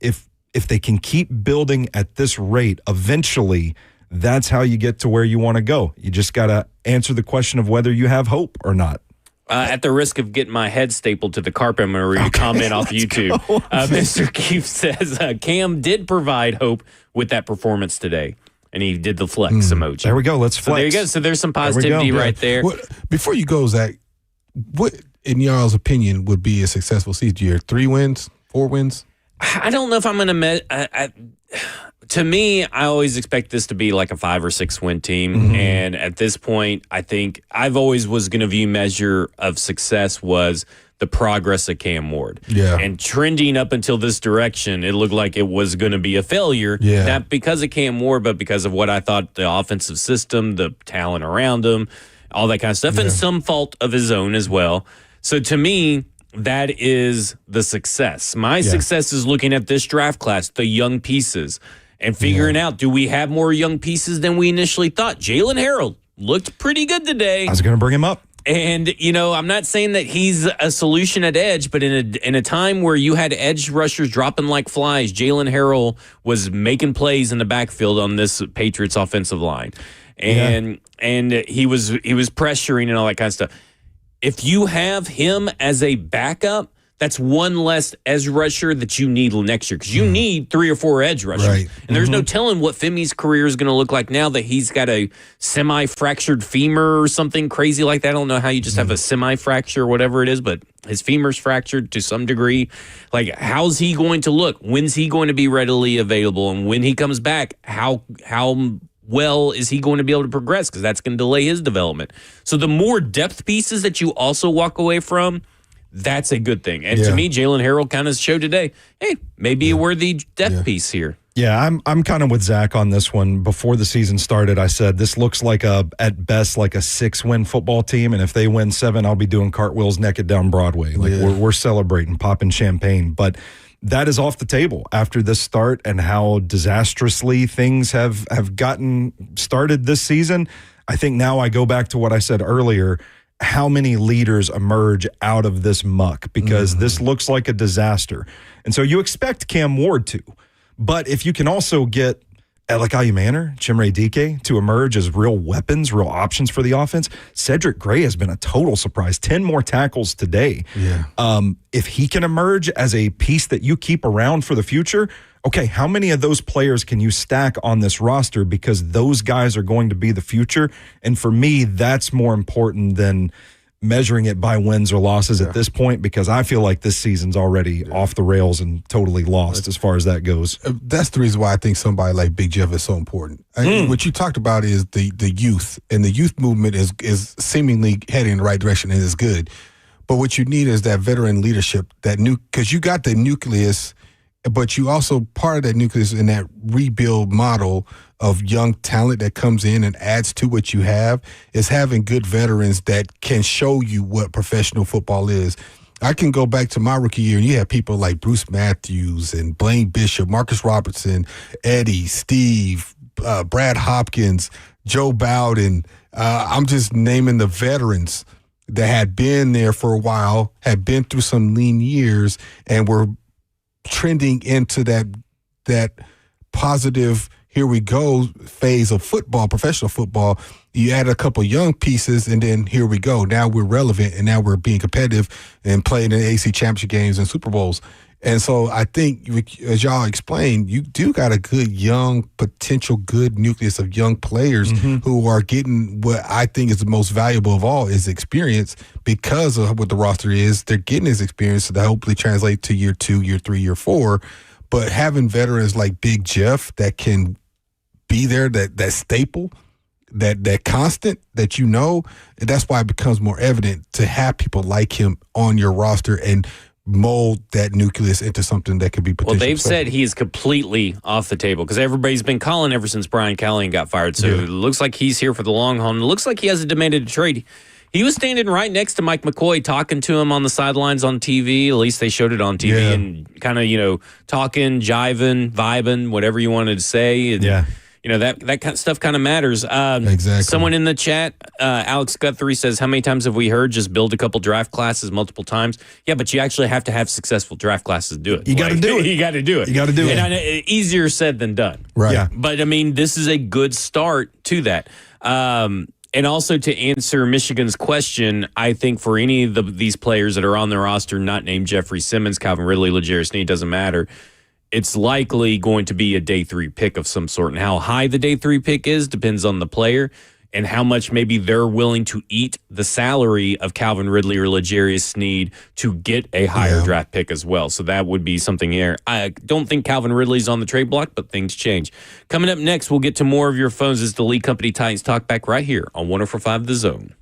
they can keep building at this rate, eventually that's how you get to where you want to go. You just got to answer the question of whether you have hope or not. At the risk of getting my head stapled to the carpet, I'm going to read a comment off YouTube. Mr. Keefe says, Cam did provide hope with that performance today. And he did the flex emoji. There we go. Let's flex. So there you go. So there's some positivity right there. Before you go, Zach, what, in y'all's opinion, would be a successful season year? 3 wins? 4 wins? I don't know if I'm going to to me, I always expect this to be like a 5 or 6 win team. And at this point, I think I've always was going to view measure of success was the progress of Cam Ward. Yeah. And trending up until this direction, it looked like it was going to be a failure. Yeah. Not because of Cam Ward, but because of what I thought the offensive system, the talent around him, all that kind of stuff, and some fault of his own as well. So to me, that is the success. My success is looking at this draft class, the young pieces, and figuring out, do we have more young pieces than we initially thought? Jalen Harrell looked pretty good today. I was going to bring him up. And, I'm not saying that he's a solution at edge, but in a time where you had edge rushers dropping like flies, Jalen Harrell was making plays in the backfield on this Patriots offensive line. And he was pressuring and all that kind of stuff. If you have him as a backup, That's one less edge rusher that you need next year because you need 3 or 4 edge rushers. Right. And there's no telling what Femi's career is going to look like now that he's got a semi-fractured femur or something crazy like that. I don't know how you just have a semi-fracture or whatever it is, but his femur's fractured to some degree. Like, how's he going to look? When's he going to be readily available? And when he comes back, how well is he going to be able to progress? Because that's going to delay his development. So the more depth pieces that you also walk away from, that's a good thing. And to me, Jalen Harrell kind of showed today, hey, maybe a worthy depth piece here. Yeah, I'm kind of with Zach on this one. Before the season started, I said this looks like at best like a 6-win football team, and if they win 7, I'll be doing cartwheels naked down Broadway. Like we're celebrating, popping champagne. But that is off the table after this start and how disastrously things have gotten started this season. I think now I go back to what I said earlier. How many leaders emerge out of this muck? Because this looks like a disaster. And so you expect Cam Ward to. But if you can also get Elikayu Manor, Chimere Dike to emerge as real weapons, real options for the offense, Cedric Gray has been a total surprise. 10 more tackles today. Yeah. If he can emerge as a piece that you keep around for the future, okay, how many of those players can you stack on this roster? Because those guys are going to be the future. And for me, that's more important than measuring it by wins or losses at this point, because I feel like this season's already off the rails and totally lost as far as that goes. That's the reason why I think somebody like Big Jeff is so important. What you talked about is the youth, and the youth movement is seemingly heading in the right direction and is good. But what you need is that veteran leadership, because you got the nucleus, but you also part of that nucleus in that rebuild model of young talent that comes in and adds to what you have is having good veterans that can show you what professional football is. I can go back to my rookie year, and you have people like Bruce Matthews and Blaine Bishop, Marcus Robertson, Eddie, Steve, Brad Hopkins, Joe Bowden. I'm just naming the veterans that had been there for a while, had been through some lean years, and were trending into that positive here we go phase of football, professional football. You add a couple young pieces, and then here we go. Now we're relevant, and now we're being competitive and playing in AC championship games and Super Bowls. And so I think, as y'all explained, you do got a good young, potential good nucleus of young players who are getting what I think is the most valuable of all is experience. Because of what the roster is, they're getting this experience that hopefully translate to year 2, year 3, year 4. But having veterans like Big Jeff that can be there, that staple, that constant that that's why it becomes more evident to have people like him on your roster and mold that nucleus into something that could be potential. Well, they've said he is completely off the table because everybody's been calling ever since Brian Callahan got fired. So it looks like he's here for the long haul. And it looks like he hasn't demanded a trade. He was standing right next to Mike McCoy, talking to him on the sidelines on TV. At least they showed it on TV and kind of, talking, jiving, vibing, whatever you wanted to say. And, that kind of stuff kind of matters. Exactly. Someone in the chat, Alex Guthrie, says, how many times have we heard just build a couple draft classes multiple times? Yeah, but you actually have to have successful draft classes to do it. You got to do it. You got to do it. You got to do it. And easier said than done. Right. Yeah. But, this is a good start to that. And also to answer Michigan's question, I think for any of these players that are on the roster not named Jeffrey Simmons, Calvin Ridley, L'Jarius Sneed, doesn't matter, it's likely going to be a day 3 pick of some sort. And how high the day 3 pick is depends on the player and how much maybe they're willing to eat the salary of Calvin Ridley or L'Jarius Sneed to get a higher draft pick as well. So that would be something here. I don't think Calvin Ridley's on the trade block, but things change. Coming up next, we'll get to more of your phones as the Lee Company Titans Talkback right here on 104.5 The Zone.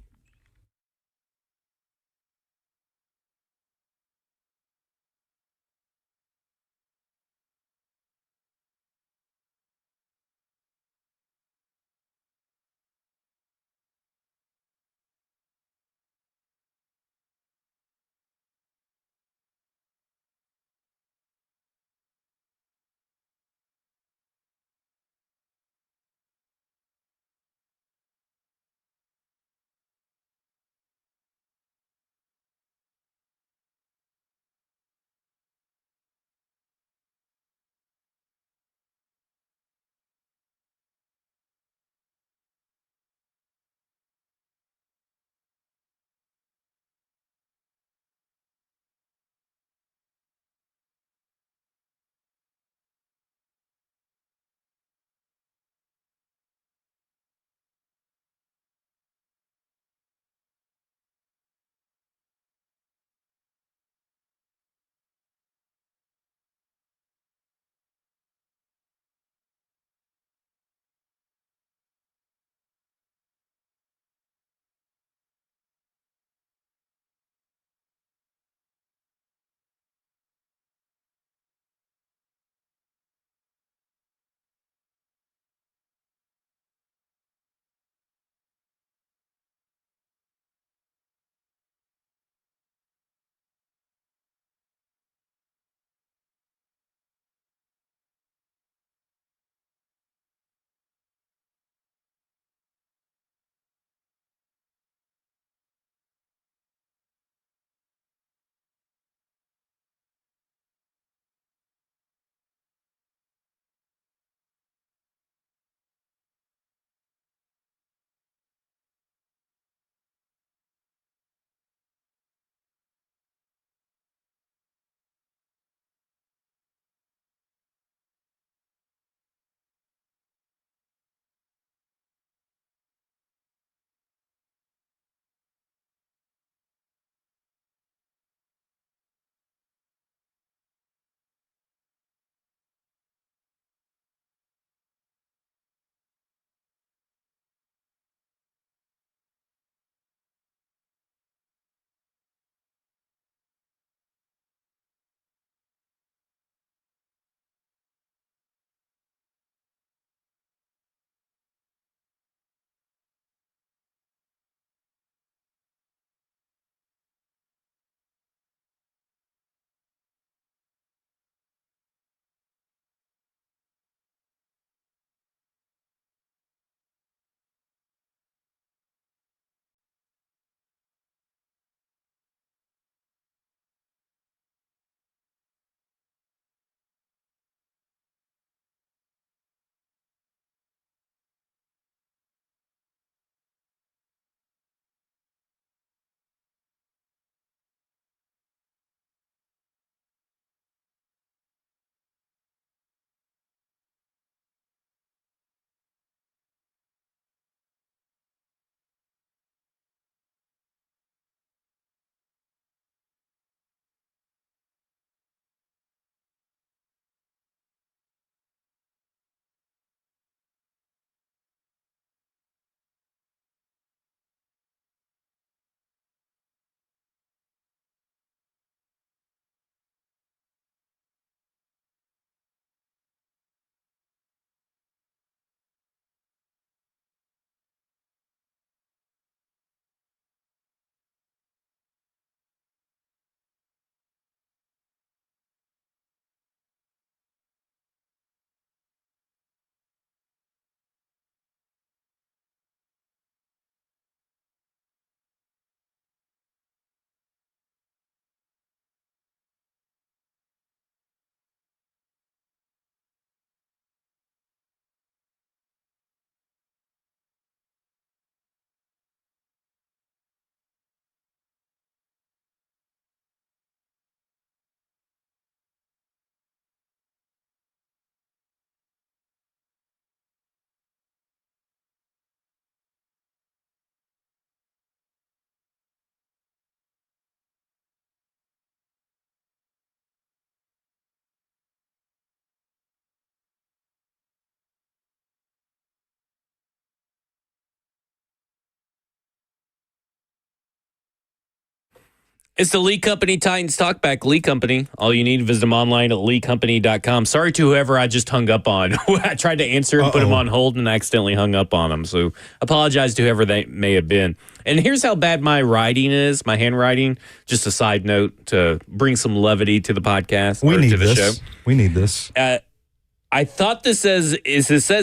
It's the Lee Company Titans Talkback. Lee Company. All you need, visit them online at leecompany.com. Sorry to whoever I just hung up on. I tried to answer and put him on hold and accidentally hung up on him. So apologize to whoever they may have been. And here's how bad my writing is, my handwriting. Just a side note to bring some levity to the podcast. We need to the this. show. We need this. I thought it says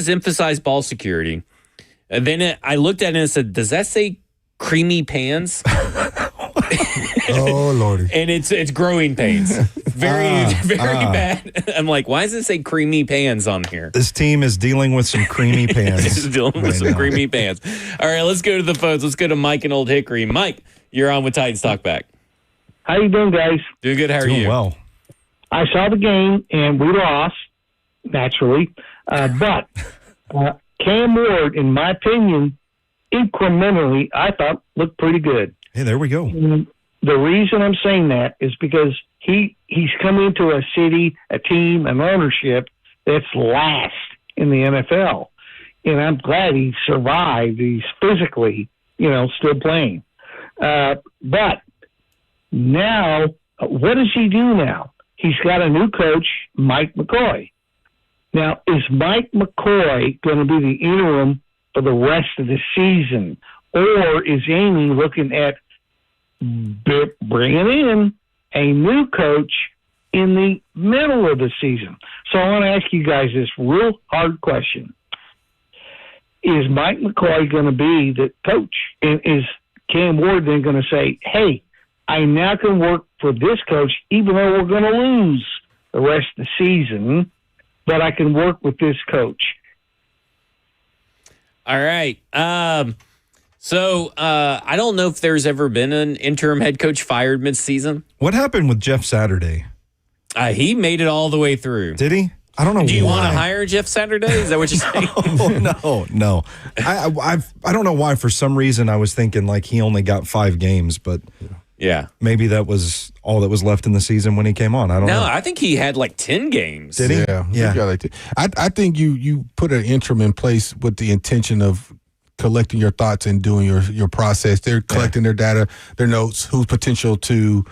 emphasize ball security. And then I looked at it and said, does that say creamy pans? Oh, Lordy. And it's growing pains. Very bad. I'm like, why does it say creamy pans on here? This team is dealing with some creamy pans. It's dealing with some creamy pans. All right, let's go to the phones. Let's go to Mike in Old Hickory. Mike, you're on with Titans Talkback. How you doing, guys? Doing good. How are Doing you? well. I saw the game, and we lost, naturally. But Cam Ward, in my opinion, incrementally, I thought looked pretty good. Hey, there we go. And the reason I'm saying that is because he's come into a city, a team, an ownership that's last in the NFL. And I'm glad he survived. He's physically, still playing. But now, what does he do now? He's got a new coach, Mike McCoy. Now, is Mike McCoy going to be the interim for the rest of the season? Or is Amy looking at bringing in a new coach in the middle of the season? So I want to ask you guys this real hard question. Is Mike McCoy going to be the coach? And is Cam Ward then going to say, hey, I now can work for this coach even though we're going to lose the rest of the season, but I can work with this coach? All right. So I don't know if there's ever been an interim head coach fired midseason. What happened with Jeff Saturday? He made it all the way through. Did he? I don't know. Do you want to hire Jeff Saturday? Is that what you're saying? No. I don't know why. For some reason, I was thinking like he only got 5 games, but yeah, maybe that was all that was left in the season when he came on. I don't know. No, I think he had like 10 games. Did he? Yeah. I think you put an interim in place with the intention of collecting your thoughts and doing your process. They're collecting their data, their notes, who's potential to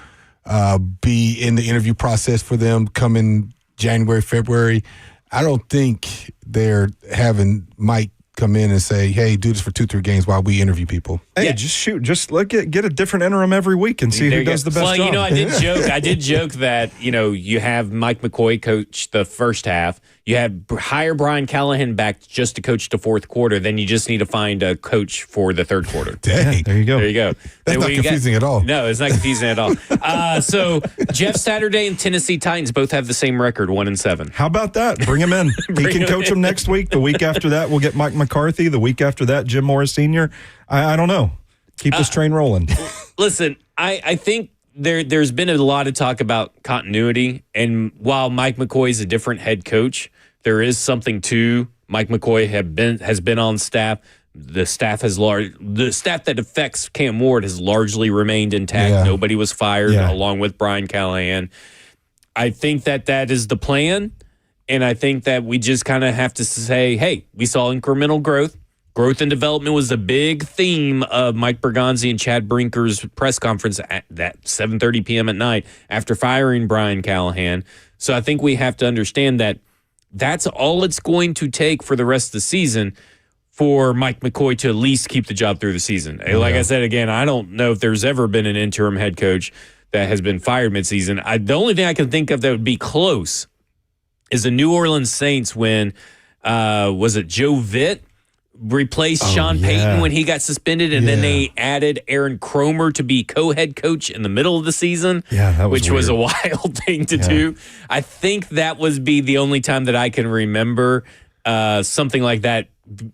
be in the interview process for them coming January, February. I don't think they're having Mike come in and say, hey, do this for 2-3 games while we interview people. Hey, just get a different interim every week and see who does the best job. Well, I did joke that, you have Mike McCoy coach the first half. You hire Brian Callahan back just to coach the fourth quarter. Then you just need to find a coach for the third quarter. Dang. Yeah, there you go. There you go. That's not confusing at all. No, it's not confusing at all. So Jeff Saturday and Tennessee Titans both have the same record, 1-7. How about that? Bring him in. He can coach him next week. The week after that, we'll get Mike McCarthy. The week after that, Jim Morris Sr. I don't know. Keep this train rolling. Listen, I think there's been a lot of talk about continuity, and while Mike McCoy is a different head coach, there is something to Mike McCoy has been on staff. The staff that affects Cam Ward has largely remained intact. Yeah. Nobody was fired, along with Brian Callahan. I think that is the plan, and I think that we just kind of have to say, hey, we saw incremental growth. Growth and development was the big theme of Mike Bergonzi and Chad Brinker's press conference at that 7:30 p.m. at night after firing Brian Callahan. So I think we have to understand that that's all it's going to take for the rest of the season for Mike McCoy to at least keep the job through the season. Like I said, again, I don't know if there's ever been an interim head coach that has been fired midseason. The only thing I can think of that would be close is the New Orleans Saints when, was it Joe Vitt replaced Sean Payton when he got suspended, and then they added Aaron Cromer to be co-head coach in the middle of the season, which was a wild thing to do. I think that be the only time that I can remember something like that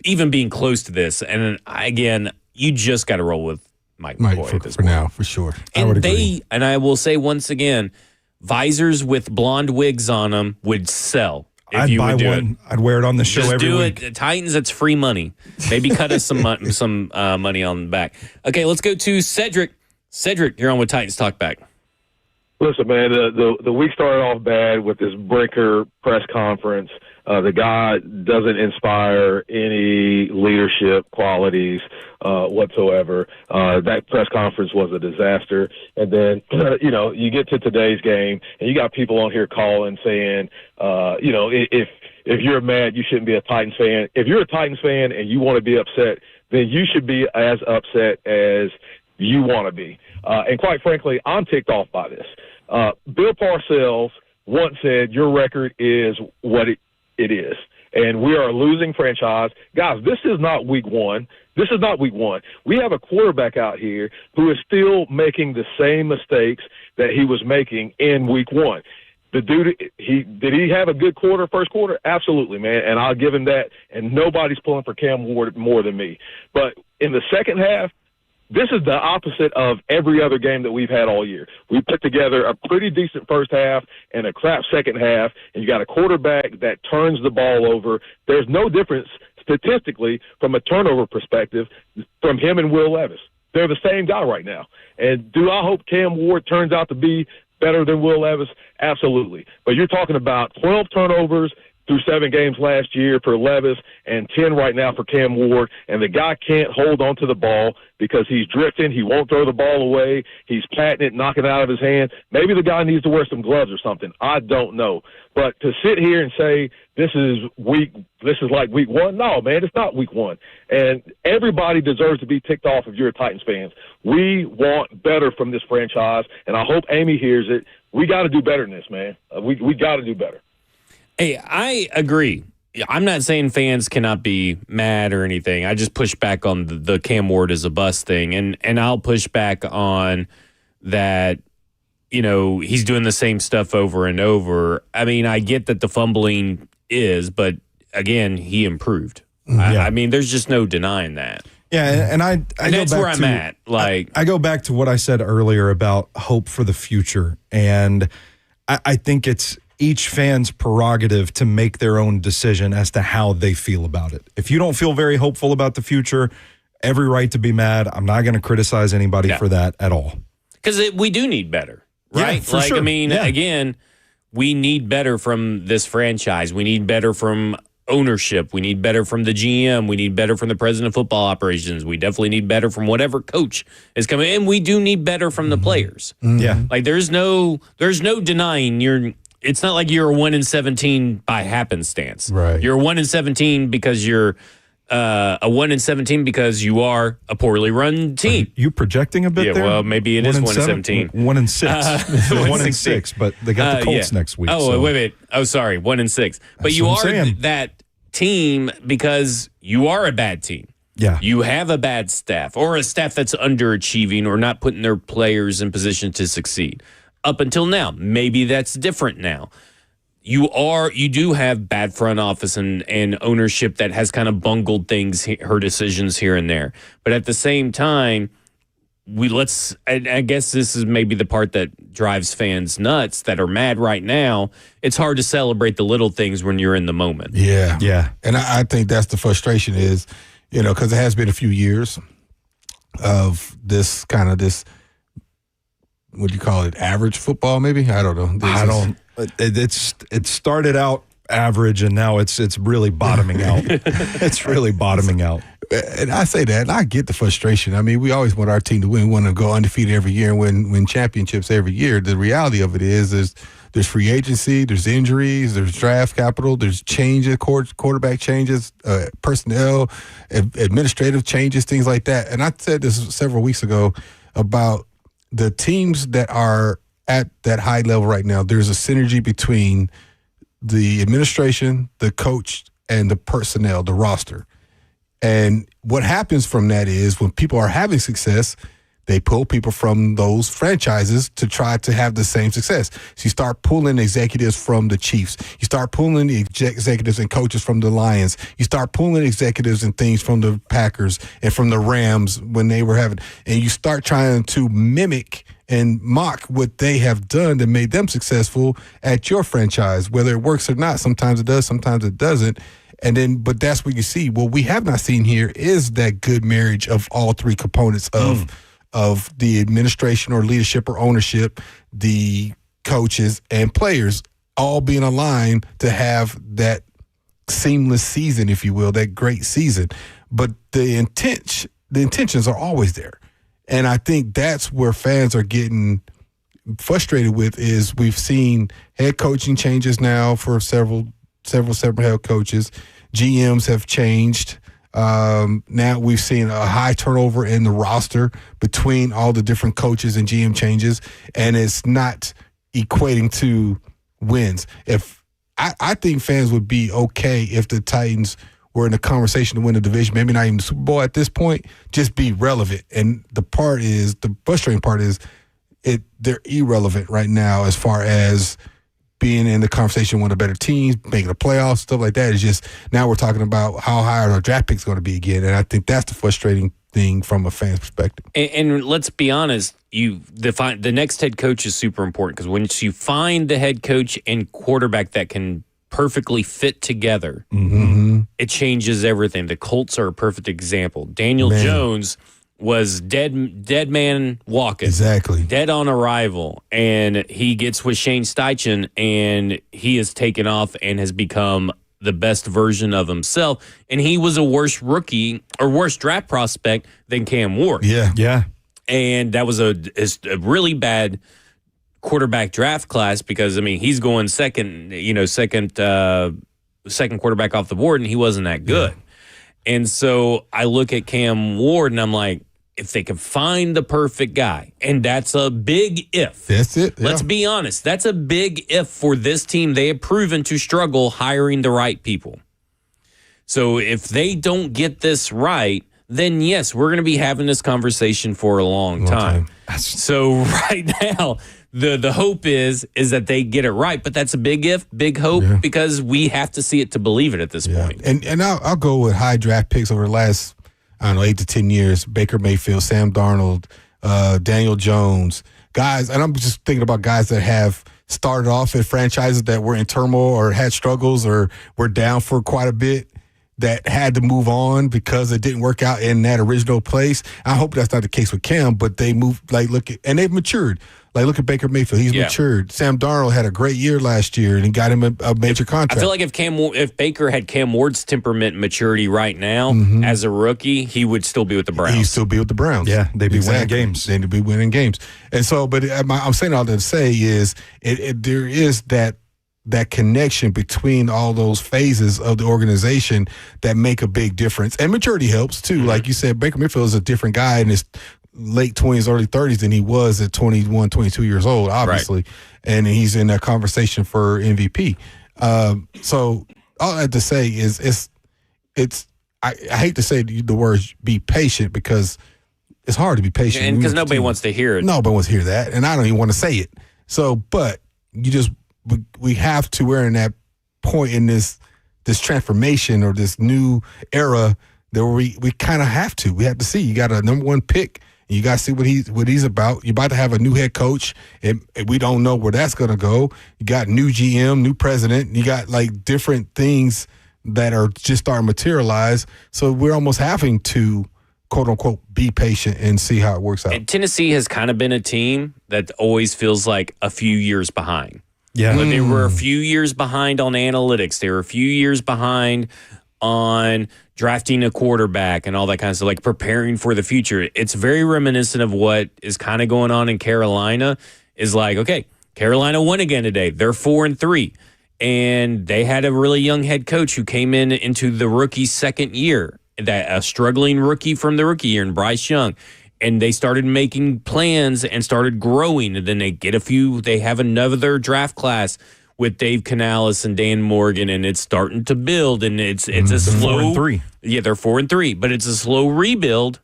even being close to this. And again, you just got to roll with Mike McCoy at this point. Now, for sure. And I will say once again, visors with blonde wigs on them would sell. I'd buy one. I'd wear it on the show every week. Just do it. Titans, that's free money. Maybe cut us some money on the back. Okay, let's go to Cedric. Cedric, you're on with Titans Talkback. Listen, man, the week started off bad with this Brinker press conference. The guy doesn't inspire any leadership qualities whatsoever. That press conference was a disaster. And then, you get to today's game, and you got people on here calling saying, if you're mad, you shouldn't be a Titans fan. If you're a Titans fan and you want to be upset, then you should be as upset as you want to be. And quite frankly, I'm ticked off by this. Bill Parcells once said, your record is what it is. And we are a losing franchise. Guys, this is not week one. This is not week one. We have a quarterback out here who is still making the same mistakes that he was making in week one. The dude, did he have a good first quarter? Absolutely, man, and I'll give him that. And nobody's pulling for Cam Ward more than me. But in the second half, this is the opposite of every other game that we've had all year. We put together a pretty decent first half and a crap second half, and you got a quarterback that turns the ball over. There's no difference statistically from a turnover perspective from him and Will Levis. They're the same guy right now. And do I hope Cam Ward turns out to be better than Will Levis? Absolutely. But you're talking about 12 turnovers through 7 games last year for Levis and 10 right now for Cam Ward, and the guy can't hold on to the ball because he's drifting. He won't throw the ball away. He's patting it, knocking it out of his hand. Maybe the guy needs to wear some gloves or something. I don't know. But to sit here and say this is like week one, no, man, it's not week one. And everybody deserves to be ticked off if you're a Titans fan. We want better from this franchise, and I hope Amy hears it. We got to do better than this, man. We got to do better. Hey, I agree. I'm not saying fans cannot be mad or anything. I just push back on the Cam Ward is a bust thing. And I'll push back on that, he's doing the same stuff over and over. I mean, I get that the fumbling is, but again, he improved. Yeah. I mean, there's just no denying that. Yeah, and that's where I'm at. I go back to what I said earlier about hope for the future. And I think it's each fan's prerogative to make their own decision as to how they feel about it. If you don't feel very hopeful about the future, every right to be mad. I'm not going to criticize anybody for that at all. Because we do need better, right? Yeah, for sure. I mean, again, we need better from this franchise. We need better from ownership. We need better from the GM. We need better from the president of football operations. We definitely need better from whatever coach is coming. And we do need better from the players. Yeah. Like there's no denying it's not like you're a 1-17 by happenstance. Right. You're a 1-17 because you're a 1-17 because you are a poorly run team. You projecting a bit there? Well, maybe it is 1-17. 1-6. 1-6, but they got the Colts next week. Oh, wait. Oh, sorry, 1-6. But you are that team because you are a bad team. Yeah. You have a bad staff or a staff that's underachieving or not putting their players in position to succeed. Up until now, maybe that's different now. You do have bad front office and ownership that has kind of bungled things, her decisions here and there. But at the same time, I guess this is maybe the part that drives fans nuts that are mad right now. It's hard to celebrate the little things when you're in the moment. Yeah. Yeah. And I think that's the frustration is, because it has been a few years of this kind of what do you call it? Average football, maybe? I don't know. It started out average, and now it's really bottoming out. It's really bottoming out. And I say that, and I get the frustration. I mean, we always want our team to win. We want to go undefeated every year and win championships every year. The reality of it is there's free agency, there's injuries, there's draft capital, there's changes, quarterback changes, personnel, administrative changes, things like that. And I said this several weeks ago about the teams that are at that high level right now. There's a synergy between the administration, the coach, and the personnel, the roster. And what happens from that is when people are having success, they pull people from those franchises to try to have the same success. So you start pulling executives from the Chiefs. You start pulling the executives and coaches from the Lions. You start pulling executives and things from the Packers and from the Rams when they were having, and you start trying to mimic and mock what they have done that made them successful at your franchise, whether it works or not. Sometimes it does, sometimes it doesn't. And then, but that's what you see. What we have not seen here is that good marriage of all three components of the administration or leadership or ownership, the coaches and players all being aligned to have that seamless season, if you will, that great season. But the intentions are always there. And I think that's where fans are getting frustrated with is we've seen head coaching changes now for several head coaches. GMs have changed. Now we've seen a high turnover in the roster between all the different coaches and GM changes, and it's not equating to wins. If I think fans would be okay if the Titans were in the conversation to win the division, maybe not even the Super Bowl at this point, just be relevant. And the frustrating part is they're irrelevant right now as far as being in the conversation with one of the better teams, making the playoffs, stuff like that. It's just now we're talking about how high our draft pick's going to be again. And I think that's the frustrating thing from a fan's perspective. And let's be honest, the next head coach is super important because once you find the head coach and quarterback that can perfectly fit together, it changes everything. The Colts are a perfect example. Daniel Jones was dead man walking. Exactly. Dead on arrival. And he gets with Shane Steichen, and he has taken off and has become the best version of himself. And he was a worse rookie or worse draft prospect than Cam Ward. Yeah. And that was a really bad quarterback draft class because, I mean, he's going second quarterback off the board, and he wasn't that good. Yeah. And so I look at Cam Ward, and I'm like, if they can find the perfect guy, and that's a big if. That's it. Yeah. Let's be honest. That's a big if for this team. They have proven to struggle hiring the right people. So if they don't get this right, then yes, we're going to be having this conversation for a long time. So right now, the hope is that they get it right, but that's a big if, big hope, because we have to see it to believe it at this point. And I'll go with high draft picks over the last, 8 to 10 years. Baker Mayfield, Sam Darnold, Daniel Jones, guys. And I'm just thinking about guys that have started off at franchises that were in turmoil or had struggles or were down for quite a bit, that had to move on because it didn't work out in that original place. I hope that's not the case with Cam, but they moved, and they've matured. Like, look at Baker Mayfield. He's matured. Sam Darnold had a great year last year, and he got him a major contract. I feel like if Baker had Cam Ward's temperament and maturity right now as a rookie, he would still be with the Browns. He'd still be with the Browns. Yeah, they'd be winning games. They'd be winning games. And so, but I'm saying all that to say is there is that connection between all those phases of the organization that make a big difference. And maturity helps, too. Like you said, Baker Mayfield is a different guy in his late 20s, early 30s than he was at 21, 22 years old, obviously. Right. And he's in that conversation for MVP. So all I have to say is I hate to say the words be patient because it's hard to be patient. And because nobody wants to hear it. Nobody wants to hear that. And I don't even want to say it. So, but we have to, we're in that point in this transformation or this new era that we kind of have to. We have to see. You got a number one pick. You got to see what he's about. You're about to have a new head coach, and we don't know where that's going to go. You got new GM, new president. You got like different things that are just starting to materialize. So we're almost having to, quote unquote, be patient and see how it works out. And Tennessee has kind of been a team that always feels like a few years behind. Yeah. They were a few years behind on analytics. They were a few years behind on drafting a quarterback and all that kind of stuff, like preparing for the future. It's very reminiscent of what is kind of going on in Carolina. Is like, okay, Carolina won again today. They're 4-3. And they had a really young head coach who came into the rookie's second year, a struggling rookie from the rookie year, and Bryce Young. And they started making plans and started growing. And then they have another draft class with Dave Canales and Dan Morgan, and it's starting to build. And it's a slow 4-3. Yeah, they're 4-3, but it's a slow rebuild.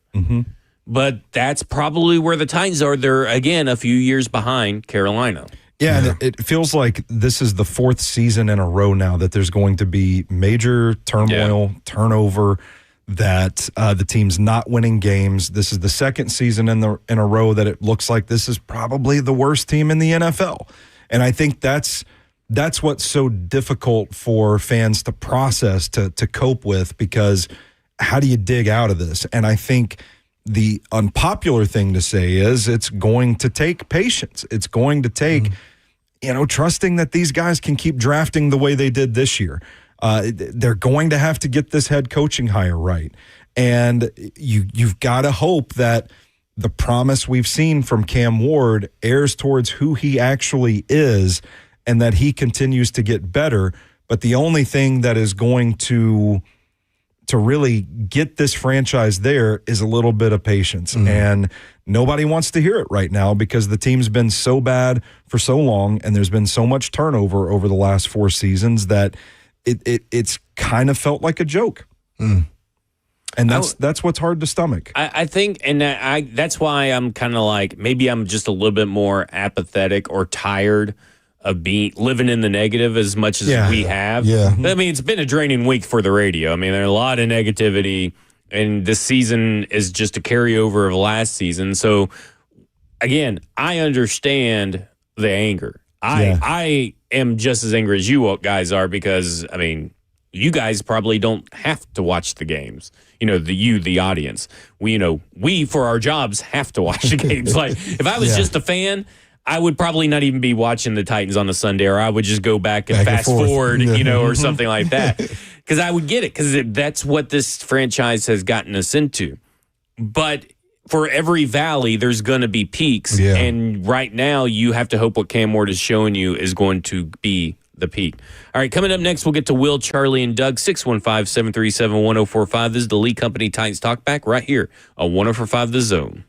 But that's probably where the Titans are. They're again a few years behind Carolina. Yeah, and it feels like this is the fourth season in a row now that there's going to be major turmoil, turnover, that the team's not winning games. This is the second season in a row that it looks like this is probably the worst team in the NFL. And I think that's what's so difficult for fans to process, to cope with, because how do you dig out of this? And I think the unpopular thing to say is it's going to take patience. It's going to take, trusting that these guys can keep drafting the way they did this year. They're going to have to get this head coaching hire right. And you've got to hope that the promise we've seen from Cam Ward airs towards who he actually is and that he continues to get better. But the only thing that is going to really get this franchise there is a little bit of patience. And nobody wants to hear it right now because the team's been so bad for so long and there's been so much turnover over the last 4 seasons that it's kind of felt like a joke. And that's what's hard to stomach. I think, and that's why I'm kind of like, maybe I'm just a little bit more apathetic or tired of living in the negative as much as we have. Yeah. I mean, it's been a draining week for the radio. I mean, there's a lot of negativity, and this season is just a carryover of last season. So, again, I understand the anger. I am just as angry as you guys are because, I mean, you guys probably don't have to watch the games. The audience. We for our jobs have to watch the games. Like, if I was just a fan, I would probably not even be watching the Titans on a Sunday, or I would just go back and fast forward, or something like that. Because I would get it, because that's what this franchise has gotten us into. But for every valley, there's going to be peaks. Yeah. And right now, you have to hope what Cam Ward is showing you is going to be the peak. All right, coming up next, we'll get to Will, Charlie, and Doug. 615-737-1045. This is the Lee Company Titans Talkback right here on 1045 The Zone.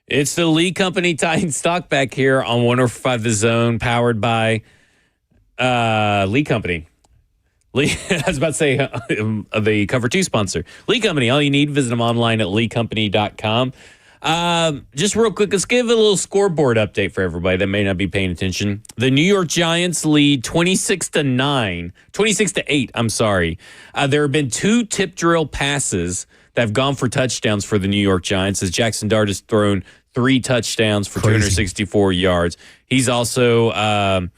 It's the Lee Company Titans Talkback here on 105 The Zone, powered by Lee Company. I was about to say the Cover 2 sponsor. Lee Company, all you need, visit them online at leecompany.com. Just real quick, let's give a little scoreboard update for everybody that may not be paying attention. The New York Giants lead 26-8, I'm sorry. There have been 2 tip drill passes that have gone for touchdowns for the New York Giants, as Jackson Dart has thrown 3 touchdowns for 264 yards. He's also,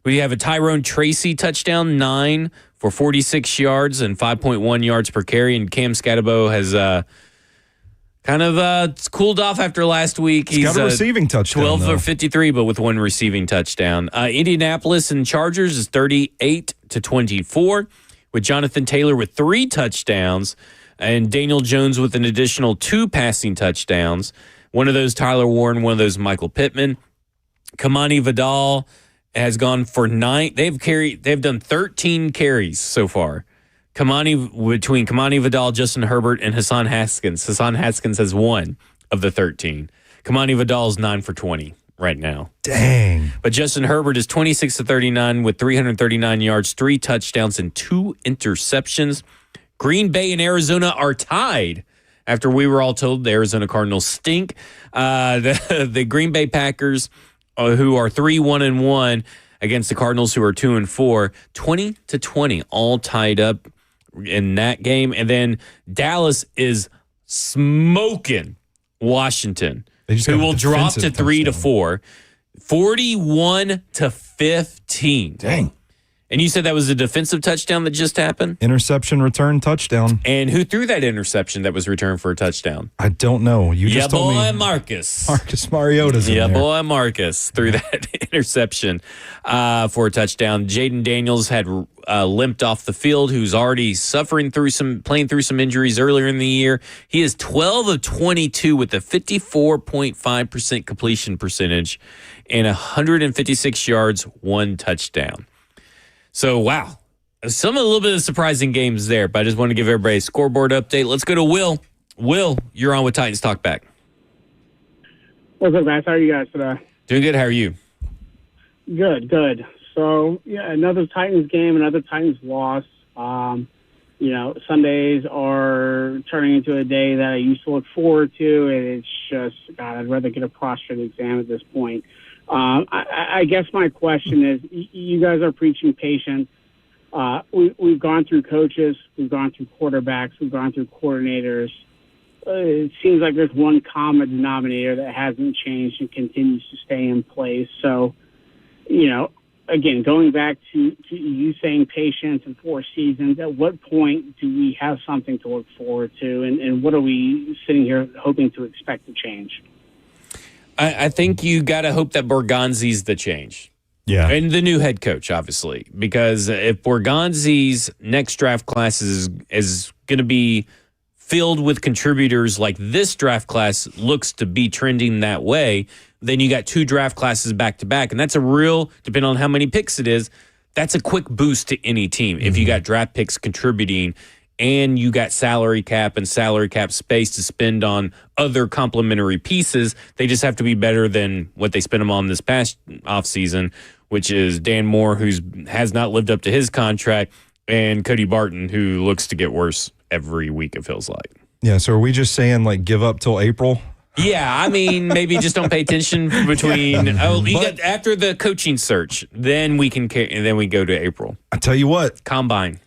we have a Tyrone Tracy touchdown, 9 for 46 yards and 5.1 yards per carry. And Cam Scatabo has kind of cooled off after last week. He's got a receiving touchdown, 12 for 53, but with 1 receiving touchdown. Indianapolis and Chargers is 38-24, with Jonathan Taylor with 3 touchdowns and Daniel Jones with an additional 2 passing touchdowns. One of those Tyler Warren, one of those Michael Pittman. Kamani Vidal has gone for 9. They've done 13 carries so far. Between Kamani Vidal, Justin Herbert, and Hassan Haskins. Hassan Haskins has 1 of the 13. Kamani Vidal is 9 for 20 right now. Dang. But Justin Herbert is 26-39 with 339 yards, 3 touchdowns, and 2 interceptions. Green Bay and Arizona are tied after we were all told the Arizona Cardinals stink. The Green Bay Packers, who are 3-1-1 against the Cardinals, who are 2-4, 20-20, all tied up in that game. And then Dallas is smoking Washington, who will drop to 3-4, 41-15. Dang. And you said that was a defensive touchdown that just happened? Interception return touchdown. And who threw that interception that was returned for a touchdown? I don't know. You just told me. Marcus. Marcus Mariota's in there. Boy Marcus threw that interception for a touchdown. Jaden Daniels had limped off the field, who's already playing through some injuries earlier in the year. He is 12 of 22 with a 54.5% completion percentage and 156 yards, 1 touchdown. So, wow. A little bit of surprising games there, but I just want to give everybody a scoreboard update. Let's go to Will. Will, you're on with Titans Talkback. What's up, guys? How are you guys today? Doing good. How are you? Good. So, yeah, another Titans game, another Titans loss. Sundays are turning into a day that I used to look forward to, and it's just, God, I'd rather get a prostate exam at this point. I guess my question is, you guys are preaching patience. We've gone through coaches, we've gone through quarterbacks, we've gone through coordinators. It seems like there's one common denominator that hasn't changed and continues to stay in place. So, again, going back to you saying patience and 4 seasons, at what point do we have something to look forward to, and what are we sitting here hoping to expect to change? I think you got to hope that Borgonzi's the change. Yeah. And the new head coach, obviously, because if Borgonzi's next draft class is going to be filled with contributors like this draft class looks to be trending that way, then you got 2 draft classes back to back. And that's depending on how many picks it is, that's a quick boost to any team. If you got draft picks contributing and you got salary cap and salary cap space to spend on other complementary pieces, they just have to be better than what they spent them on this past offseason, which is Dan Moore, who has not lived up to his contract, and Cody Barton, who looks to get worse every week, it feels like. Yeah, so are we just saying, give up till April? Yeah, I mean, maybe just don't pay attention between after the coaching search, then we can then we go to April. I tell you what, Combine,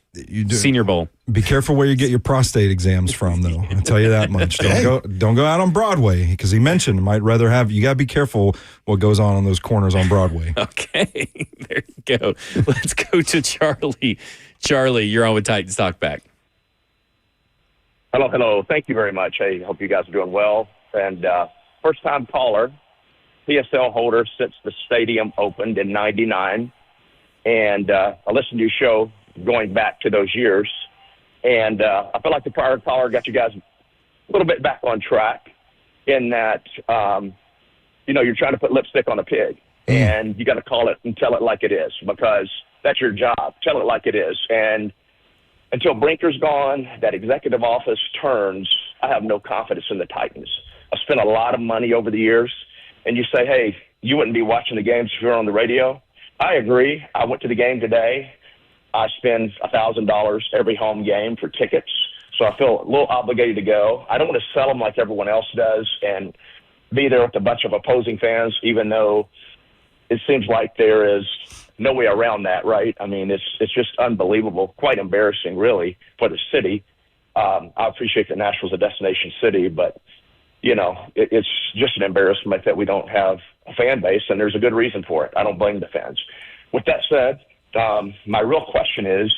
Senior Bowl. Be careful where you get your prostate exams from, though. I'll tell you that much. Don't go out on Broadway, because he mentioned might rather have. You got to be careful what goes on those corners on Broadway. Okay, there you go. Let's go to Charlie. Charlie, you're on with Titans Talkback. Hello. Thank you very much. Hey, hope you guys are doing well. And first-time caller, PSL holder since the stadium opened in '99. And I listened to your show going back to those years. And I feel like the prior caller got you guys a little bit back on track in that, you're trying to put lipstick on a pig. And you got to call it and tell it like it is, because that's your job. Tell it like it is. And until Brinker's gone, that executive office turns, I have no confidence in the Titans. spent a lot of money over the years, and you say, hey, you wouldn't be watching the games if you were on the radio. I agree. I went to the game today. I spend $1,000 every home game for tickets, so I feel a little obligated to go. I don't want to sell them like everyone else does and be there with a bunch of opposing fans, even though it seems like there is no way around that, right? I mean, it's just unbelievable, quite embarrassing, really, for the city. I appreciate that Nashville's a destination city, but, you know, it's just an embarrassment that we don't have a fan base, and there's a good reason for it. I don't blame the fans. With that said, my real question is,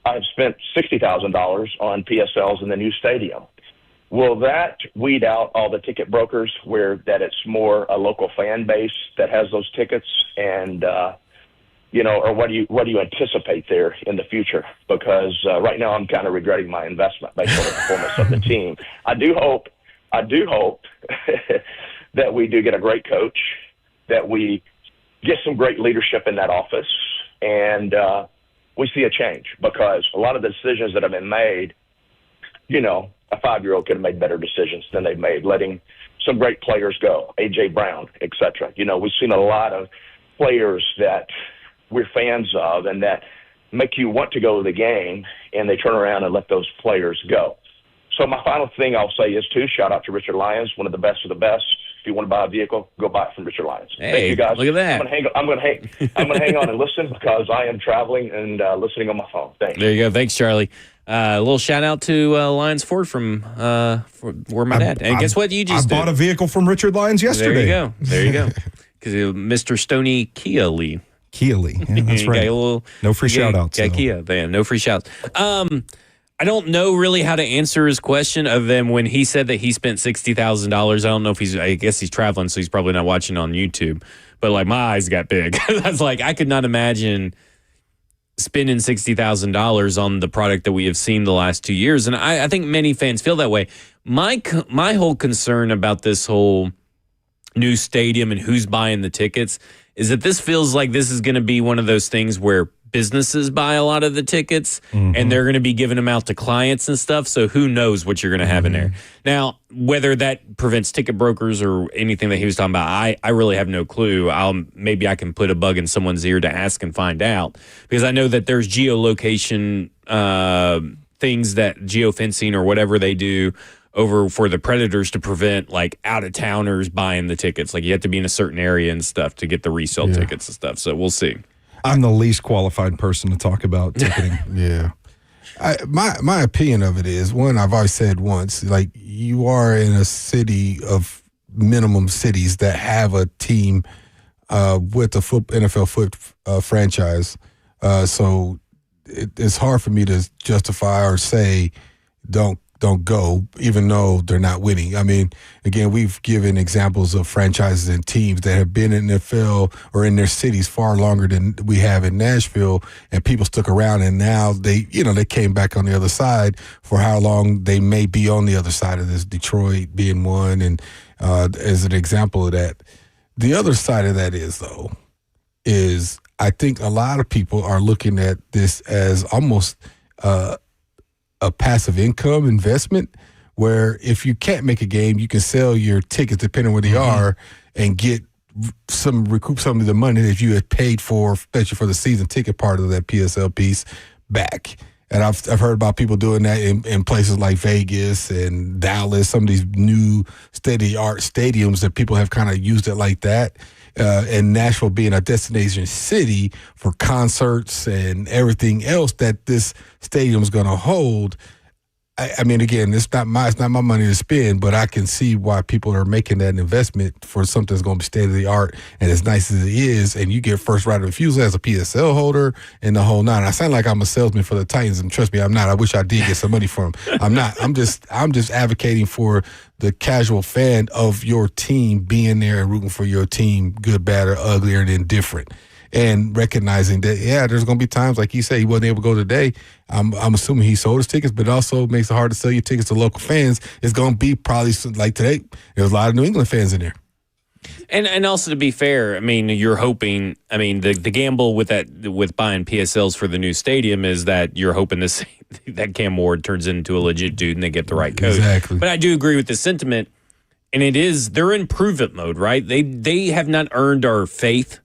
I've spent $60,000 on PSLs in the new stadium. Will that weed out all the ticket brokers where that it's more a local fan base that has those tickets? And, you know, or what do you anticipate there in the future? Because right now I'm kind of regretting my investment based on the performance of the team. I do hope that we do get a great coach, that we get some great leadership in that office, and we see a change, because a lot of the decisions that have been made, you know, a 5-year-old could have made better decisions than they've made, letting some great players go, A.J. Brown, et cetera. You know, we've seen a lot of players that we're fans of and that make you want to go to the game, and they turn around and let those players go. So my final thing I'll say is, too, shout out to Richard Lyons, one of the best of the best. If you want to buy a vehicle, go buy it from Richard Lyons. Hey, thank you, guys. look at that. I'm going to hang on and listen, because I am traveling and listening on my phone. Thanks. There you go. Thanks, Charlie. A little shout out to Lyons Ford from where my dad. And guess what? You just bought a vehicle from Richard Lyons yesterday. There you go. Because Mr. Stoney Kia Lee. Yeah, that's right. No free shout outs. Yeah, Kia. No free shouts. I don't know really how to answer his question, other than when he said that he spent $60,000. I don't know if I guess he's traveling, so he's probably not watching on YouTube. But like, my eyes got big. I was like, I could not imagine spending $60,000 on the product that we have seen the last 2 years. And I think many fans feel that way. My whole concern about this whole new stadium and who's buying the tickets is that this feels like this is going to be one of those things where businesses buy a lot of the tickets, and they're going to be giving them out to clients and stuff. So who knows what you're going to have in there. Now, whether that prevents ticket brokers or anything that he was talking about, I really have no clue. Maybe I can put a bug in someone's ear to ask and find out, because I know that there's geolocation things, that geofencing or whatever they do over for the Predators to prevent like out-of-towners buying the tickets. Like, you have to be in a certain area and stuff to get the resale tickets and stuff. So we'll see. I'm the least qualified person to talk about ticketing. Yeah. My opinion of it is, one, I've always said once, like, you are in a city of minimum cities that have a team with a NFL franchise. So it's hard for me to justify or say don't go, even though they're not winning. I mean, again, we've given examples of franchises and teams that have been in the NFL or in their cities far longer than we have in Nashville, and people stuck around, and now they came back on the other side. For how long they may be on the other side of this, Detroit being one, and as an example of that. The other side of that is I think a lot of people are looking at this as almost a passive income investment, where if you can't make a game, you can sell your tickets, depending on where they are, and recoup some of the money that you had paid for, especially for the season ticket part of that PSL piece, back. And I've heard about people doing that in places like Vegas and Dallas, some of these new state-of-the-art stadiums that people have kind of used it like that. And Nashville being a destination city for concerts and everything else that this stadium is going to hold. I mean, again, it's not my money to spend, but I can see why people are making that investment for something that's going to be state of the art and as nice as it is. And you get first right of refusal as a PSL holder and the whole nine. I sound like I'm a salesman for the Titans, and trust me, I'm not. I wish I did get some money from them. I'm not. I'm just advocating for the casual fan of your team being there and rooting for your team, good, bad, or ugly, or indifferent. And recognizing that, there's going to be times, like he said, he wasn't able to go today. I'm assuming he sold his tickets, but it also makes it hard to sell your tickets to local fans. It's going to be probably like today. There's a lot of New England fans in there. And also, to be fair, I mean, you're hoping. I mean, the gamble with buying PSLs for the new stadium is that you're hoping that Cam Ward turns into a legit dude and they get the right coach. Exactly. But I do agree with the sentiment and they're in prove-it mode, right? They have not earned our faith.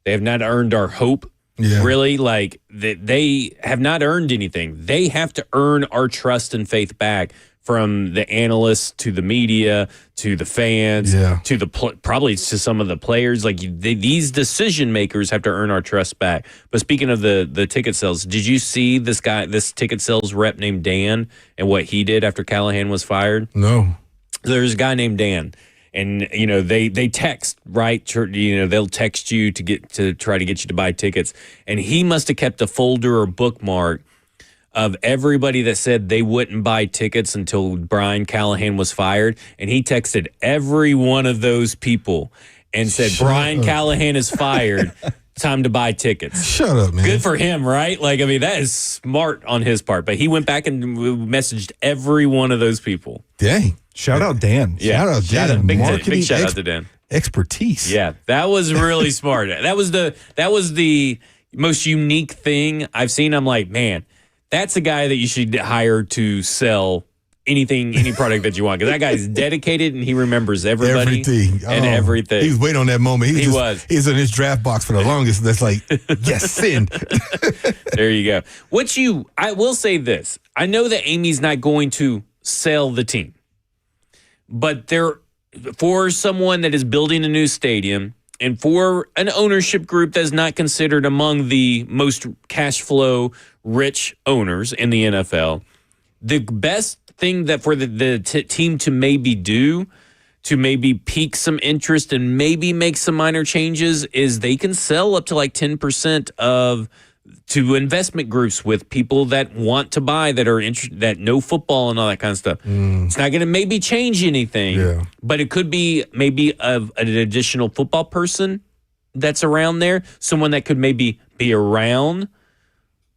They have not earned our hope. Yeah. Really, like they have not earned anything. They have to earn our trust and faith back from the analysts to the media to the fans to the probably to some of the players. Like these decision makers have to earn our trust back. But speaking of the ticket sales, did you see this ticket sales rep named Dan and what he did after Callahan was fired? No. There's a guy named Dan. And, they text, right? They'll text you to try to get you to buy tickets. And he must have kept a folder or bookmark of everybody that said they wouldn't buy tickets until Brian Callahan was fired. And he texted every one of those people and said, Brian Callahan is fired. Time to buy tickets. Shut up, man. Good for him, right? Like, I mean, that is smart on his part. But he went back and messaged every one of those people. Dang. Shout out Dan. Yeah. Shout out Dan. Big shout out to Dan. Expertise. Yeah, that was really smart. That was the most unique thing I've seen. I'm like, man, that's a guy that you should hire to sell any product that you want, because that guy's dedicated and he remembers everybody and everything. He was waiting on that moment. He was. He's in his draft box for the longest. That's like, yes, send. There you go. I will say this. I know that Amy's not going to sell the team, but for someone that is building a new stadium and for an ownership group that's not considered among the most cash flow rich owners in the NFL, the best thing that for the team to maybe do to maybe pique some interest and maybe make some minor changes is they can sell up to like 10% to investment groups with people that want to buy, that know football and all that kind of stuff. It's not going to maybe change anything, but it could be maybe an additional football person that's around there, someone that could maybe be around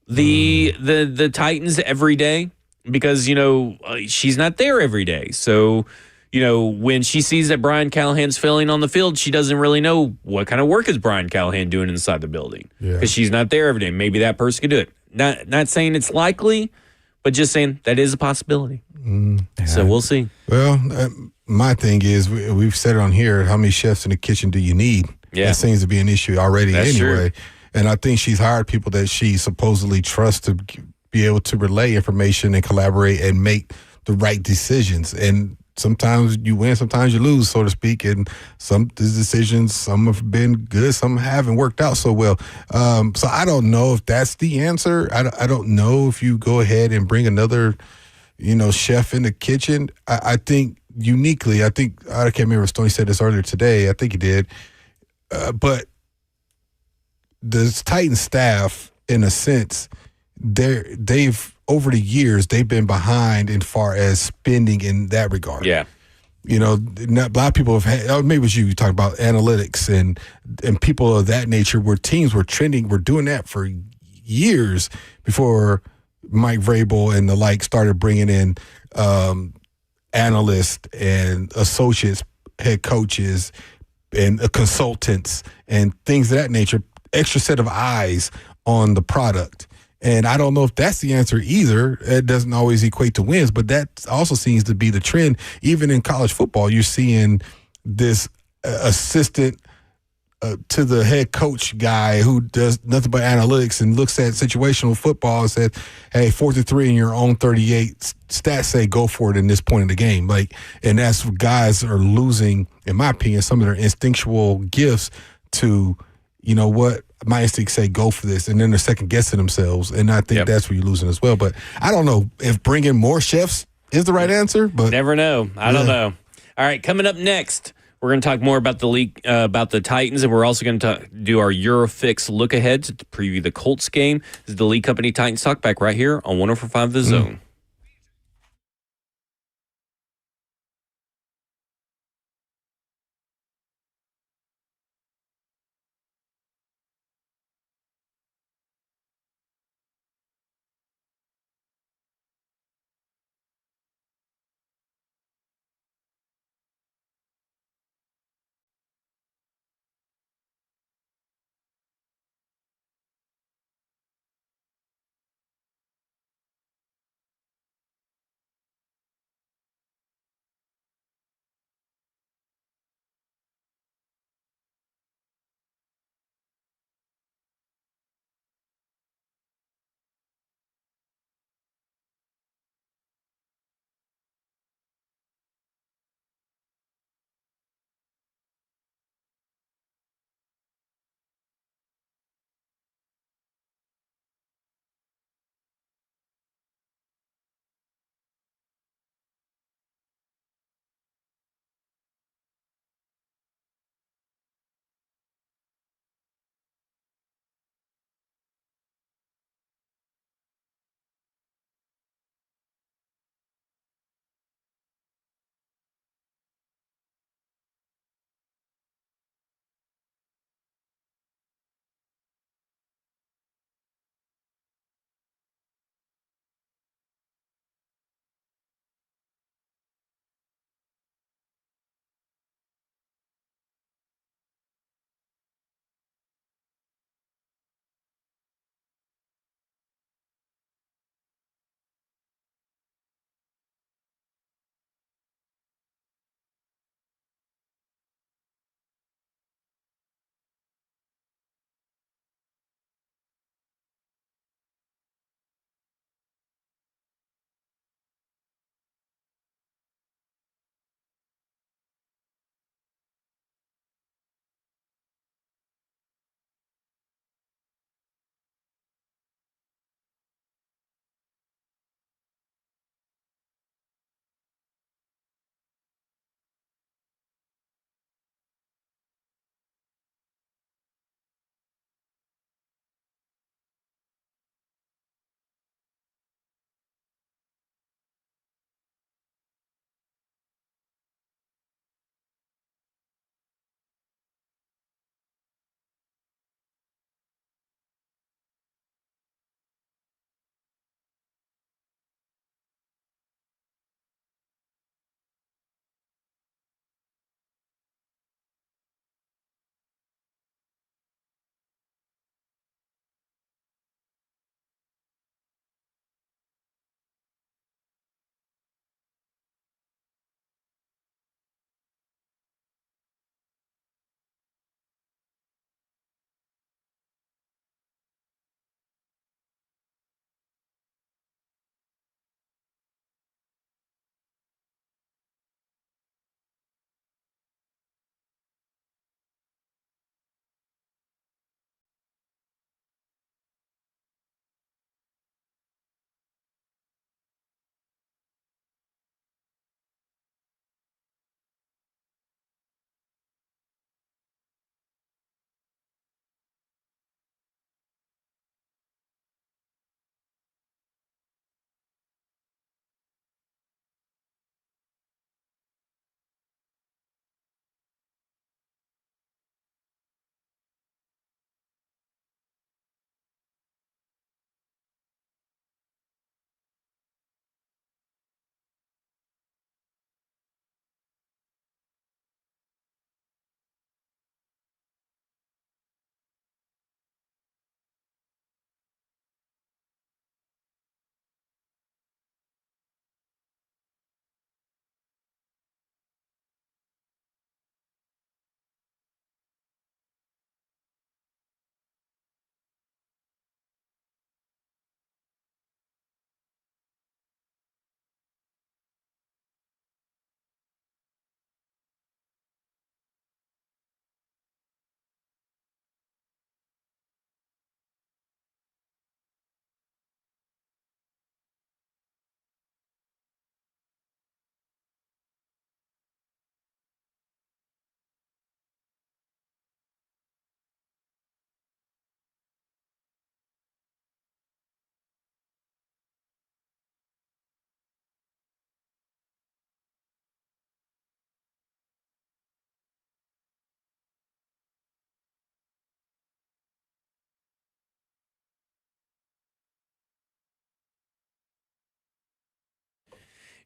the Titans every day, because she's not there every day. So when she sees that Brian Callahan's failing on the field, she doesn't really know what kind of work is Brian Callahan doing inside the building, because she's not there every day. Maybe that person could do it. Not saying it's likely, but just saying that is a possibility. So we'll see. Well, my thing is, we've said it on here, how many chefs in the kitchen do you need? Yeah. That seems to be an issue already. That's anyway. true. And I think she's hired people that she supposedly trusts to be able to relay information and collaborate and make the right decisions. And sometimes you win, sometimes you lose, so to speak. And some decisions, some have been good, some haven't worked out so well. So I don't know if that's the answer. I don't know if you go ahead and bring another, chef in the kitchen. I think uniquely, I can't remember if Stoney said this earlier today. I think he did. But the Titans staff, in a sense, they've over the years, they've been behind in far as spending in that regard. Yeah. A lot of people have had, maybe it was you talking about analytics and people of that nature, where teams were doing that for years before Mike Vrabel and the like started bringing in analysts and associates, head coaches, and consultants and things of that nature, extra set of eyes on the product. And I don't know if that's the answer either. It doesn't always equate to wins, but that also seems to be the trend. Even in college football, you're seeing this assistant to the head coach guy who does nothing but analytics and looks at situational football and says, hey, 4-3 in your own 38, stats say go for it in this point of the game. And that's what guys are losing, in my opinion, some of their instinctual gifts to, what my instincts say go for this, and then they're second guessing themselves, and I think that's where you're losing as well. But I don't know if bringing more chefs is the right answer. But never know. I don't know. All right, coming up next, we're going to talk more about the league, about the Titans, and we're also going to do our Eurofix look ahead to preview the Colts game. This is the League Company Titans Talkback right here on 104.5 The Zone.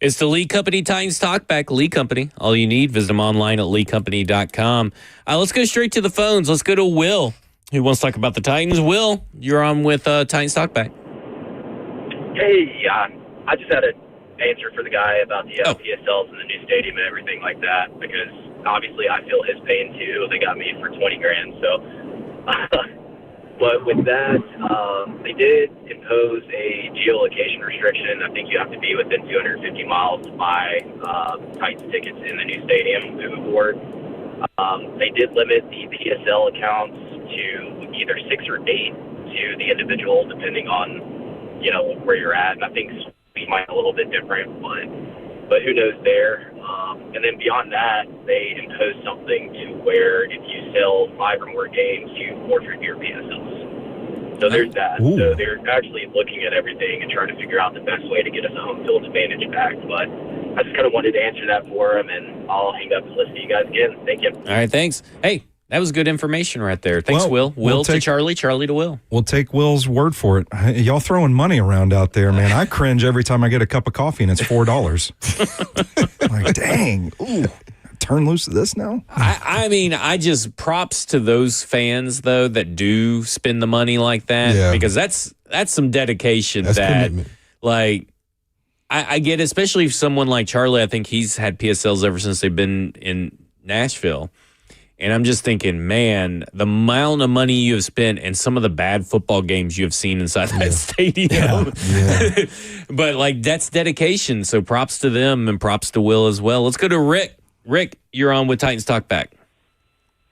It's the Lee Company Titans Talkback. Lee Company. All you need. Visit them online at leecompany.com. Let's go straight to the phones. Let's go to Will, who wants to talk about the Titans. Will, you're on with Titans Talkback. Hey, I just had an answer for the guy about the PSLs and the new stadium and everything like that, because obviously I feel his pain too. They got me for $20,000, so. But with that, they did impose a geolocation restriction. I think you have to be within 250 miles to buy Titans tickets in the new stadium moving forward. They did limit the PSL accounts to either 6 or 8 to the individual, depending on where you're at. And I think we might be a little bit different, but who knows there. And then beyond that, they imposed something to where if you sell 5 or more games, you forfeit your PSLs. So there's that. Ooh. So they're actually looking at everything and trying to figure out the best way to get us a home field advantage back. But I just kind of wanted to answer that for him, and I'll hang up and listen to you guys again. Thank you. All right, thanks. Hey, that was good information right there. Thanks, Will. Will to Charlie, Charlie to Will. We'll take Will's word for it. Y'all throwing money around out there, man. I cringe every time I get a cup of coffee and it's $4. Like, dang. Ooh, turn loose of this now? I mean, I just props to those fans, though, that do spend the money like that, because that's some dedication. That's commitment. Like, I get it, especially if someone like Charlie, I think he's had PSLs ever since they've been in Nashville. And I'm just thinking, man, the amount of money you have spent and some of the bad football games you have seen inside that stadium. Yeah. But, like, that's dedication. So props to them and props to Will as well. Let's go to Rick. Rick, you're on with Titans Talkback.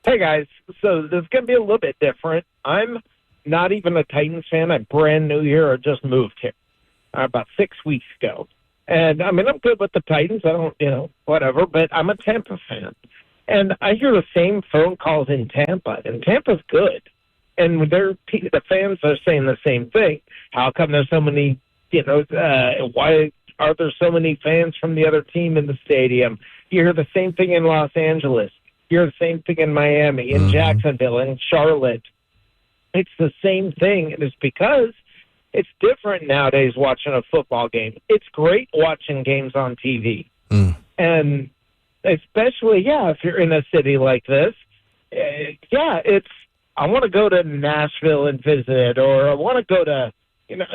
Hey, guys. So this is going to be a little bit different. I'm not even a Titans fan. I'm brand new here. I just moved here about 6 weeks ago. And, I mean, I'm good with the Titans. I don't, whatever. But I'm a Tampa fan. And I hear the same phone calls in Tampa, and Tampa's good. And the fans are saying the same thing. How come there's so many, why are there so many fans from the other team in the stadium? You hear the same thing in Los Angeles. You hear the same thing in Miami, in Jacksonville, in Charlotte. It's the same thing, and it's because it's different nowadays watching a football game. It's great watching games on TV. And especially, if you're in a city like this, I want to go to Nashville and visit, or I want to go to,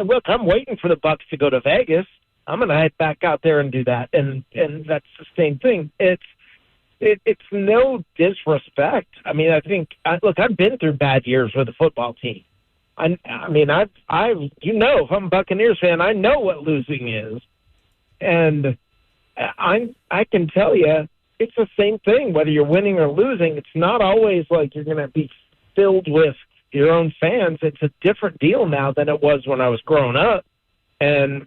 look, I'm waiting for the Bucs to go to Vegas. I'm going to head back out there and do that. And that's the same thing. It's no disrespect. I mean, I think, look, I've been through bad years with the football team. I mean, if I'm a Buccaneers fan, I know what losing is. And I can tell you, it's the same thing, whether you're winning or losing. It's not always like you're going to be filled with your own fans. It's a different deal now than it was when I was growing up. And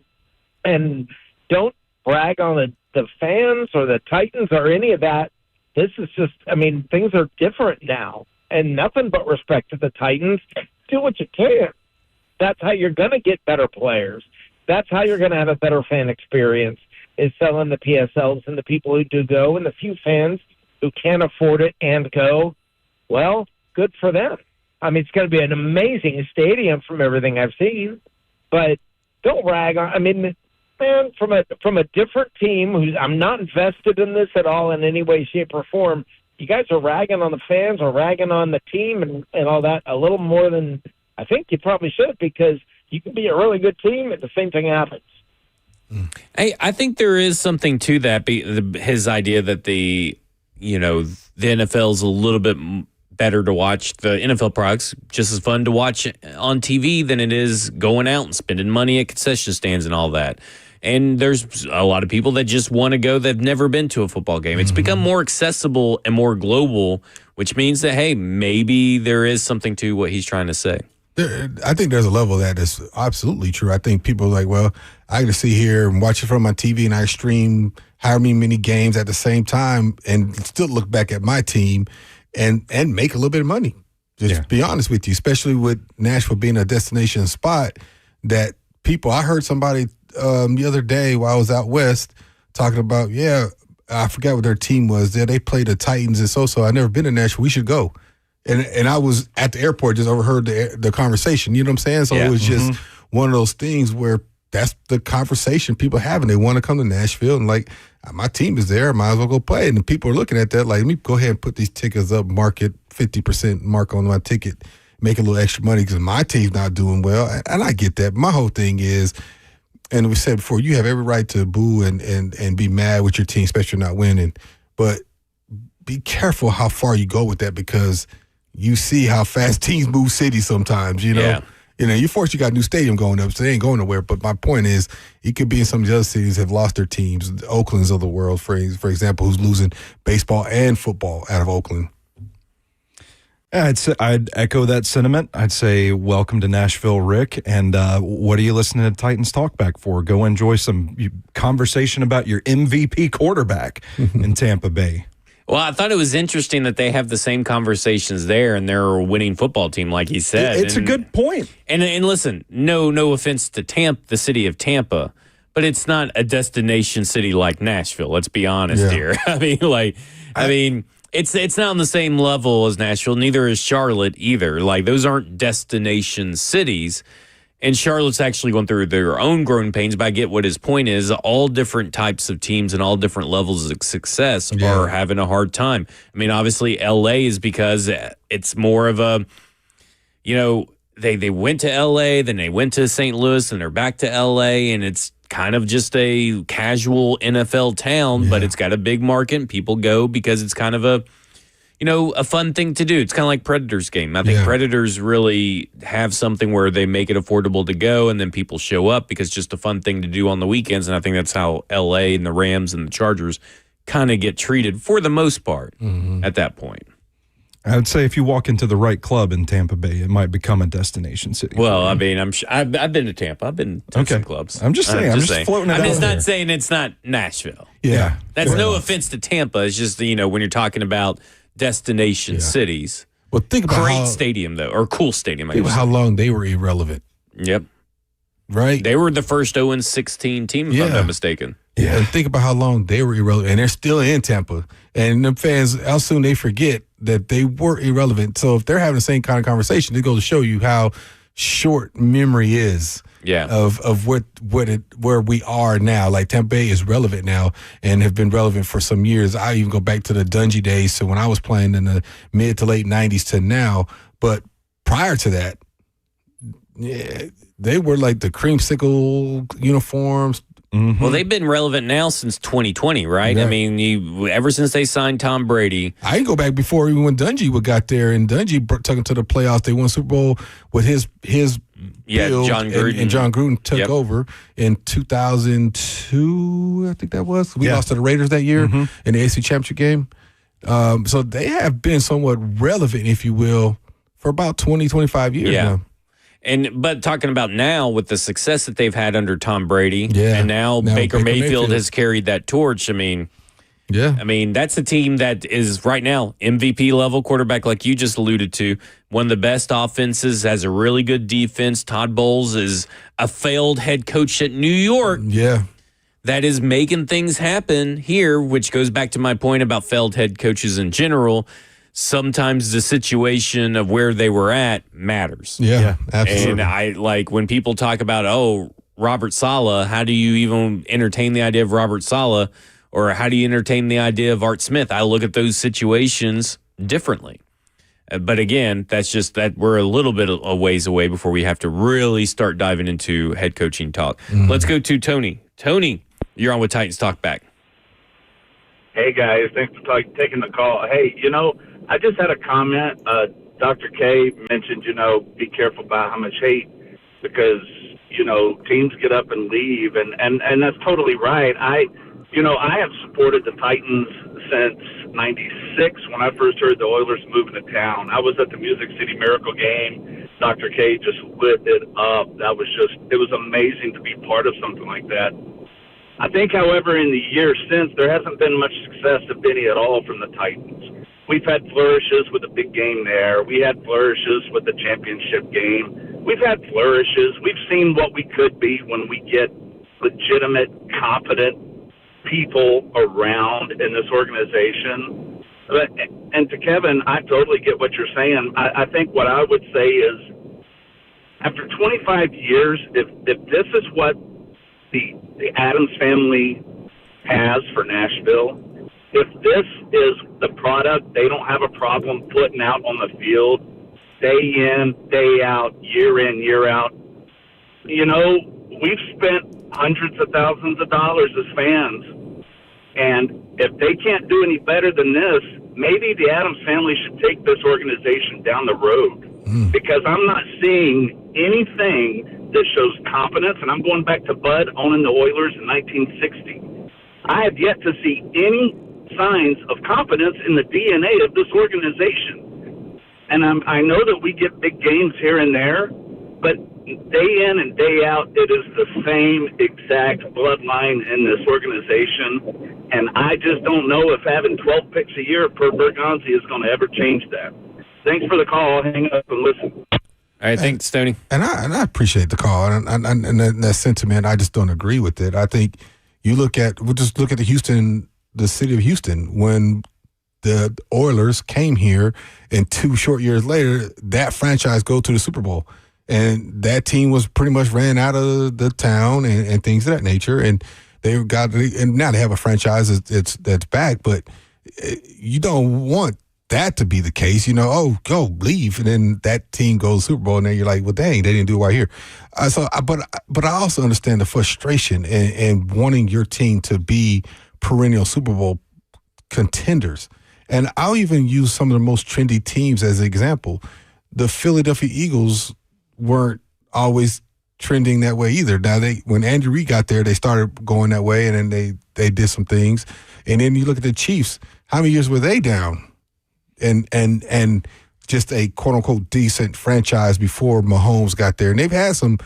don't brag on the fans or the Titans or any of that. This is just, I mean, things are different now. And nothing but respect to the Titans. Do what you can. That's how you're going to get better players. That's how you're going to have a better fan experience, is selling the PSLs, and the people who do go and the few fans who can't afford it and go, well, good for them. I mean, it's going to be an amazing stadium from everything I've seen, but don't rag on. I mean, man, from a different team who's, I'm not invested in this at all in any way, shape, or form. You guys are ragging on the fans or ragging on the team and all that a little more than I think you probably should, because you can be a really good team and the same thing happens. Hey, I think there is something to that. His idea that the NFL is a little bit better to watch. The NFL products just as fun to watch on TV than it is going out and spending money at concession stands and all that. And there's a lot of people that just want to go that've never been to a football game. It's become more accessible and more global, which means that, hey, maybe there is something to what he's trying to say. I think there's a level of that that's absolutely true. I think people are like, well, I get to sit here and watch it from my TV, and I stream however many games at the same time and still look back at my team and make a little bit of money. Just be honest with you, especially with Nashville being a destination spot that people, I heard somebody the other day while I was out west talking about, I forgot what their team was. They played the Titans and so I've never been to Nashville. We should go. And I was at the airport, just overheard the conversation. You know what I'm saying? So it was just one of those things where that's the conversation people having. They want to come to Nashville and like, my team is there. I might as well go play. And the people are looking at that like, let me go ahead and put these tickets up, mark it 50% mark on my ticket, make a little extra money because my team's not doing well. And I get that. My whole thing is, and we said before, you have every right to boo and be mad with your team, especially not winning. But be careful how far you go with that because you see how fast teams move cities sometimes, you know. Yeah. You know, you got a new stadium going up, so they ain't going nowhere. But my point is, it could be in some of the other cities that have lost their teams, the Oaklands of the world, for example, who's losing baseball and football out of Oakland. I'd echo that sentiment. I'd say welcome to Nashville, Rick. And what are you listening to Titans Talkback for? Go enjoy some conversation about your MVP quarterback in Tampa Bay. Well, I thought it was interesting that they have the same conversations there, and they're a winning football team, like he said. It's a good point. And listen, no offense to the city of Tampa, but it's not a destination city like Nashville. Let's be honest here. I mean, it's not on the same level as Nashville. Neither is Charlotte either. Like those aren't destination cities. And Charlotte's actually going through their own growing pains, but I get what his point is. All different types of teams and all different levels of success are having a hard time. I mean, obviously, L.A. is because it's more of a, you know, they went to L.A., then they went to St. Louis, and they're back to L.A., and it's kind of just a casual NFL town, but it's got a big market, and people go because it's kind of a, you know, a fun thing to do. It's kind of like Predators game. I think Predators really have something where they make it affordable to go, and then people show up because it's just a fun thing to do on the weekends. And I think that's how L.A. and the Rams and the Chargers kind of get treated for the most part at that point. I would say if you walk into the right club in Tampa Bay, it might become a destination city. Well, I mean, I've been to Tampa. I've been to some clubs. I'm just saying. I'm just floating it out. I'm just there. not saying it's not Nashville. Yeah. That's no offense to Tampa. It's just, you know, when you're talking about destination cities. Well, think about great stadium though, or cool stadium. Think about how long they were irrelevant. Yep. Right. They were the first 0-16 team, if I'm not mistaken. Yeah. And think about how long they were irrelevant, and they're still in Tampa. And the fans, how soon they forget that they were irrelevant. So if they're having the same kind of conversation, it goes to show you how short memory is. Of where we are now. Like Tampa Bay is relevant now and have been relevant for some years. I even go back to the Dungy days, so when I was playing in the mid to late 90s to now. But prior to that, they were like the creamsicle uniforms. Well, they've been relevant now since 2020, right? I mean, ever since they signed Tom Brady. I can go back before even when Dungy got there, and Dungy took them to the playoffs. They won Super Bowl with his build, John Gruden. And John Gruden took over in 2002, I think that was. We lost to the Raiders that year in the AFC Championship game. So they have been somewhat relevant, if you will, for about 20, 25 years now. But talking about now with the success that they've had under Tom Brady, and now Baker Mayfield has carried that torch. I mean, that's a team that is right now MVP level quarterback, like you just alluded to. One of the best offenses, has a really good defense. Todd Bowles is a failed head coach at New York. That is making things happen here, which goes back to my point about failed head coaches in general. Sometimes the situation of where they were at matters. Yeah, absolutely. And I like when people talk about, Robert Saleh, how do you even entertain the idea of Robert Saleh, or how do you entertain the idea of Art Smith? I look at those situations differently. But again, that's just that we're a little bit a ways away before we have to really start diving into head coaching talk. Let's go to Tony. Tony, you're on with Titans Talkback. Hey, guys. Thanks for taking the call. Hey, I just had a comment. Dr. K mentioned, be careful about how much hate because, teams get up and leave. And that's totally right. I have supported the Titans since 96 when I first heard the Oilers moving to town. I was at the Music City Miracle game. Dr. K just lit it up. It was amazing to be part of something like that. I think, however, in the years since, there hasn't been much success, if any at all, from the Titans. We've had flourishes with a big game there. We had flourishes with the championship game. We've had flourishes. We've seen what we could be when we get legitimate, competent people around in this organization. And to Kevin, I totally get what you're saying. I think what I would say is, after 25 years, if this is what the Adams family has for Nashville, if this is the product they don't have a problem putting out on the field day in, day out, year in, year out, we've spent hundreds of thousands of dollars as fans. And if they can't do any better than this, maybe the Adams family should take this organization down the road. Because I'm not seeing anything that shows competence. And I'm going back to Bud owning the Oilers in 1960. I have yet to see any signs of competence in the DNA of this organization. And I know that we get big games here and there, but day in and day out, it is the same exact bloodline in this organization. And I just don't know if having 12 picks a year per Bergonzi is going to ever change that. Thanks for the call. I'll hang up and listen. All right, thanks, Tony. And I appreciate the call. And that sentiment, I just don't agree with it. I think we'll just look at the city of Houston. When the Oilers came here and 2 short years later, that franchise go to the Super Bowl. And that team was pretty much ran out of the town and things of that nature. And and now they have a franchise that's back, but you don't want that to be the case. Go leave, and then that team goes Super Bowl, and then you're like, well, dang, they didn't do it right here. But I also understand the frustration and wanting your team to be perennial Super Bowl contenders. And I'll even use some of the most trendy teams as an example. The Philadelphia Eagles weren't always trending that way either. Now when Andy Reid got there, they started going that way, and then they did some things. And then you look at the Chiefs. How many years were they down? And just a quote unquote decent franchise before Mahomes got there. And they've had some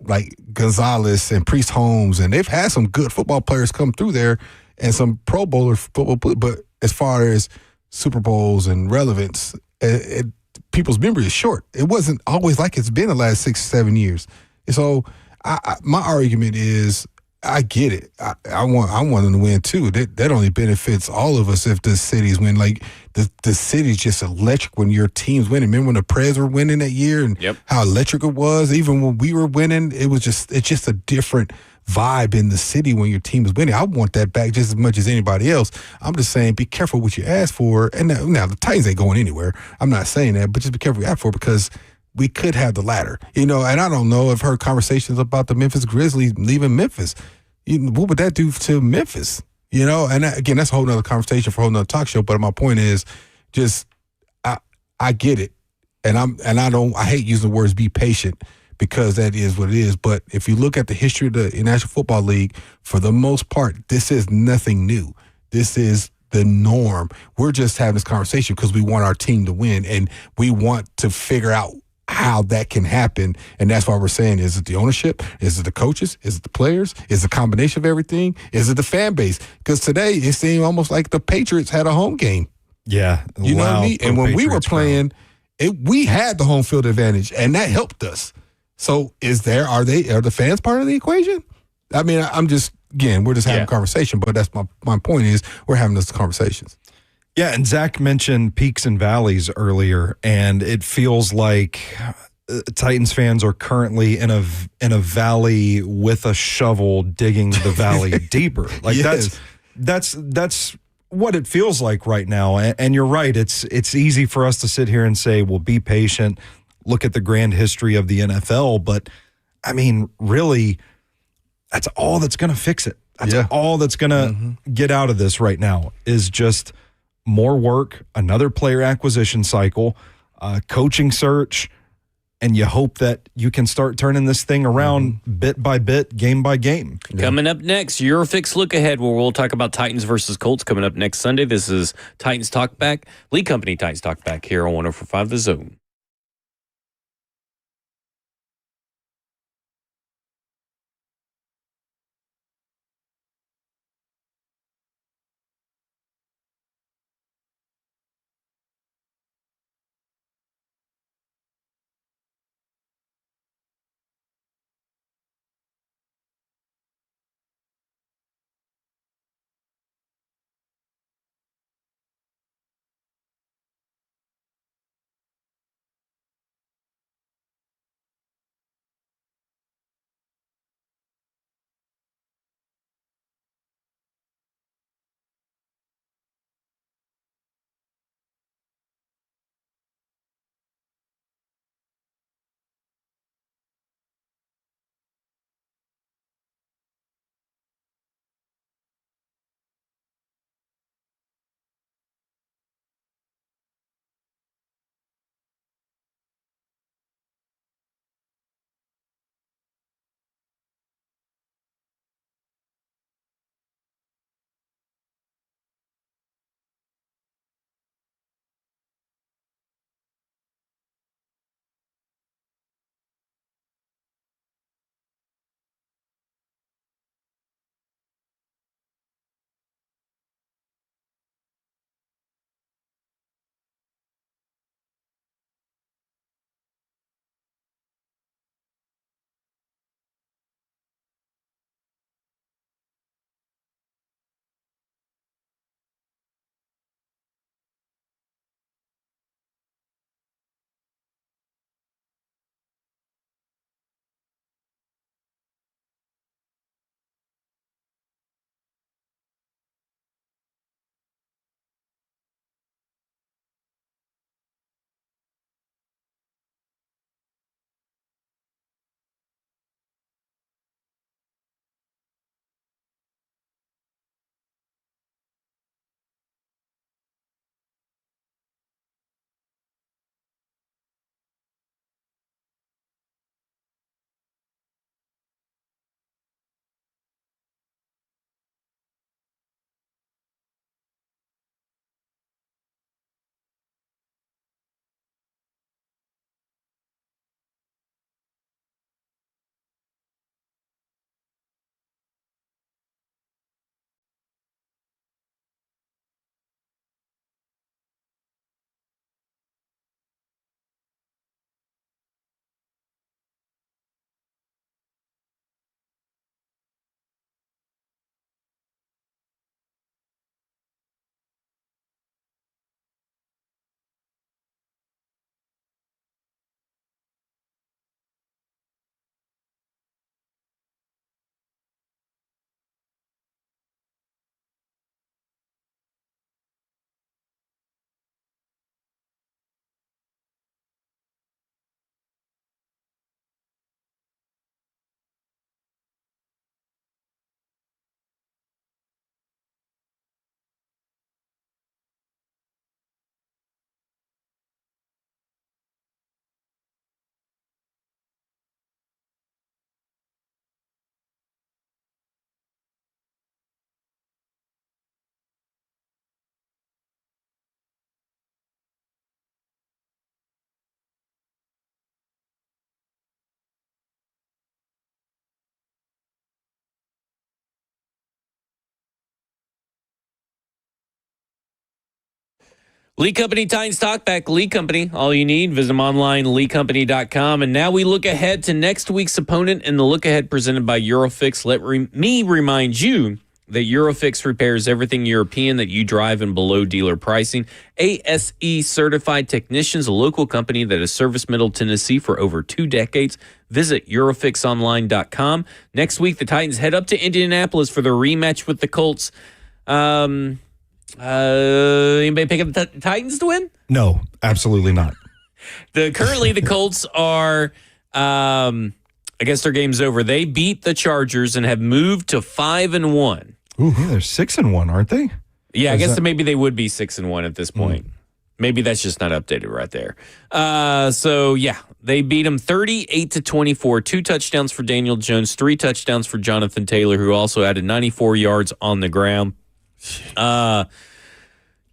like Gonzalez and Priest Holmes, and they've had some good football players come through there and some Pro Bowler football. But as far as Super Bowls and relevance, people's memory is short. It wasn't always like it's been the last 6 or 7 years. And so my argument is, I get it. I want them to win too. That only benefits all of us if the cities win. Like the city's just electric when your team's winning. Remember when the Preds were winning that year and how electric it was? Even when we were winning, it's just a different vibe in the city when your team is winning. I want that back just as much as anybody else. I'm just saying, be careful what you ask for. And now the Titans ain't going anywhere. I'm not saying that, but just be careful what you ask for, because we could have the latter. And I don't know. I've heard conversations about the Memphis Grizzlies leaving Memphis. What would that do to Memphis? And again, that's a whole nother conversation for a whole nother talk show. But my point is, just I get it, and I hate using the words "be patient" because that is what it is. But if you look at the history of the National Football League, for the most part, this is nothing new. This is the norm. We're just having this conversation because we want our team to win, and we want to figure out how that can happen. And that's why we're saying, is it the ownership? Is it the coaches? Is it the players? Is it a combination of everything? Is it the fan base? Because today it seemed almost like the Patriots had a home game. Yeah. You know what I mean? And when we were playing, we had the home field advantage, and that helped us. So are the fans part of the equation? I mean, we're just having a conversation, but that's my point is we're having those conversations. Yeah, and Zach mentioned peaks and valleys earlier, and it feels like Titans fans are currently in a valley with a shovel digging the valley deeper. Like that's what it feels like right now. And you're right. It's easy for us to sit here and say, well, be patient, look at the grand history of the NFL. But I mean, really, that's all that's going to fix it. That's all that's going to get out of this right now is just more work, another player acquisition cycle, coaching search, and you hope that you can start turning this thing around bit by bit, game by game. Coming up next, your fixed look ahead, where we'll talk about Titans versus Colts coming up next Sunday. This is Titans Talkback, Lee Company Titans Talkback here on 104.5 The Zone. Lee Company Titans Talkback, Lee Company, all you need. Visit them online, leecompany.com. And now we look ahead to next week's opponent in the look ahead presented by Eurofix. Let me remind you that Eurofix repairs everything European that you drive and below dealer pricing. ASE certified technicians, a local company that has serviced Middle Tennessee for over 2 decades. Visit eurofixonline.com. Next week, the Titans head up to Indianapolis for their rematch with the Colts. Anybody pick up the Titans to win? No, absolutely not. Currently, the Colts are, I guess their game's over. They beat the Chargers and have moved to 5-1. Ooh, yeah, they're 6-1, aren't they? Yeah, I guess maybe they would be 6-1 at this point. Maybe that's just not updated right there. So yeah, they beat them 38-24. 2 touchdowns for Daniel Jones, 3 touchdowns for Jonathan Taylor, who also added 94 yards on the ground.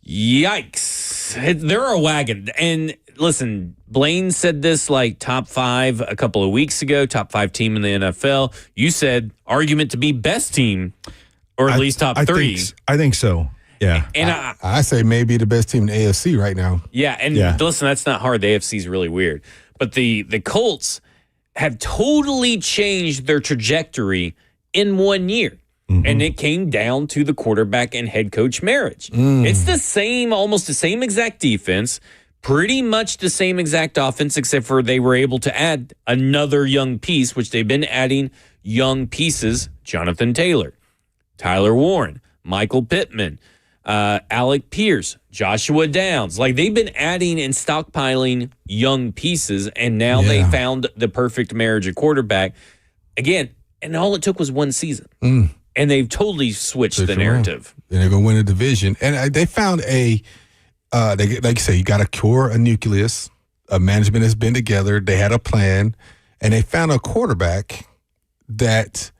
Yikes. They're a wagon. And listen, Blaine said this like top 5 a couple of weeks ago, top 5 team in the NFL. You said argument to be best team, or at least top 3. I think so. Yeah. And I say maybe the best team in the AFC right now. Yeah, and listen, that's not hard. The AFC is really weird. But the Colts have totally changed their trajectory in 1 year. And it came down to the quarterback and head coach marriage. It's the same, almost the same exact defense, pretty much the same exact offense, except for they were able to add another young piece, which they've been adding young pieces. Jonathan Taylor, Tyler Warren, Michael Pittman, Alec Pierce, Joshua Downs. Like, they've been adding and stockpiling young pieces, and now they found the perfect marriage of quarterback. Again, and all it took was 1 season. And they've totally switched the narrative. And they're going to win a division. And they found like you say, you got to cure a nucleus. Management has been together. They had a plan. And they found a quarterback that,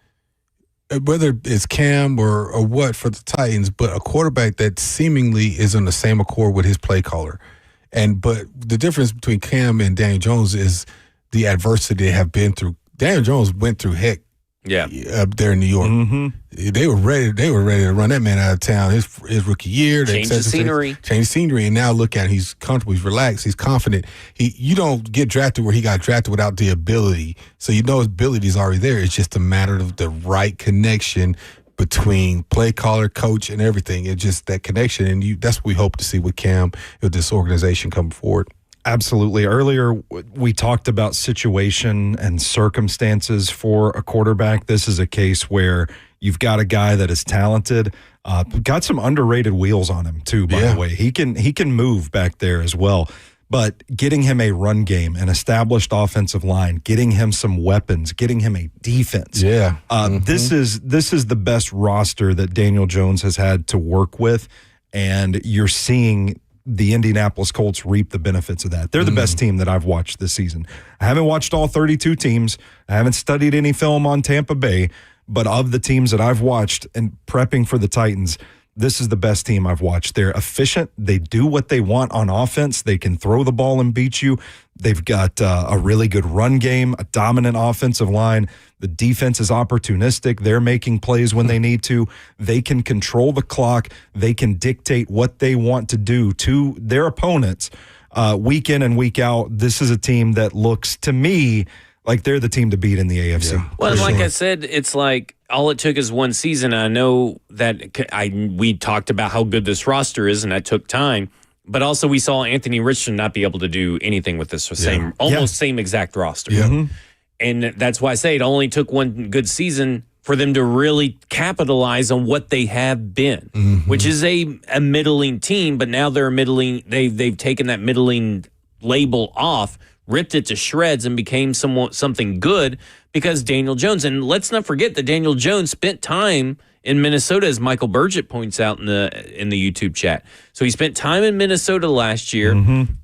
whether it's Cam or what for the Titans, but a quarterback that seemingly is on the same accord with his play caller. But the difference between Cam and Daniel Jones is the adversity they have been through. Daniel Jones went through heck. Up there in New York, they were ready to run that man out of town. His rookie year, change the scenery, and now look at him. He's comfortable, he's relaxed, he's confident. You don't get drafted where he got drafted without the ability. So you know his ability is already there. It's just a matter of the right connection between play caller, coach, and everything. It's just that connection, and that's what we hope to see with Cam, with this organization coming forward. Absolutely. Earlier, we talked about situation and circumstances for a quarterback. This is a case where you've got a guy that is talented, got some underrated wheels on him too, by the way. He can move back there as well. But getting him a run game, an established offensive line, getting him some weapons, getting him a defense. This is the best roster that Daniel Jones has had to work with, and you're seeing the Indianapolis Colts reap the benefits of that. They're the best team that I've watched this season. I haven't watched all 32 teams. I haven't studied any film on Tampa Bay, but of the teams that I've watched and prepping for the Titans, this is the best team I've watched. They're efficient. They do what they want on offense. They can throw the ball and beat you. They've got a really good run game, a dominant offensive line. The defense is opportunistic. They're making plays when they need to. They can control the clock. They can dictate what they want to do to their opponents week in and week out. This is a team that looks to me like they're the team to beat in the AFC. Yeah, well, and like I said, it's like all it took is 1 season. I know that we talked about how good this roster is, and that took time. But also we saw Anthony Richardson not be able to do anything with this same exact roster. And that's why I say it only took 1 good season for them to really capitalize on what they have been, which is a middling team. But now they're middling. They've taken that middling label off, ripped it to shreds, and became something good because Daniel Jones. And let's not forget that Daniel Jones spent time in Minnesota, as Michael Burgett points out in the YouTube chat. So he spent time in Minnesota last year,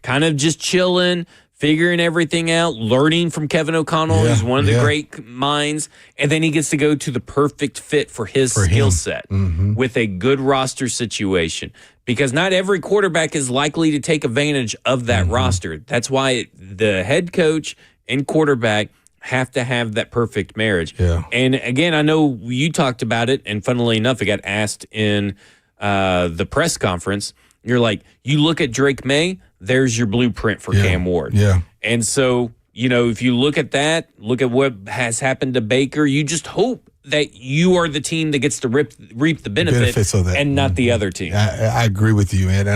kind of just chilling, figuring everything out, learning from Kevin O'Connell, who's one of the great minds. And then he gets to go to the perfect fit for his skill set with a good roster situation. Because not every quarterback is likely to take advantage of that roster. That's why the head coach and quarterback have to have that perfect marriage. And again, I know you talked about it, and funnily enough, it got asked in the press conference. you're like, you look at Drake May, there's your blueprint for Cam Ward. Yeah. And so, if you look at that, look at what has happened to Baker, you just hope that you are the team that gets to reap the benefits of that, and not the other team. I agree with you, man.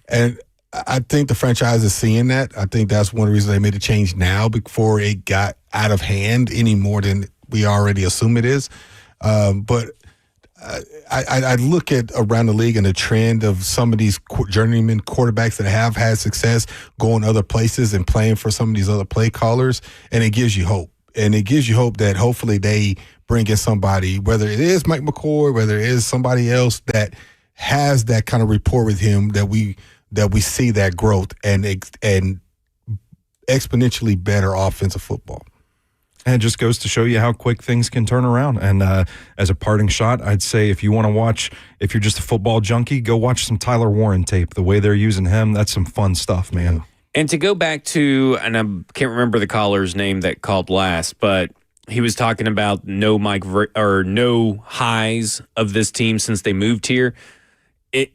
And I think the franchise is seeing that. I think that's one of the reasons they made a change now before it got out of hand any more than we already assume it is. But I look at around the league and the trend of some of these journeyman quarterbacks that have had success going other places and playing for some of these other play callers, and it gives you hope. And it gives you hope that hopefully they bring in somebody, whether it is Mike McCoy, whether it is somebody else that has that kind of rapport with him, that we see that growth and exponentially better offensive football. And it just goes to show you how quick things can turn around. And as a parting shot, I'd say if you want to watch, if you're just a football junkie, go watch some Tyler Warren tape. The way they're using him, that's some fun stuff, man. And to go back to, and I can't remember the caller's name that called last, but he was talking about no highs of this team since they moved here.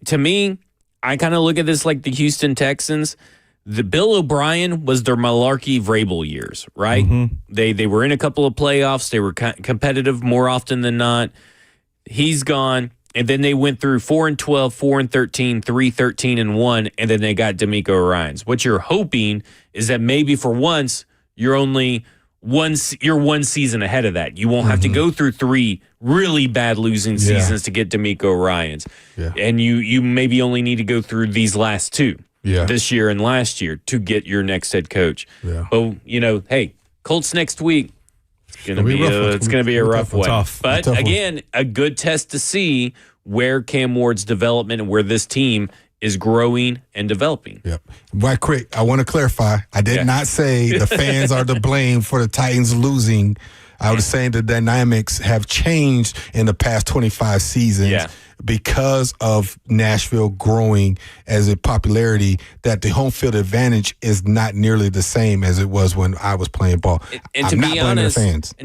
To me, I kind of look at this like the Houston Texans. The Bill O'Brien was their Malarkey Vrabel years, right? Mm-hmm. They were in a couple of playoffs. They were competitive more often than not. He's gone, and then they went through 4-12, 4-13, 3-13-1, and then they got D'Amico Ryans. What you're hoping is that maybe for once you're only one season ahead of that. You won't have to go through 3 really bad losing seasons to get D'Amico Ryans. Yeah. And you maybe only need to go through these last 2. Yeah. This year and last year to get your next head coach. Yeah. But, hey, Colts next week, it's going to be a rough one. But again, a good test to see where Cam Ward's development and where this team is growing and developing. Yep. Right quick, I want to clarify. I did not say the fans are to blame for the Titans losing. I was saying the dynamics have changed in the past 25 seasons because of Nashville growing as a popularity, that the home field advantage is not nearly the same as it was when I was playing ball. And to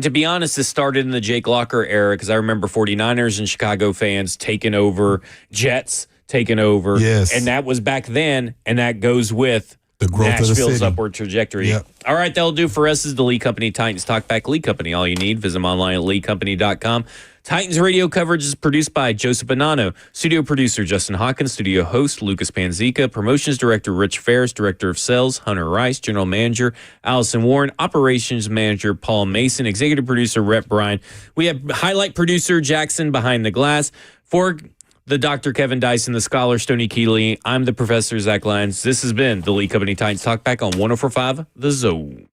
be honest, this started in the Jake Locker era, because I remember 49ers and Chicago fans taking over, Jets taking over. Yes. And that was back then, and that goes with the growth Nashville's of the city. Upward trajectory. Yep. All right, that'll do for us. This is the Lee Company Titans Talkback. Lee Company, all you need. Visit them online at leecompany.com. Titans radio coverage is produced by Joseph Bonanno, studio producer Justin Hawkins, studio host Lucas Panzica, promotions director Rich Ferris, director of sales Hunter Rice, general manager Allison Warren, operations manager Paul Mason, executive producer Rhett Bryan. We have highlight producer Jackson behind the glass. For the Dr. Kevin Dyson, the scholar Stoney Keeley, I'm the professor Zach Lyons. This has been the Lee Company Titans Talkback on 104.5 The Zone.